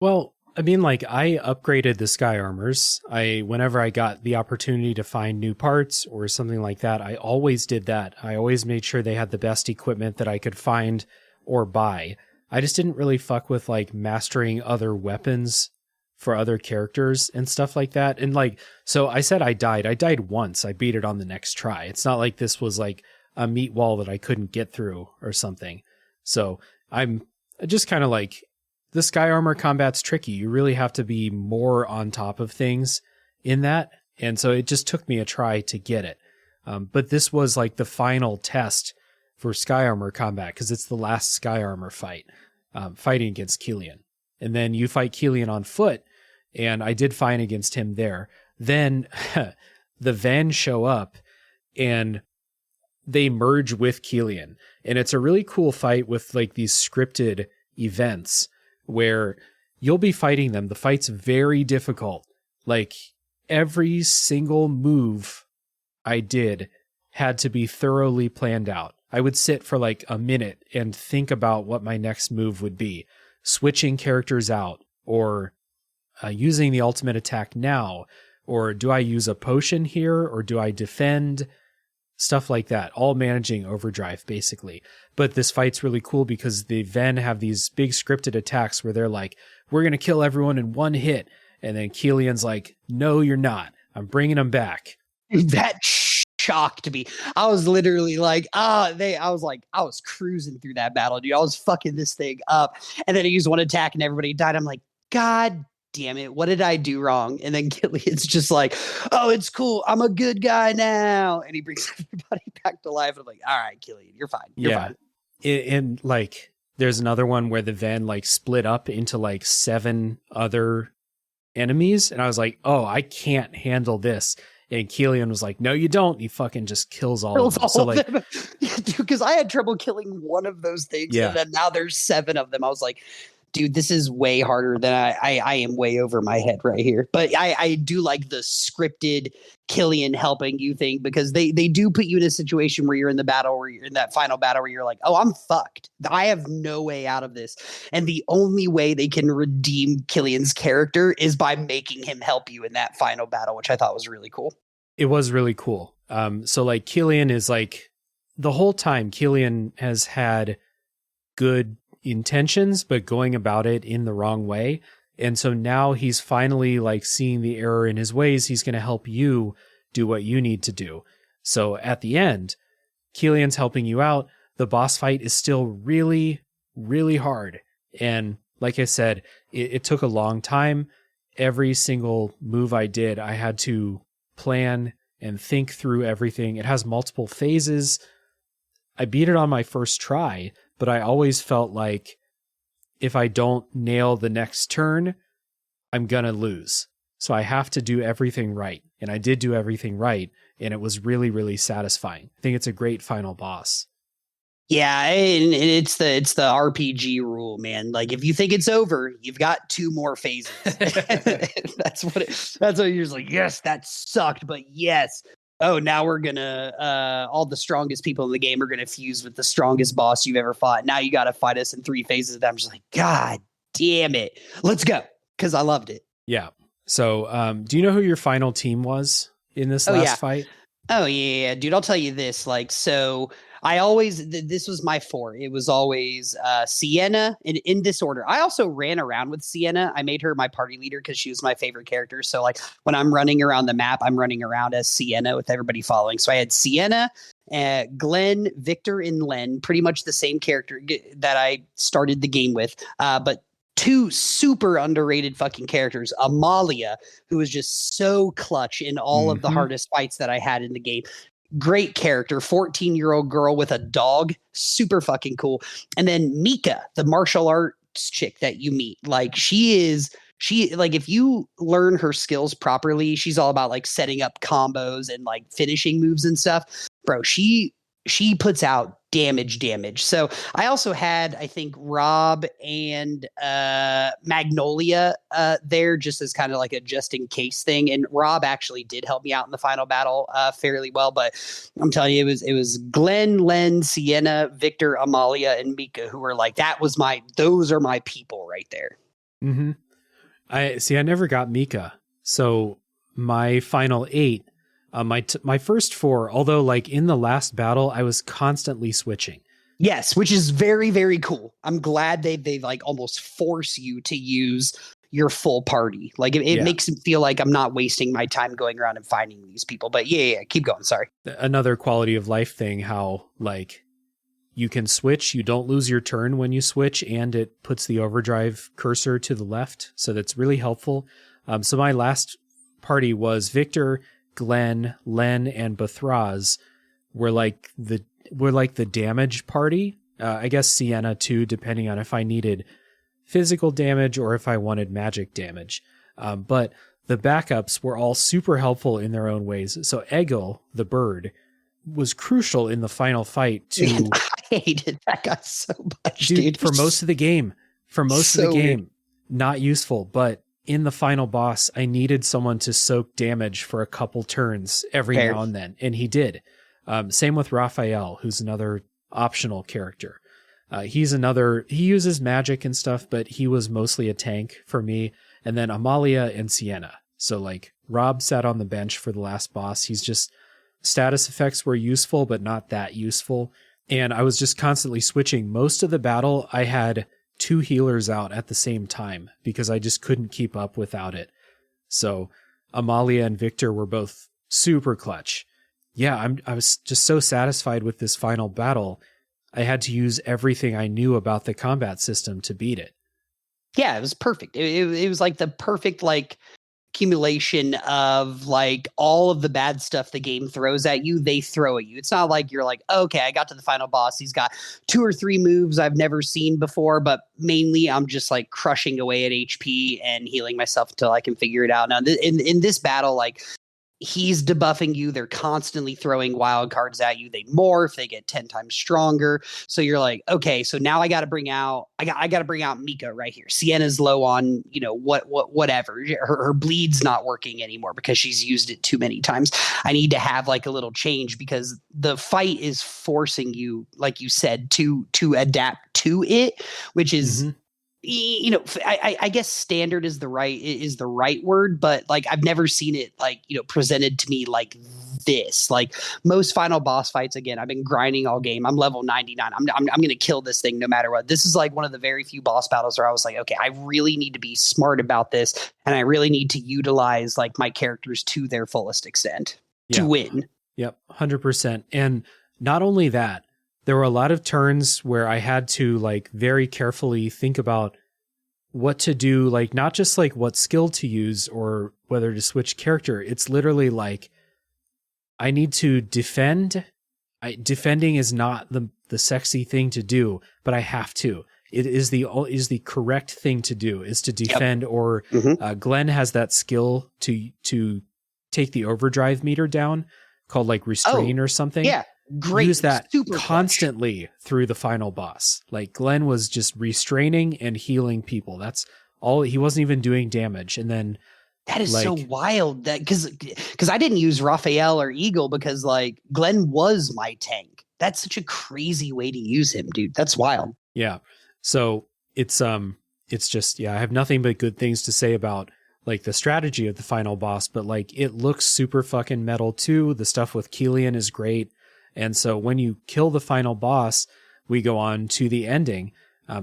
Well, I mean, like, I upgraded the sky armors. Whenever I got the opportunity to find new parts or something like that, I always did that. I always made sure they had the best equipment that I could find or buy. I just didn't really fuck with, like, mastering other weapons for other characters and stuff like that. And, like, so I said I died. I died once. I beat it on the next try. It's not like this was, like, a meat wall that I couldn't get through or something. So I'm just kind of like... The sky armor combat's tricky. You really have to be more on top of things in that. And so it just took me a try to get it. But this was like the final test for sky armor combat because it's the last sky armor fight, fighting against Killian. And then you fight Killian on foot, and I did fine against him there. Then the Ven show up, and they merge with Killian. And it's a really cool fight with like these scripted events where you'll be fighting them. The fight's very difficult. Like every single move I did had to be thoroughly planned out. I would sit for like a minute and think about what my next move would be, switching characters out, or using the ultimate attack now, or do I use a potion here, or do I defend? Stuff like that, all managing overdrive, basically. But this fight's really cool because the Ven have these big scripted attacks where they're like, we're going to kill everyone in one hit. And then Killian's like, no, you're not. I'm bringing them back. That shocked me. I was literally like, I was cruising through that battle, dude. I was fucking this thing up. And then he used one attack and everybody died. I'm like, God damn it, what did I do wrong? And then Killian's just like, oh, it's cool, I'm a good guy now, and he brings everybody back to life. And I'm like, all right, Killian, you're fine. You're fine. And like, there's another one where the Ven like split up into like 7 other enemies, and I was like, oh, I can't handle this. And Killian was like, no, you don't. He fucking just kills all of them. So like, because I had trouble killing one of those things, and then now there's 7 of them. I was like, dude, this is way harder than I am way over my head right here. But I do like the scripted Killian helping you thing, because they do put you in a situation where you're in the battle, where you're in that final battle where you're like, oh, I'm fucked. I have no way out of this. And the only way they can redeem Killian's character is by making him help you in that final battle, which I thought was really cool. It was really cool. So like Killian is like, the whole time Killian has had good intentions, but going about it in the wrong way. And so now he's finally like seeing the error in his ways. He's going to help you do what you need to do. So at the end, Killian's helping you out. The boss fight is still really, really hard. And like I said, it took a long time. Every single move I did, I had to plan and think through everything. It has multiple phases. I beat it on my first try, but I always felt like if I don't nail the next turn, I'm going to lose. So I have to do everything right. And I did do everything right. And it was really, really satisfying. I think it's a great final boss. Yeah, and it's the RPG rule, man. Like if you think it's over, you've got 2 more phases. That's what you're just like, yes, that sucked, but yes, oh, now we're gonna all the strongest people in the game are gonna fuse with the strongest boss you've ever fought. Now you got to fight us in 3 phases. I'm just like, God damn it, let's go, because I loved it. Yeah. So, do you know who your final team was in this last fight? Oh yeah, dude. I'll tell you this. Like, so I always this was my 4. It was always Sienna in this order. I also ran around with Sienna. I made her my party leader because she was my favorite character. So like when I'm running around the map, I'm running around as Sienna with everybody following. So I had Sienna, Glenn, Victor, and Len. Pretty much the same character that I started the game with. But 2 super underrated fucking characters. Amalia, who was just so clutch in all of the hardest fights that I had in the game. Great character, 14-year-old girl with a dog, super fucking cool. And then Mika, the martial arts chick that you meet. Like she like if you learn her skills properly, she's all about like setting up combos and like finishing moves and stuff. Bro, she puts out damage. So I also had, I think, Rob and Magnolia there just as kind of like a just in case thing. And Rob actually did help me out in the final battle fairly well. But I'm telling you, it was Glenn, Len, Sienna, Victor, Amalia, and Mika who were like, those are my people right there. Mm-hmm. I never got Mika. So my final 8, my first 4, although like in the last battle, I was constantly switching. Yes, which is very, very cool. I'm glad they like almost force you to use your full party. Like it makes it feel like I'm not wasting my time going around and finding these people. But yeah, keep going. Sorry. Another quality of life thing, how like you can switch. You don't lose your turn when you switch, and it puts the overdrive cursor to the left. So that's really helpful. So my last party was Victor, Glenn, Len, and Bathraz were like the damage party. I guess Sienna too, depending on if I needed physical damage or if I wanted magic damage. But the backups were all super helpful in their own ways. So Egil, the bird, was crucial in the final fight to... Man, I hated that guy so much, dude. For most of the game. Not useful, but in the final boss, I needed someone to soak damage for a couple turns every now and then, and he did. Same with Raphael, who's another optional character. He uses magic and stuff, but he was mostly a tank for me. And then Amalia and Sienna. So like Rob sat on the bench for the last boss. He's just, status effects were useful, but not that useful. And I was just constantly switching. Most of the battle, I had 2 healers out at the same time because I just couldn't keep up without it. So Amalia and Victor were both super clutch. Yeah, I was just so satisfied with this final battle. I had to use everything I knew about the combat system to beat it. Yeah, it was perfect. It was like the perfect like accumulation of like all of the bad stuff the game throws at you, they throw at you. It's not like you're like, okay, I got to the final boss. He's got 2 or 3 moves I've never seen before, but mainly I'm just like crushing away at HP and healing myself until I can figure it out. Now, in this battle, like he's debuffing you. They're constantly throwing wild cards at you. They morph. They get 10 times stronger. So you're like, okay, so now I got to bring out Mika right here. Sienna's low on, whatever. Her bleed's not working anymore because she's used it too many times. I need to have like a little change because the fight is forcing you, like you said, to adapt to it, which is, I guess standard is the right word, but like I've never seen it like, presented to me like this. Like most final boss fights, again, I've been grinding all game. I'm level 99. I'm going to kill this thing no matter what. This is like one of the very few boss battles where I was like, okay, I really need to be smart about this, and I really need to utilize like my characters to their fullest extent to win. Yep, 100%. And not only that, there were a lot of turns where I had to like very carefully think about what to do, like not just like what skill to use or whether to switch character. It's literally like I need to defend. Defending is not the sexy thing to do, but I have to. It is the correct thing to do is to defend. Yep. Or Glenn has that skill to take the overdrive meter down called like restrain or something. Yeah. Great. Use that constantly through the final boss. Like Glenn was just restraining and healing people. That's all. He wasn't even doing damage. And then that is like, so wild that because because I didn't use Raphael or Eagle because like Glenn was my tank. That's such a crazy way to use him, dude. That's wild. Yeah. So it's just, yeah, I have nothing but good things to say about like the strategy of the final boss, but like it looks super fucking metal too. The stuff with Killian is great. And so when you kill the final boss, we go on to the ending.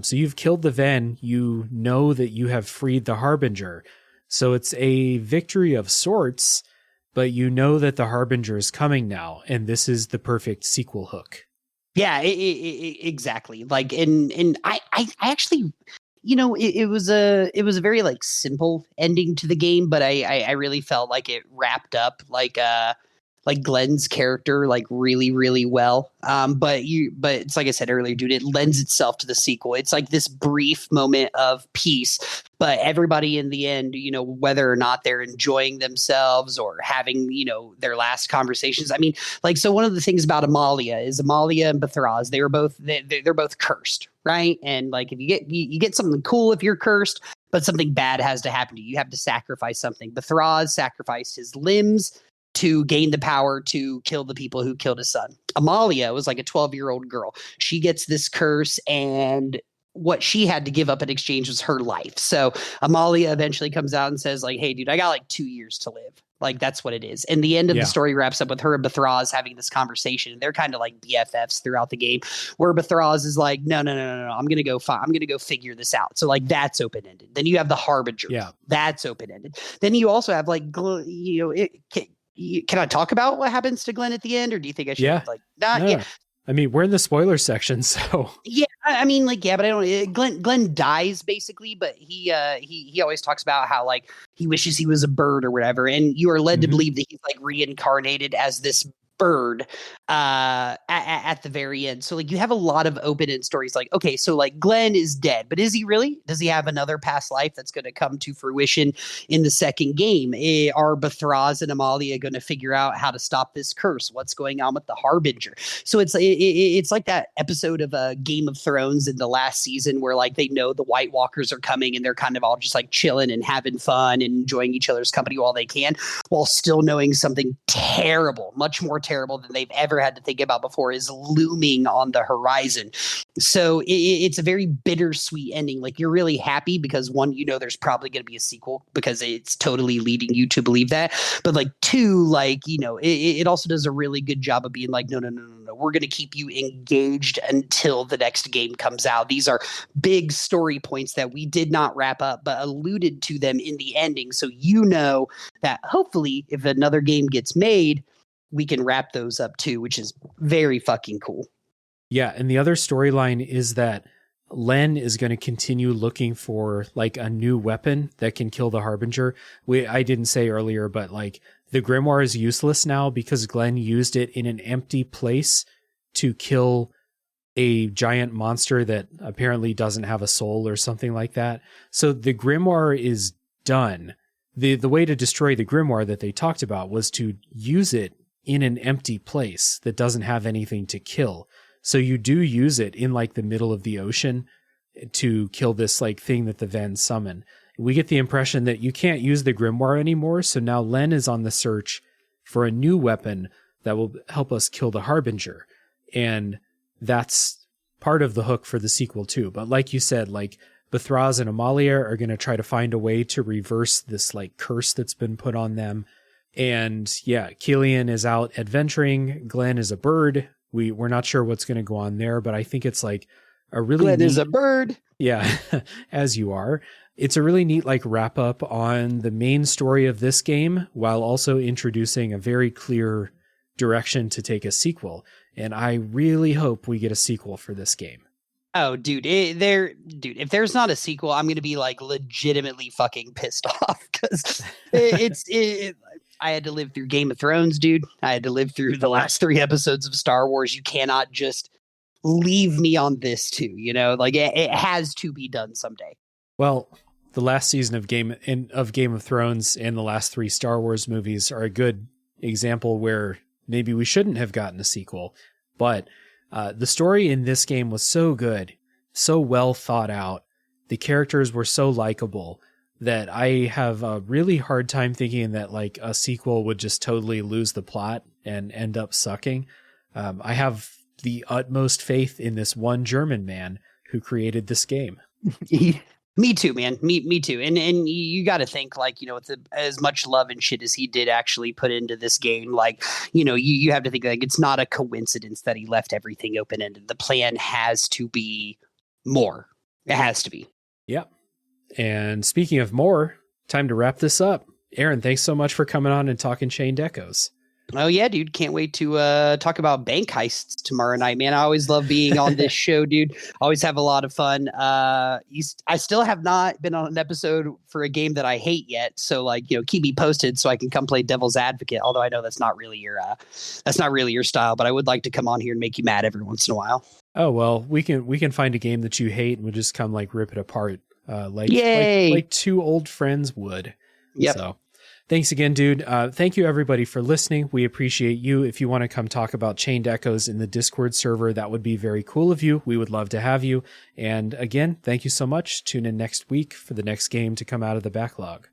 So you've killed the Ven, you know that you have freed the Harbinger. So it's a victory of sorts, but you know that the Harbinger is coming now, and this is the perfect sequel hook. Yeah, exactly. Like, and I actually, you know, it was a very like simple ending to the game, but I really felt like it wrapped up like Glenn's character like really, really well. But it's like I said earlier, dude, it lends itself to the sequel. It's like this brief moment of peace, but everybody in the end, you know, whether or not they're enjoying themselves or having, you know, their last conversations. I mean, like, so one of the things about Amalia is Amalia and Bethraz, they're both cursed, right? And like, if you get something cool if you're cursed, but something bad has to happen to you. You have to sacrifice something. Bethraz sacrificed his limbs to gain the power to kill the people who killed his son. Amalia was like a 12-year-old girl. She gets this curse, and what she had to give up in exchange was her life. So Amalia eventually comes out and says like, hey, dude, I got like 2 years to live. Like, that's what it is. And the end of the story wraps up with her and Bethraz having this conversation. And they're kind of like BFFs throughout the game, where Bethraz is like, no. I'm going to go figure this out. So like, that's open-ended. Then you have the Harbinger. Yeah. That's open-ended. Then you also have like, you know, can I talk about what happens to Glenn at the end, or do you think I should like not? No. Yeah. I mean, we're in the spoiler section, so Yeah, I mean, like, yeah, but I don't. Glenn dies basically, but he always talks about how like he wishes he was a bird or whatever, and you are led to believe that he's like reincarnated as this bird at the very end. So like, you have a lot of open-end stories. Like, okay, so like Glenn is dead, but is he really? Does he have another past life that's going to come to fruition in the second game? Are Bethraz and Amalia going to figure out how to stop this curse? What's going on with the Harbinger? So it's like that episode of Game of Thrones in the last season where like they know the White Walkers are coming and they're kind of all just like chilling and having fun and enjoying each other's company while they can, while still knowing something terrible, much more terrible than they've ever had to think about before, is looming on the horizon. So it's a very bittersweet ending. Like, you're really happy because one, you know, there's probably going to be a sequel because it's totally leading you to believe that. But like, two, like, you know, it also does a really good job of being like, no. We're going to keep you engaged until the next game comes out. These are big story points that we did not wrap up, but alluded to them in the ending. So you know that hopefully if another game gets made, we can wrap those up too, which is very fucking cool. Yeah, and the other storyline is that Len is going to continue looking for like a new weapon that can kill the Harbinger. I didn't say earlier, but like the Grimoire is useless now because Glenn used it in an empty place to kill a giant monster that apparently doesn't have a soul or something like that. So the Grimoire is done. The way to destroy the Grimoire that they talked about was to use it in an empty place that doesn't have anything to kill. So you do use it in like the middle of the ocean to kill this like thing that the Ven summon. We get the impression that you can't use the Grimoire anymore. So now Len is on the search for a new weapon that will help us kill the Harbinger. And that's part of the hook for the sequel too. But like you said, like Bethraz and Amalia are going to try to find a way to reverse this like curse that's been put on them. And yeah, Killian is out adventuring. Glenn is a bird. We're not sure what's going to go on there, but I think it's like a really Glenn is a bird. Yeah, as you are. It's a really neat like wrap up on the main story of this game while also introducing a very clear direction to take a sequel. And I really hope we get a sequel for this game. Oh, dude, if there's not a sequel, I'm going to be like legitimately fucking pissed off because I had to live through Game of Thrones, dude. I had to live through the last 3 episodes of Star Wars. You cannot just leave me on this too, you know, like it has to be done someday. Well, the last season of Game of Thrones and the last 3 Star Wars movies are a good example where maybe we shouldn't have gotten a sequel, but the story in this game was so good, so well thought out. The characters were so likable that I have a really hard time thinking that like a sequel would just totally lose the plot and end up sucking. I have the utmost faith in this one German man who created this game. Me too, man. Me too. And you got to think like, with as much love and shit as he did actually put into this game, like, you have to think like it's not a coincidence that he left everything open ended. The plan has to be more. It has to be. Yep. And speaking of more, time to wrap this up. Aaron, thanks so much for coming on and talking Chained Echoes. Oh, yeah, dude. Can't wait to talk about bank heists tomorrow night, man. I always love being on this show, dude. Always have a lot of fun. I still have not been on an episode for a game that I hate yet. So, like, keep me posted so I can come play devil's advocate. Although I know that's not really your style. But I would like to come on here and make you mad every once in a while. Oh, well, we can find a game that you hate and we'll just come like rip it apart. Like two old friends would. Yep. So thanks again, dude. Thank you everybody for listening. We appreciate you. If you want to come talk about Chained Echoes in the Discord server, that would be very cool of you. We would love to have you. And again, thank you so much. Tune in next week for the next game to come out of the backlog.